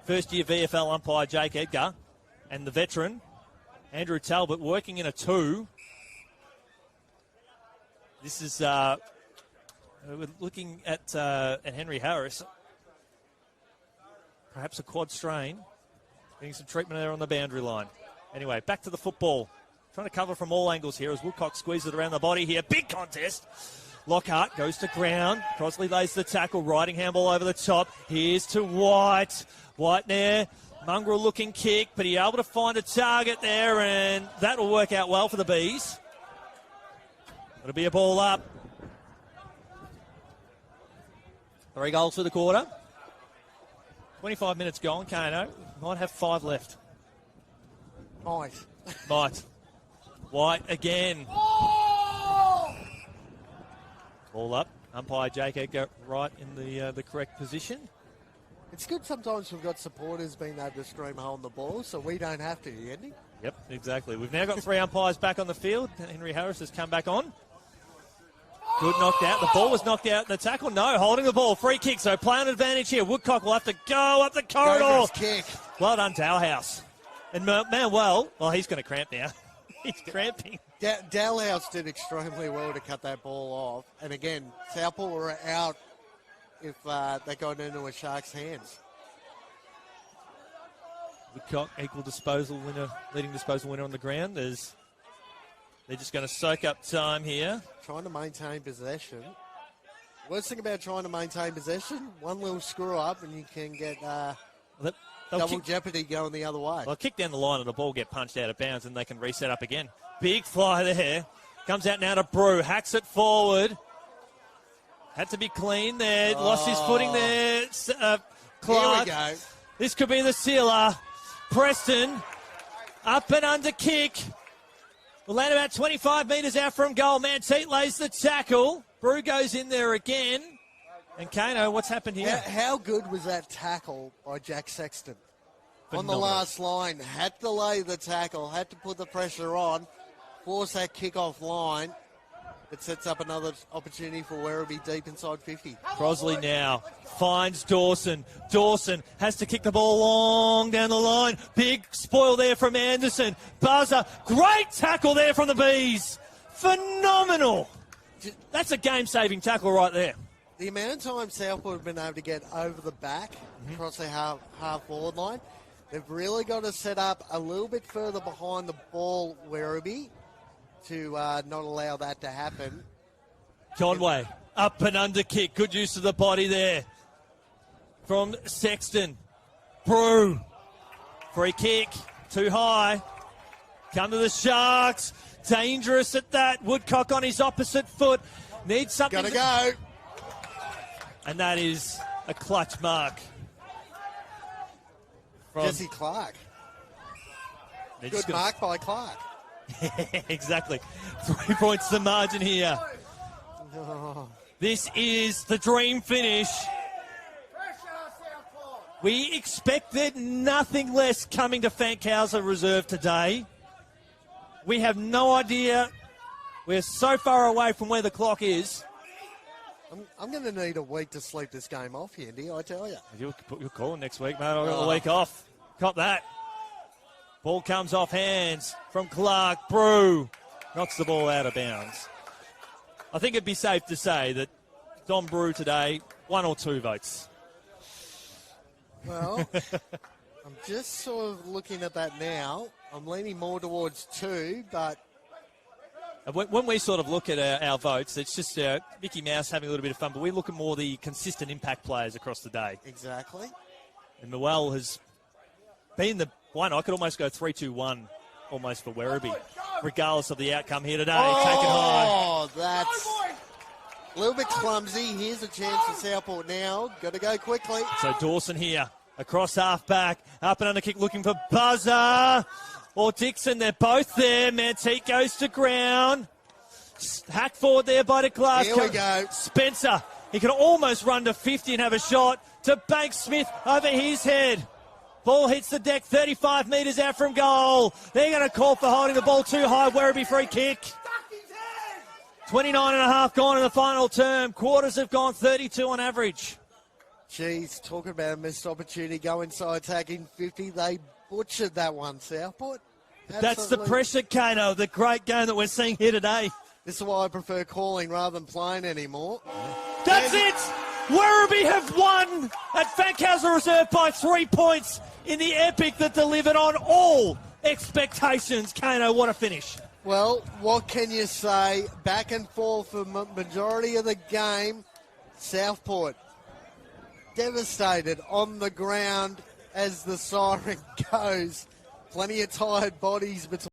first-year VFL umpire Jake Edgar and the veteran Andrew Talbot working in a 2. This is we're looking at Henry Harris, perhaps a quad strain, getting some treatment there on the boundary line. Anyway, back to the football. Trying to cover from all angles here as Woodcock squeezes it around the body here. Big contest. Lockhart goes to ground. Crosley lays the tackle. Riding handball over the top. Here's to White. White there. Mongrel looking kick, but he's able to find a target there, and that will work out well for the Bees. It'll be a ball up. 3 goals for the quarter. 25 minutes gone, Kano. Might have 5 left. Might. White again. Ball up. Umpire Jake Edgar right in the correct position. It's good sometimes we've got supporters being able to scream home the ball, so we don't have to, Andy. Yep, exactly. We've now got 3 umpires back on the field. Henry Harris has come back on. Good knocked out. The ball was knocked out in the tackle. No, holding the ball. Free kick, so play on advantage here. Woodcock will have to go up the corridor. Kick. Well done, Dalhouse. And Manuel, well, he's going to cramp now. He's cramping. Dalhouse did extremely well to cut that ball off. And again, Southport were out if they got into a Shark's hands. Woodcock, equal disposal winner, leading disposal winner on the ground. They're just going to soak up time here. Trying to maintain possession. Worst thing about trying to maintain possession, one little screw up and you can get double jeopardy going the other way. They'll kick down the line and the ball will get punched out of bounds and they can reset up again. Big fly there. Comes out now to Brew. Hacks it forward. Had to be clean there. Lost his footing there. Clark. Here we go. This could be the sealer. Preston. Up and under kick. Will land about 25 metres out from goal. Manteet lays the tackle. Brew goes in there again. And Kano, what's happened here? How good was that tackle by Jack Sexton? Phenomenal. On the last line, had to lay the tackle, had to put the pressure on, force that kick-off line. It sets up another opportunity for Werribee deep inside 50. Crosley now finds Dawson. Dawson has to kick the ball long down the line. Big spoil there from Anderson. Buzzer, great tackle there from the Bees. Phenomenal. That's a game-saving tackle right there. The amount of time Southport have been able to get over the back across their half-forward line, they've really got to set up a little bit further behind the ball, Werribee, to not allow that to happen. Conway, up and under kick. Good use of the body there from Sexton. Brew. Free kick. Too high. Come to the Sharks. Dangerous at that. Woodcock on his opposite foot. Needs something. Gotta go. And that is a clutch mark. From Jesse Clark. Good mark by Clark. Exactly. 3 points the margin here. Oh. This is the dream finish. We expected nothing less coming to Fankhauser Reserve today. We have no idea. We're so far away from where the clock is. I'm going to need a week to sleep this game off, Andy, I tell you. You'll call next week, mate. I'll get the week off. Cop that. Ball comes off hands from Clark. Brew knocks the ball out of bounds. I think it'd be safe to say that Dom Brew today, 1 or 2 votes. Well, I'm just sort of looking at that now. I'm leaning more towards 2, but... When we sort of look at our votes, it's just Mickey Mouse having a little bit of fun, but we look at more the consistent impact players across the day. Exactly. And Noel has been the one. I could almost go 3-2-1 almost for Werribee, regardless of the outcome here today. Taken high. Oh, that's a little bit clumsy. Here's a chance for Southport now. Got to go quickly. So Dawson here, across half-back, up and under kick, looking for buzzer. Or Dixon, they're both there. Manteet goes to ground. Hack forward there by the glass. Here we go. Spencer, he can almost run to 50 and have a shot to Banks Smith over his head. Ball hits the deck 35 metres out from goal. They're going to call for holding the ball too high. Werribee free kick. 29 and a half gone in the final term. Quarters have gone 32 on average. Jeez, talking about a missed opportunity. Go inside, tagging 50. They butchered that one, Southport. That's the pressure, Kano, the great game that we're seeing here today. This is why I prefer calling rather than playing anymore. That's it! Werribee have won at Fankhauser Reserve by 3 points in the epic that delivered on all expectations. Kano, what a finish. Well, what can you say? Back and forth for majority of the game. Southport devastated on the ground as the siren goes. Plenty of tired bodies between